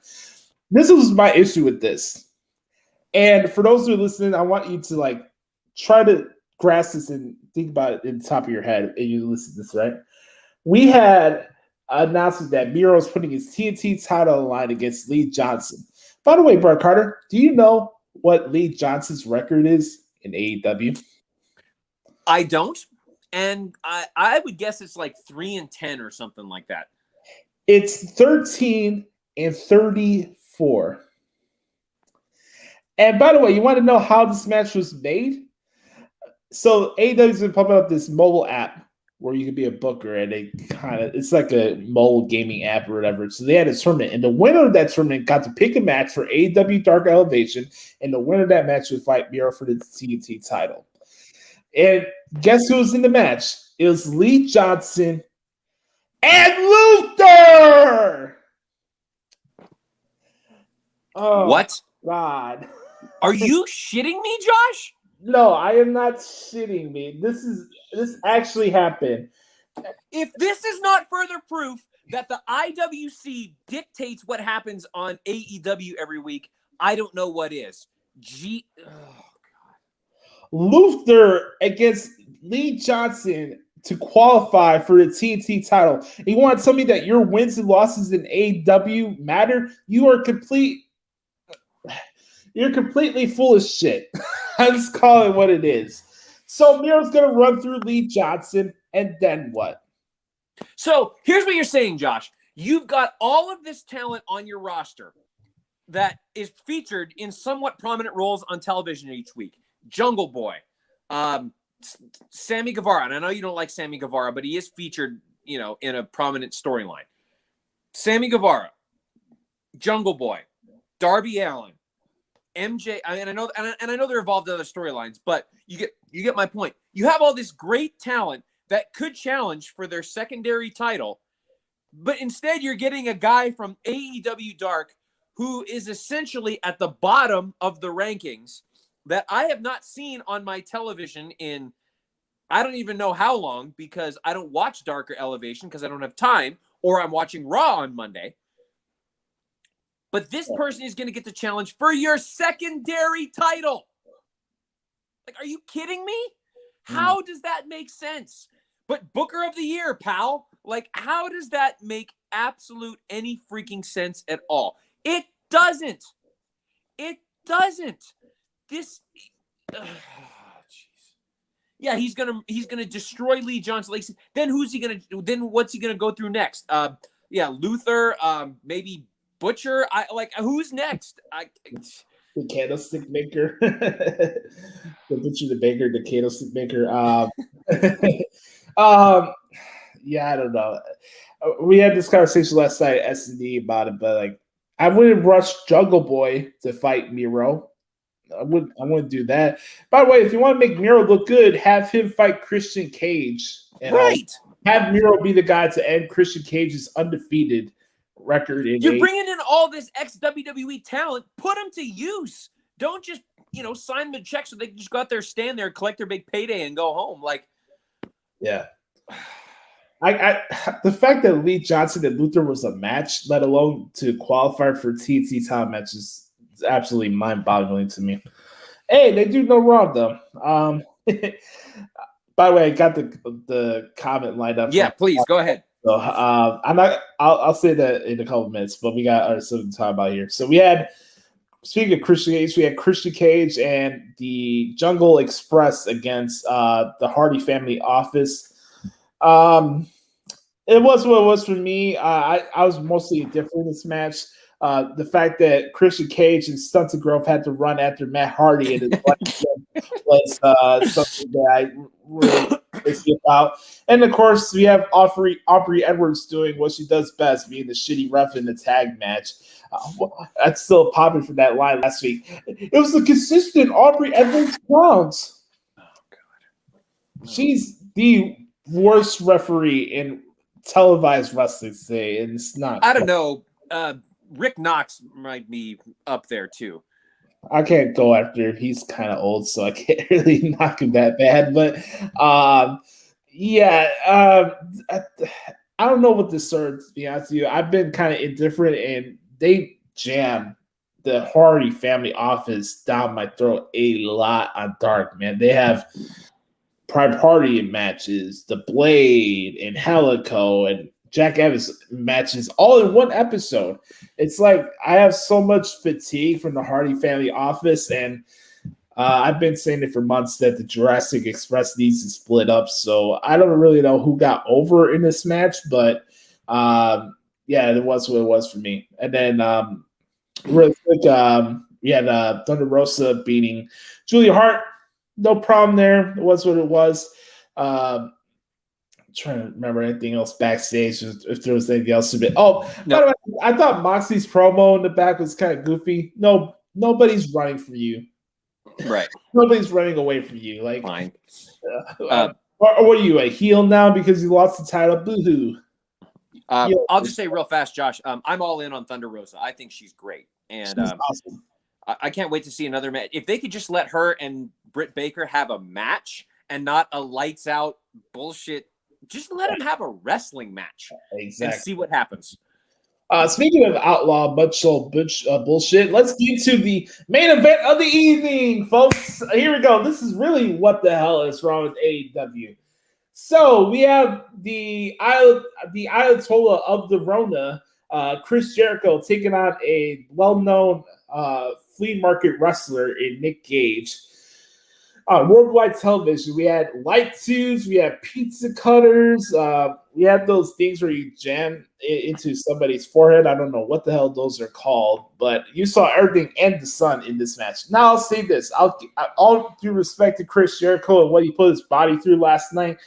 This was my issue with this, and for those who are listening, I want you to like try to grasp this and think about it in the top of your head, and you listen to this, right? We had an announcement that Miro is putting his TNT title on the line against Lee Johnson. By the way, Brett Carter, do you know what Lee Johnson's record is in AEW? I don't, and I would guess it's like 3-10 or something like that. It's 13-34. And by the way, you want to know how this match was made? So AEW's been pumping up this mobile app where you can be a booker, and it's like a mobile gaming app or whatever. So they had a tournament, and the winner of that tournament got to pick a match for AEW Dark Elevation, and the winner of that match would fight Miro for the TNT title. And guess who was in the match? It was Lee Johnson and Luther! Oh, what? God. Are you shitting me, Josh? No, I am not shitting me. This actually happened. If this is not further proof that the IWC dictates what happens on AEW every week, I don't know what is. Oh, God. Luther against Lee Johnson to qualify for the TNT title. You want to tell me that your wins and losses in AEW matter? You're completely full of shit. I just call it what it is. So Miro's going to run through Lee Johnson, and then what? So here's what you're saying, Josh. You've got all of this talent on your roster that is featured in somewhat prominent roles on television each week. Jungle Boy, Sammy Guevara. And I know you don't like Sammy Guevara, but he is featured, in a prominent storyline. Sammy Guevara, Jungle Boy, Darby Allin, MJ, and I know they're involved in other storylines, but you get my point. You have all this great talent that could challenge for their secondary title, but instead you're getting a guy from AEW Dark who is essentially at the bottom of the rankings that I have not seen on my television in I don't even know how long, because I don't watch Dark or Elevation because I don't have time, or I'm watching Raw on Monday. But this person is going to get the challenge for your secondary title. Like, are you kidding me? How does that make sense? But Booker of the Year, pal. Like, how does that make absolute any freaking sense at all? It doesn't. It doesn't. This, yeah, he's gonna destroy Lee Johnson. Like, then who's he gonna? Then what's he gonna go through next? Luther, maybe Butcher. Who's next? The candlestick maker, the Butcher, the baker, the candlestick maker. Yeah, I don't know. We had this conversation last night at S&D about it, but like, I wouldn't rush Jungle Boy to fight Miro. I wouldn't do that. By the way, if you want to make Miro look good, have him fight Christian Cage. Right. have Miro be the guy to end Christian Cage's undefeated record. You're bringing in all this ex-WWE talent. Put them to use. Don't just, sign the check so they can just go out there, stand there, collect their big payday, and go home. Yeah. The fact that Lee Johnson and Luther was a match, let alone to qualify for TNT title matches, is absolutely mind-boggling to me. Hey, they do no wrong though. By the way, I got the comment lined up. Yeah, please go ahead. So I'll say that in a couple of minutes, but we got something to talk about here. So we had, speaking of Christian Cage, we had Christian Cage and the Jungle Express against the Hardy Family Office. It was what it was for me. I was mostly indifferent in this match. The fact that Christian Cage and Stunted Grove had to run after Matt Hardy and his was something that I really skip out. And of course, we have Aubrey Edwards doing what she does best, being the shitty ref in the tag match. That's still popping from that line last week. It was the consistent Aubrey Edwards clowns. Oh God, she's the worst referee in televised wrestling today, and it's not. I don't know. Rick Knox might be up there too. I can't go after him. He's kind of old, so I can't really knock him that bad. But I don't know what this serves, to be honest with you. I've been kind of indifferent, and they jam the Hardy Family Office down my throat a lot on Dark, man. They have Pride Party matches, The Blade, and Helico, and Jack Evans matches all in one episode. It's like I have so much fatigue from the Hardy Family Office, and I've been saying it for months that the Jurassic Express needs to split up. So I don't really know who got over in this match, but it was what it was for me. And then real quick, we had Thunder Rosa beating Julia Hart. No problem there. It was what it was. Trying to remember anything else backstage, if there was anything else to be. Oh, no. By the way, I thought Moxie's promo in the back was kind of goofy. No, nobody's running from you. Right. Nobody's running away from you. Like, fine. Or what are you, a heel now because you lost the title? Boo-hoo. I'll just say real fast, Josh. I'm all in on Thunder Rosa. I think she's great. And she's awesome. I can't wait to see another match. If they could just let her and Britt Baker have a match and not a lights out bullshit, just let them have a wrestling match and see what happens. Speaking of outlaw Mudshow bullshit, let's get to the main event of the evening, folks. Here we go. This is really what the hell is wrong with AEW. So we have the Ayatollah of the Rona, Chris Jericho, taking on a well-known flea market wrestler in Nick Gage. On worldwide television, we had light tubes, we had pizza cutters, we had those things where you jam into somebody's forehead. I don't know what the hell those are called, but you saw everything and the sun in this match. Now I'll say this: all due respect to Chris Jericho and what he put his body through last night,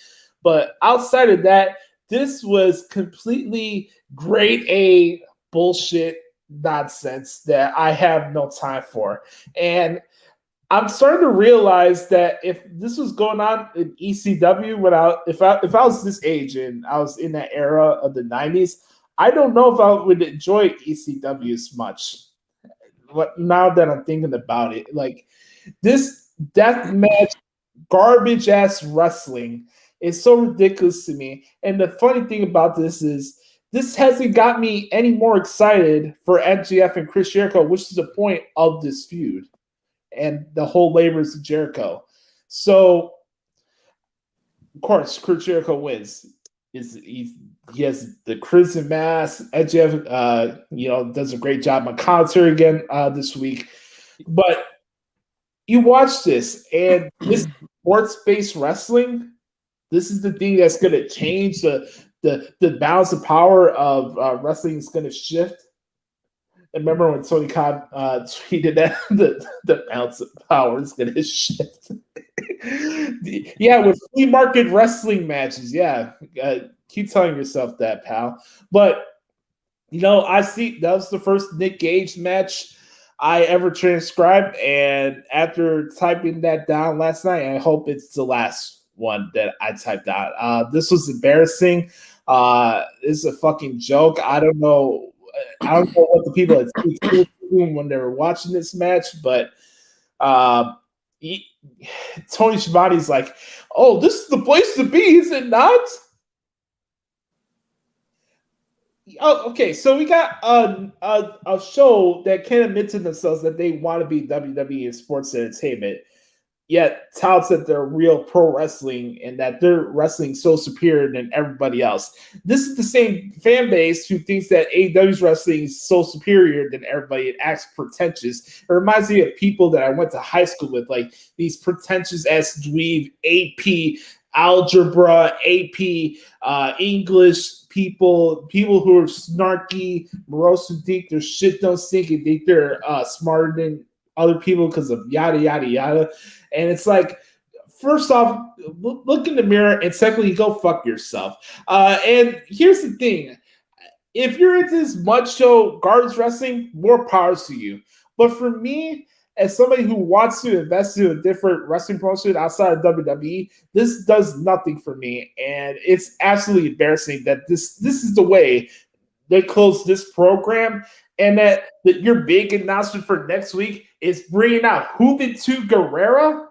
but outside of that, this was completely grade A bullshit nonsense that I have no time for. And I'm starting to realize that if this was going on in ECW, if I was this age and I was in that era of the 90s, I don't know if I would enjoy ECW as much. Now that I'm thinking about it, like this deathmatch, garbage ass wrestling is so ridiculous to me. And the funny thing about this is this hasn't got me any more excited for MJF and Chris Jericho, which is the point of this feud. And the whole labors of Jericho. So, of course, Chris Jericho wins. He has the crimson mask. MJF, does a great job on commentary again this week. But you watch this, and this sports-based wrestling, this is the thing that's going to change the balance of power of wrestling is going to shift. And remember when Tony Khan tweeted that the balance of power is going to shift? With flea market wrestling matches. Keep telling yourself that, pal. But, I see that was the first Nick Gage match I ever transcribed. And after typing that down last night, I hope it's the last one that I typed out. This was embarrassing. It's a fucking joke. I don't know what the people at TNT were doing when they were watching this match, but Tony Schiavone's like, "Oh, this is the place to be, is it not?" Oh, okay. So we got a show that can't admit to themselves that they want to be WWE and sports entertainment, yet touts that they're real pro wrestling and that they're wrestling so superior than everybody else. This is the same fan base who thinks that AEW's wrestling is so superior than everybody. It acts pretentious. It reminds me of people that I went to high school with, like these pretentious ass dweeb AP algebra, AP English people who are snarky, morose, who think their shit don't stink and think they're smarter than other people because of yada yada yada. And it's like, first off, look in the mirror, and secondly, go fuck yourself. And here's the thing: if you're into this Mudshow garbage wrestling, more power to you. But for me, as somebody who wants to invest in a different wrestling promotion outside of WWE, this does nothing for me. And it's absolutely embarrassing that this is the way they close this program, and that your big announcement for next week is bringing out Juventud Guerrera.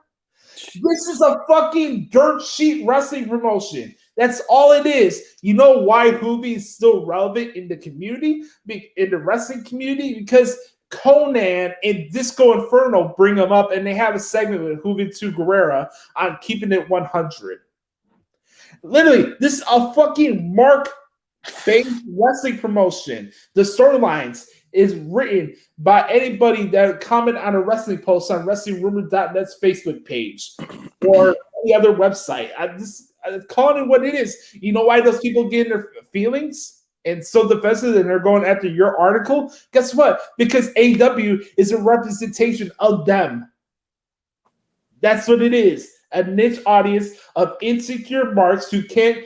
This is a fucking dirt sheet wrestling promotion. That's all it is. You know why Juvi is still relevant in the community, in the wrestling community? Because Conan and Disco Inferno bring them up, and they have a segment with Juventud Guerrera on Keeping It 100. Literally, this is a fucking mark-based wrestling promotion. The storylines is written by anybody that comment on a wrestling post on WrestlingRumor.net's Facebook page or any other website. I'm calling it what it is. You know why those people get in their feelings and so defensive and they're going after your article? Guess what? Because AEW is a representation of them. That's what it is. A niche audience of insecure marks who can't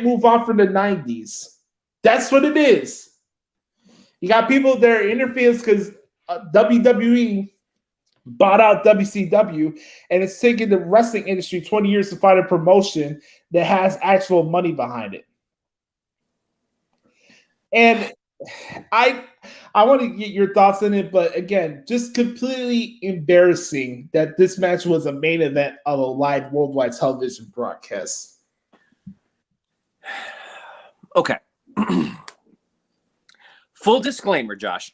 move on from the 90s. That's what it is. You got people that are interfering because WWE bought out WCW, and it's taken the wrestling industry 20 years to find a promotion that has actual money behind it. And I want to get your thoughts on it, but again, just completely embarrassing that this match was a main event of a live worldwide television broadcast. Okay. Full disclaimer, Josh.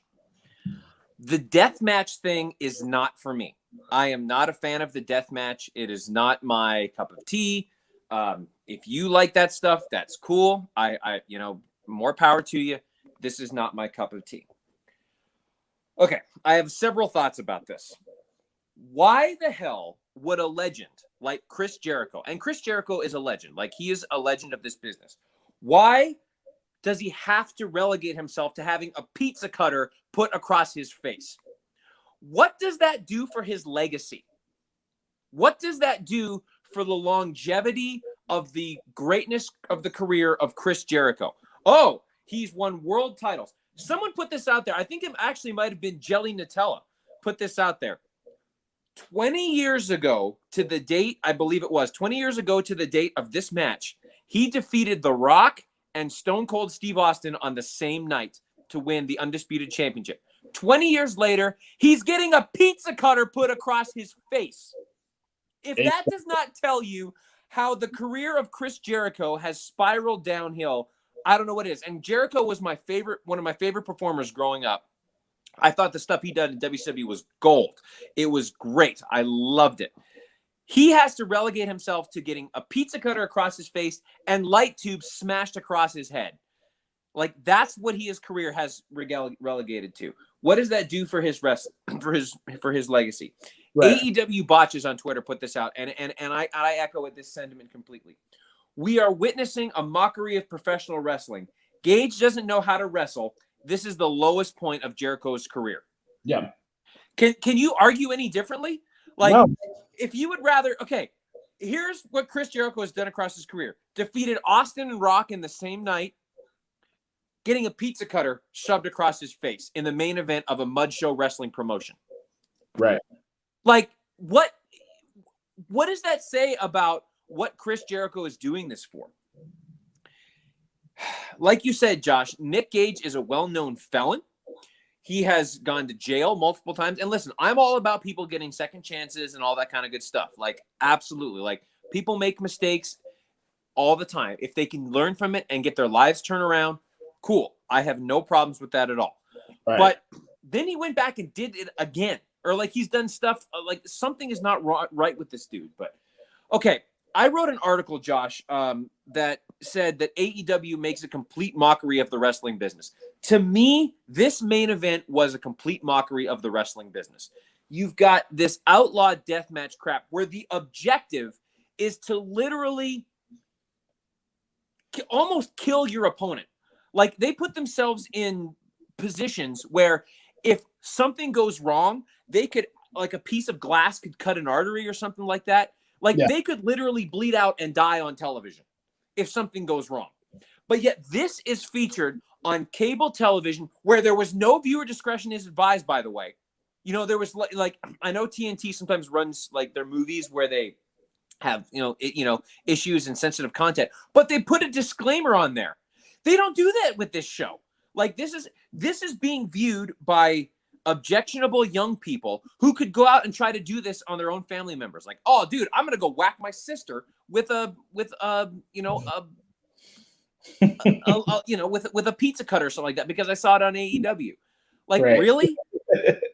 The death match thing is not for me. I am not a fan of the death match. It is not my cup of tea. If you like that stuff, that's cool. I more power to you. This is not my cup of tea. Okay, I have several thoughts about this. Why the hell would a legend like Chris Jericho, and Chris Jericho is a legend, like he is a legend of this business. Why does he have to relegate himself to having a pizza cutter put across his face? What does that do for his legacy? What does that do for the longevity of the greatness of the career of Chris Jericho? Oh, he's won world titles. Someone put this out there. I think it actually might have been Jelly Nutella put this out there. 20 years ago to the date, I believe it was 20 years ago to the date of this match, he defeated The Rock and Stone Cold Steve Austin on the same night to win the Undisputed Championship. 20 years later, he's getting a pizza cutter put across his face. If that does not tell you how the career of Chris Jericho has spiraled downhill, I don't know what it is. And Jericho was one of my favorite performers growing up. I thought the stuff he did in WCW was gold. It was great. I loved it. He has to relegate himself to getting a pizza cutter across his face and light tubes smashed across his head. Like, that's what his career has relegated to. What does that do for his for his legacy? Right. AEW Botches on Twitter put this out, and I echo this sentiment completely. We are witnessing a mockery of professional wrestling. Gage doesn't know how to wrestle. This is the lowest point of Jericho's career. Yeah. Can you argue any differently? Like, no. If you would rather, okay, here's what Chris Jericho has done across his career. Defeated Austin and Rock in the same night, getting a pizza cutter shoved across his face in the main event of a Mudshow wrestling promotion. Right. Like, what? what does that say about what Chris Jericho is doing this for? Like you said, Josh, Nick Gage is a well-known felon. He has gone to jail multiple times. And listen, I'm all about people getting second chances and all that kind of good stuff. Like, absolutely. Like, people make mistakes all the time. If they can learn from it and get their lives turned around, cool. I have no problems with that at all. Right. But then he went back and did it again. Or like he's done stuff, like something is not right with this dude. But okay, I wrote an article, Josh, that said that AEW makes a complete mockery of the wrestling business. To me, this main event was a complete mockery of the wrestling business. You've got this outlaw deathmatch crap where the objective is to literally almost kill your opponent. Like, they put themselves in positions where if something goes wrong, they could, like, a piece of glass could cut an artery or something like that. Like, they could literally bleed out and die on television if something goes wrong. But yet this is featured on cable television where there was no viewer discretion is advised, by the way. You know, there was like I know TNT sometimes runs like their movies where they have, issues and sensitive content, but they put a disclaimer on there. They don't do that with this show. Like, this is being viewed by objectionable young people who could go out and try to do this on their own family members. Like, oh, dude, I'm gonna go whack my sister with a pizza cutter or something like that because I saw it on AEW. Like, right. Really?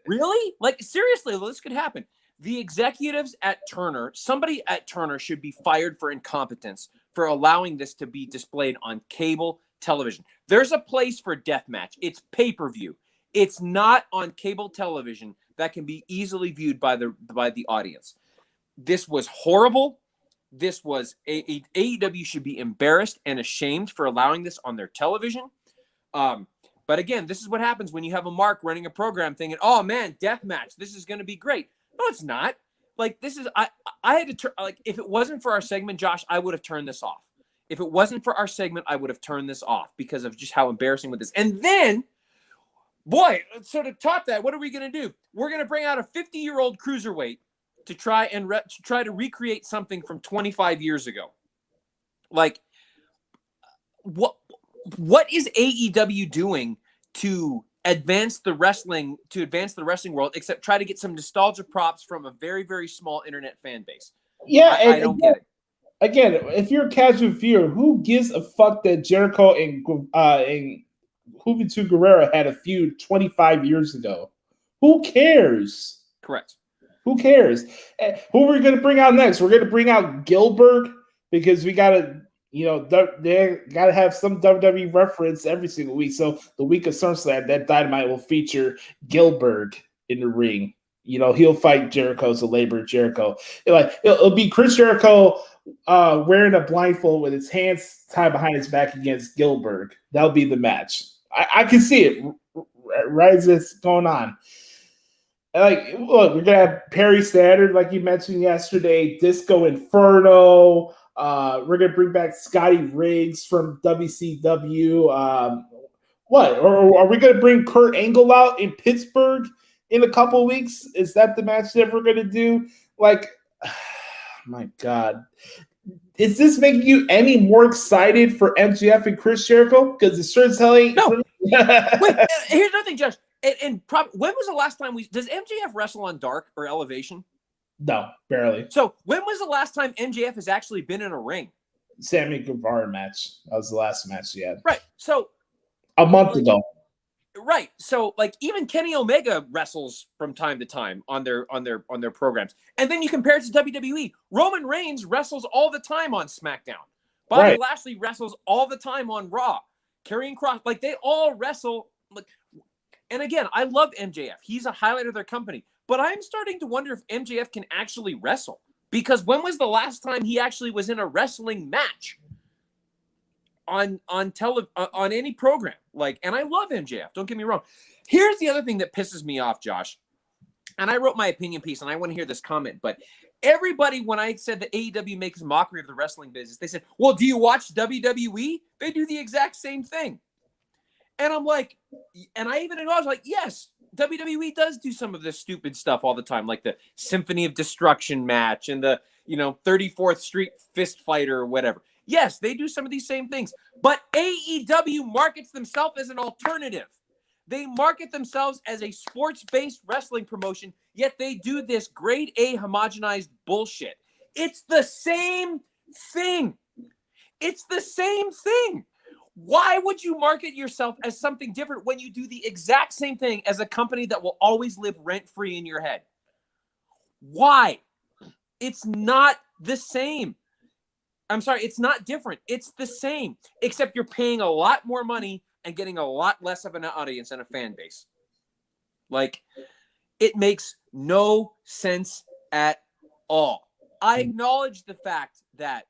Really? Like, seriously, this could happen. The executives at Turner, somebody at Turner should be fired for incompetence for allowing this to be displayed on cable television. There's a place for deathmatch. It's pay-per-view. It's not on cable television that can be easily viewed by the audience. This was horrible. This was AEW should be embarrassed and ashamed for allowing this on their television. But again, this is what happens when you have a mark running a program thinking, oh man, deathmatch, this is going to be great. No, it's not. Like, this is, I had to turn, like, if it wasn't for our segment, Josh, I would have turned this off. If it wasn't for our segment, I would have turned this off because of just how embarrassing with this. And then, boy, so to top that, what are we going to do? We're going to bring out a 50-year-old cruiserweight to try to recreate something from 25 years ago. Like, what is AEW doing to advance the wrestling world, except try to get some nostalgia props from a very, very small internet fan base? Yeah, I don't get it. Again, if you're a casual viewer, who gives a fuck that Jericho and Juventud Guerrera had a feud 25 years ago? Who cares? Correct. Who cares? Who are we going to bring out next? We're going to bring out Gilbert because we got to, they got to have some WWE reference every single week. So the week of SummerSlam, that Dynamite will feature Gilbert in the ring. He'll fight Jericho, so labor Jericho. It'll be Chris Jericho wearing a blindfold with his hands tied behind his back against Gilbert. That'll be the match. I can see it right as it's going on. Like, look, we're gonna have Perry Standard, like you mentioned yesterday, Disco Inferno. We're gonna bring back Scotty Riggs from WCW. What? Or are we gonna bring Kurt Angle out in Pittsburgh in a couple of weeks? Is that the match that we're gonna do? Like, my God. Is this making you any more excited for MJF and Chris Jericho? Because it sure as hell ain't. No. Wait, here's another thing, Josh. When was the last time does MJF wrestle on Dark or Elevation? No, barely. So when was the last time MJF has actually been in a ring? Sammy Guevara match. That was the last match he had. Right. So a month ago. Right. So like even Kenny Omega wrestles from time to time on their programs. And then you compare it to WWE. Roman Reigns wrestles all the time on SmackDown. Bobby Lashley wrestles all the time on Raw. Karrion Kross, like they all wrestle. Like, and again, I love MJF. He's a highlight of their company. But I'm starting to wonder if MJF can actually wrestle. Because when was the last time he actually was in a wrestling match on any program? Like, and I love MJF. Don't get me wrong. Here's the other thing that pisses me off, Josh. And I wrote my opinion piece, and I want to hear this comment. But everybody, when I said that AEW makes a mockery of the wrestling business, they said, well, do you watch WWE? They do the exact same thing. And I'm like, and I even acknowledge, like, yes, WWE does do some of this stupid stuff all the time, like the Symphony of Destruction match and the 34th Street fist fight or whatever. Yes, they do some of these same things, but AEW markets themselves as an alternative. They market themselves as a sports-based wrestling promotion, yet they do this grade A homogenized bullshit. It's the same thing. It's the same thing. Why would you market yourself as something different when you do the exact same thing as a company that will always live rent-free in your head? Why? It's not the same. I'm sorry, it's not different. It's the same, except you're paying a lot more money and getting a lot less of an audience and a fan base. Like, it makes no sense at all. I acknowledge the fact that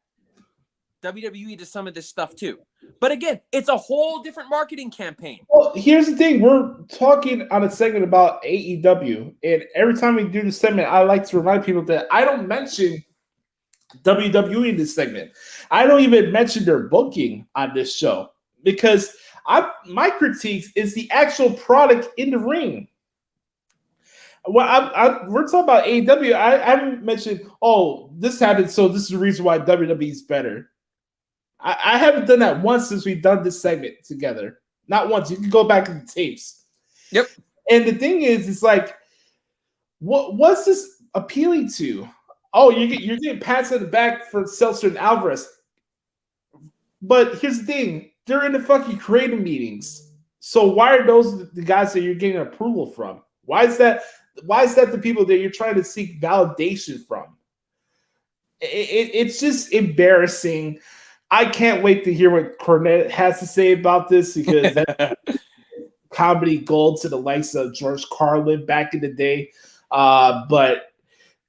WWE does some of this stuff too. But again, it's a whole different marketing campaign. Well, here's the thing. We're talking on a segment about AEW. And every time we do the segment, I like to remind people that I don't mention WWE in this segment. I don't even mention their booking on this show because my critique is the actual product in the ring. Well, we're talking about AEW. I haven't mentioned, this happened, so this is the reason why WWE is better. I haven't done that once since we've done this segment together. Not once. You can go back in the tapes. Yep. And the thing is, it's like, what's this appealing to? Oh, you're getting pats on the back for Seltzer and Alvarez. But here's the thing. They're in the fucking creative meetings. So why are those the guys that you're getting approval from? Why is that the people that you're trying to seek validation from? It's just embarrassing. I can't wait to hear what Cornette has to say about this because that's comedy gold to the likes of George Carlin back in the day. But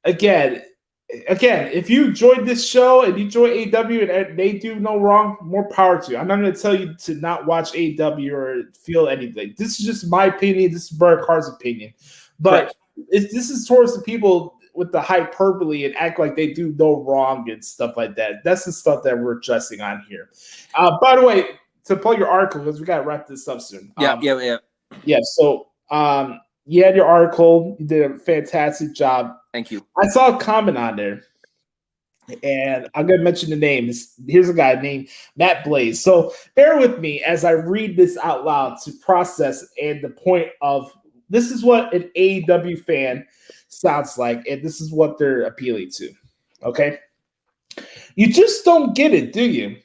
again, if you enjoyed this show and you enjoy AEW and they do no wrong, more power to you. I'm not going to tell you to not watch AEW or feel anything. This is just my opinion. This is Britt Carr's opinion. But this is towards the people with the hyperbole and act like they do no wrong and stuff like that. That's the stuff that we're addressing on here. By the way, to plug your article, because we got to wrap this up soon. Yeah. Yeah, so you had your article. You did a fantastic job. Thank you. I saw a comment on there, and I'm going to mention the name. Here's a guy named Matt Blaze. So bear with me as I read this out loud to process and the point of this is what an AEW fan sounds like, and this is what they're appealing to. Okay? You just don't get it, do you?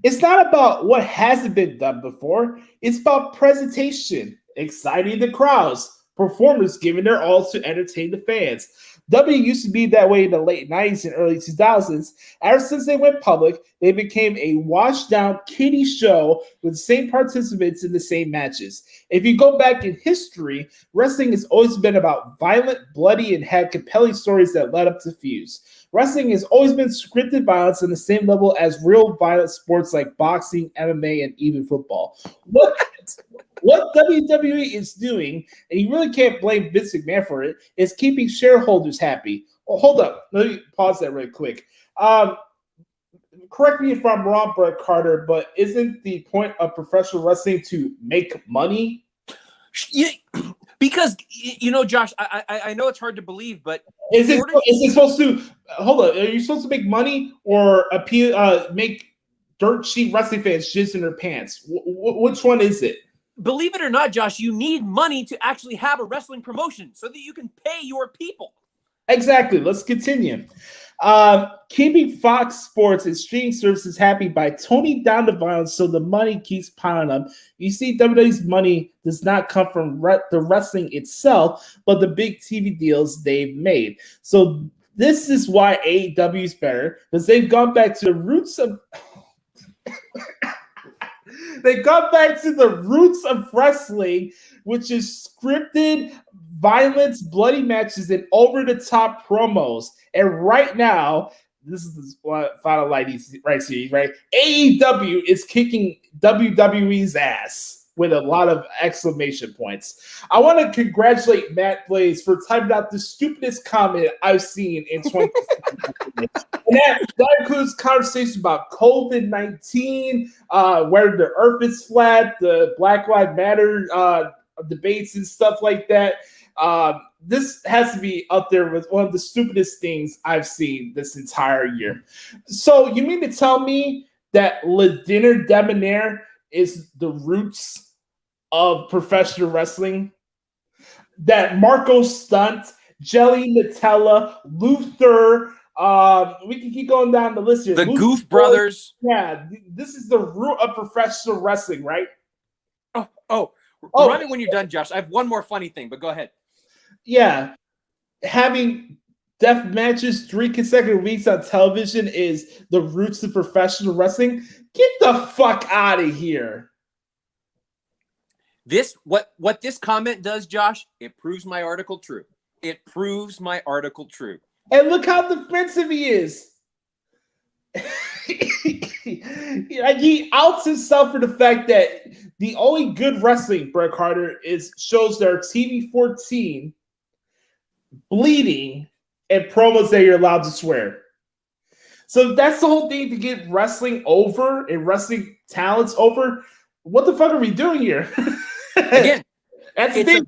It's not about what hasn't been done before. It's about presentation, exciting the crowds, performers giving their all to entertain the fans. W used to be that way in the late 90s and early 2000s. Ever since they went public, they became a washed-down kiddie show with the same participants in the same matches. If you go back in history, wrestling has always been about violent, bloody, and had compelling stories that led up to feuds. Wrestling has always been scripted violence on the same level as real violent sports like boxing, MMA, and even football. What WWE is doing, and you really can't blame Vince McMahon for it, is keeping shareholders happy. Oh, hold up. Let me pause that really quick. Correct me if I'm wrong, Brett Carter, but isn't the point of professional wrestling to make money? Yeah, because, Josh, I know it's hard to believe, but is it supposed to hold up? Are you supposed to make money or make dirt cheap wrestling fans jizz in their pants? Which one is it? Believe it or not, Josh, you need money to actually have a wrestling promotion so that you can pay your people. Exactly. Let's continue. Keeping Fox Sports and streaming services happy by toning down the violence so the money keeps piling up. You see, WWE's money does not come from the wrestling itself, but the big TV deals they've made. So this is why AEW is better, because they've gone back to the roots of... They got back to the roots of wrestling, which is scripted violence, bloody matches, and over-the-top promos. And right now, this is what Final Light right here, right? AEW is kicking WWE's ass with a lot of exclamation points. I want to congratulate Matt Blaze for typing out the stupidest comment I've seen in 2020. And that includes conversations about COVID-19, where the earth is flat, the Black Lives Matter debates and stuff like that. This has to be up there with one of the stupidest things I've seen this entire year. So you mean to tell me that Le Dinner Debonair is the roots of professional wrestling? That Marco Stunt, Jelly Nutella, Luther, we can keep going down the list here. The Luther, Goof Brothers. Yeah, this is the root of professional wrestling, right? Remind me when you're done, Josh. I have one more funny thing, but go ahead. Yeah. Having death matches 3 consecutive weeks on television is the roots of professional wrestling. Get the fuck out of here. What this comment does, Josh, it proves my article true. It proves my article true. And look how defensive he is. He outs himself for the fact that the only good wrestling, Bret Carter, is shows that are TV 14, bleeding, and promos that you're allowed to swear. So that's the whole thing to get wrestling over and wrestling talents over. What the fuck are we doing here? Again, that's the thing.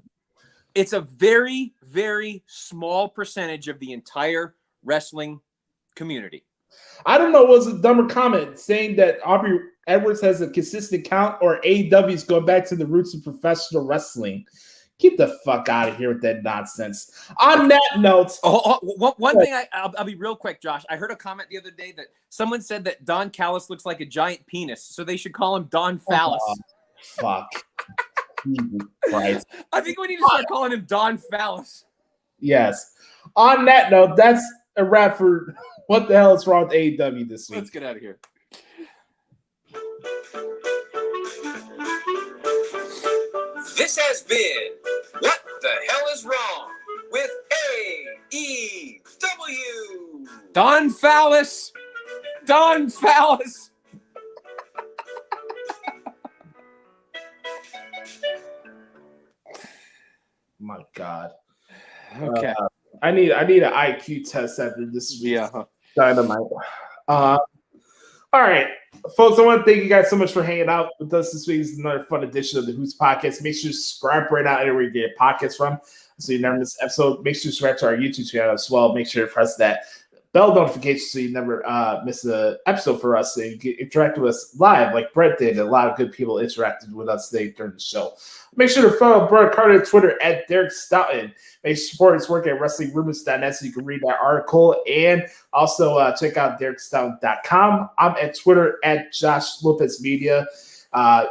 It's a very, very small percentage of the entire wrestling community. I don't know what's a dumber comment, saying that Aubrey Edwards has a consistent count or AEW is going back to the roots of professional wrestling. Get the fuck out of here with that nonsense. On that note. One thing, I'll be real quick, Josh. I heard a comment the other day that someone said that Don Callis looks like a giant penis, so they should call him Don Phallus. Oh, fuck. Right. I think we need to start calling him Don Phallus. Yes. On that note, that's a wrap for what the hell is wrong with AEW this week. Let's get out of here. This has been What the Hell is Wrong with AEW. Don Phallus. Don Phallus. My God. Okay. I need an IQ test after this week. Yeah. Dynamite. All right, folks, I want to thank you guys so much for hanging out with us this week. This is another fun edition of the Hoots podcast. Make sure to subscribe right now anywhere you get your podcasts from so you never miss an episode. Make sure to subscribe to our YouTube channel as well. Make sure to press that bell notification so you never miss an episode for us. So you can interact with us live like Brett did. A lot of good people interacted with us today during the show. Make sure to follow Brett Carter on Twitter at Derek Stoughton. Make sure to support his work at WrestlingRumors.net so you can read that article. And also check out DerekStoughton.com. I'm at Twitter at Josh Lopez Media. Follow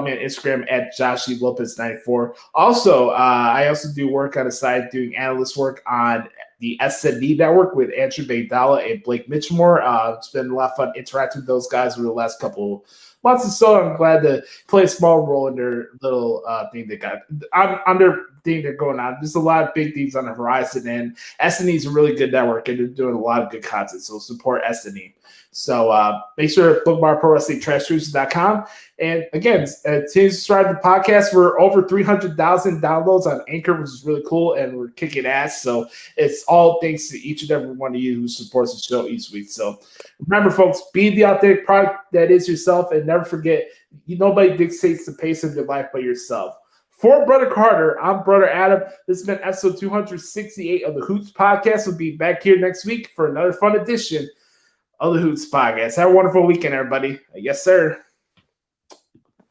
me on Instagram at Joshie Lopez 94. Also, I also do work on the side doing analyst work on the SND network with Andrew Bagdala and Blake Mitchmore. It's been a lot of fun interacting with those guys over the last couple months or so. I'm glad to play a small role in their little thing they got. On their thing they're going on. There's a lot of big things on the horizon, and SNE is a really good network, and they're doing a lot of good content. So support SNE. So make sure to bookmark ProWrestlingTrashTruths.com. And again, to subscribe to the podcast, we're over 300,000 downloads on Anchor, which is really cool, and we're kicking ass. So it's all thanks to each and every one of you who supports the show each week. So remember, folks, be the authentic product that is yourself, and never forget, nobody dictates the pace of your life but yourself. For Brother Carter, I'm Brother Adam. This has been episode 268 of the Hoots podcast. We'll be back here next week for another fun edition of the Hoots podcast. Have a wonderful weekend, everybody. Yes, sir.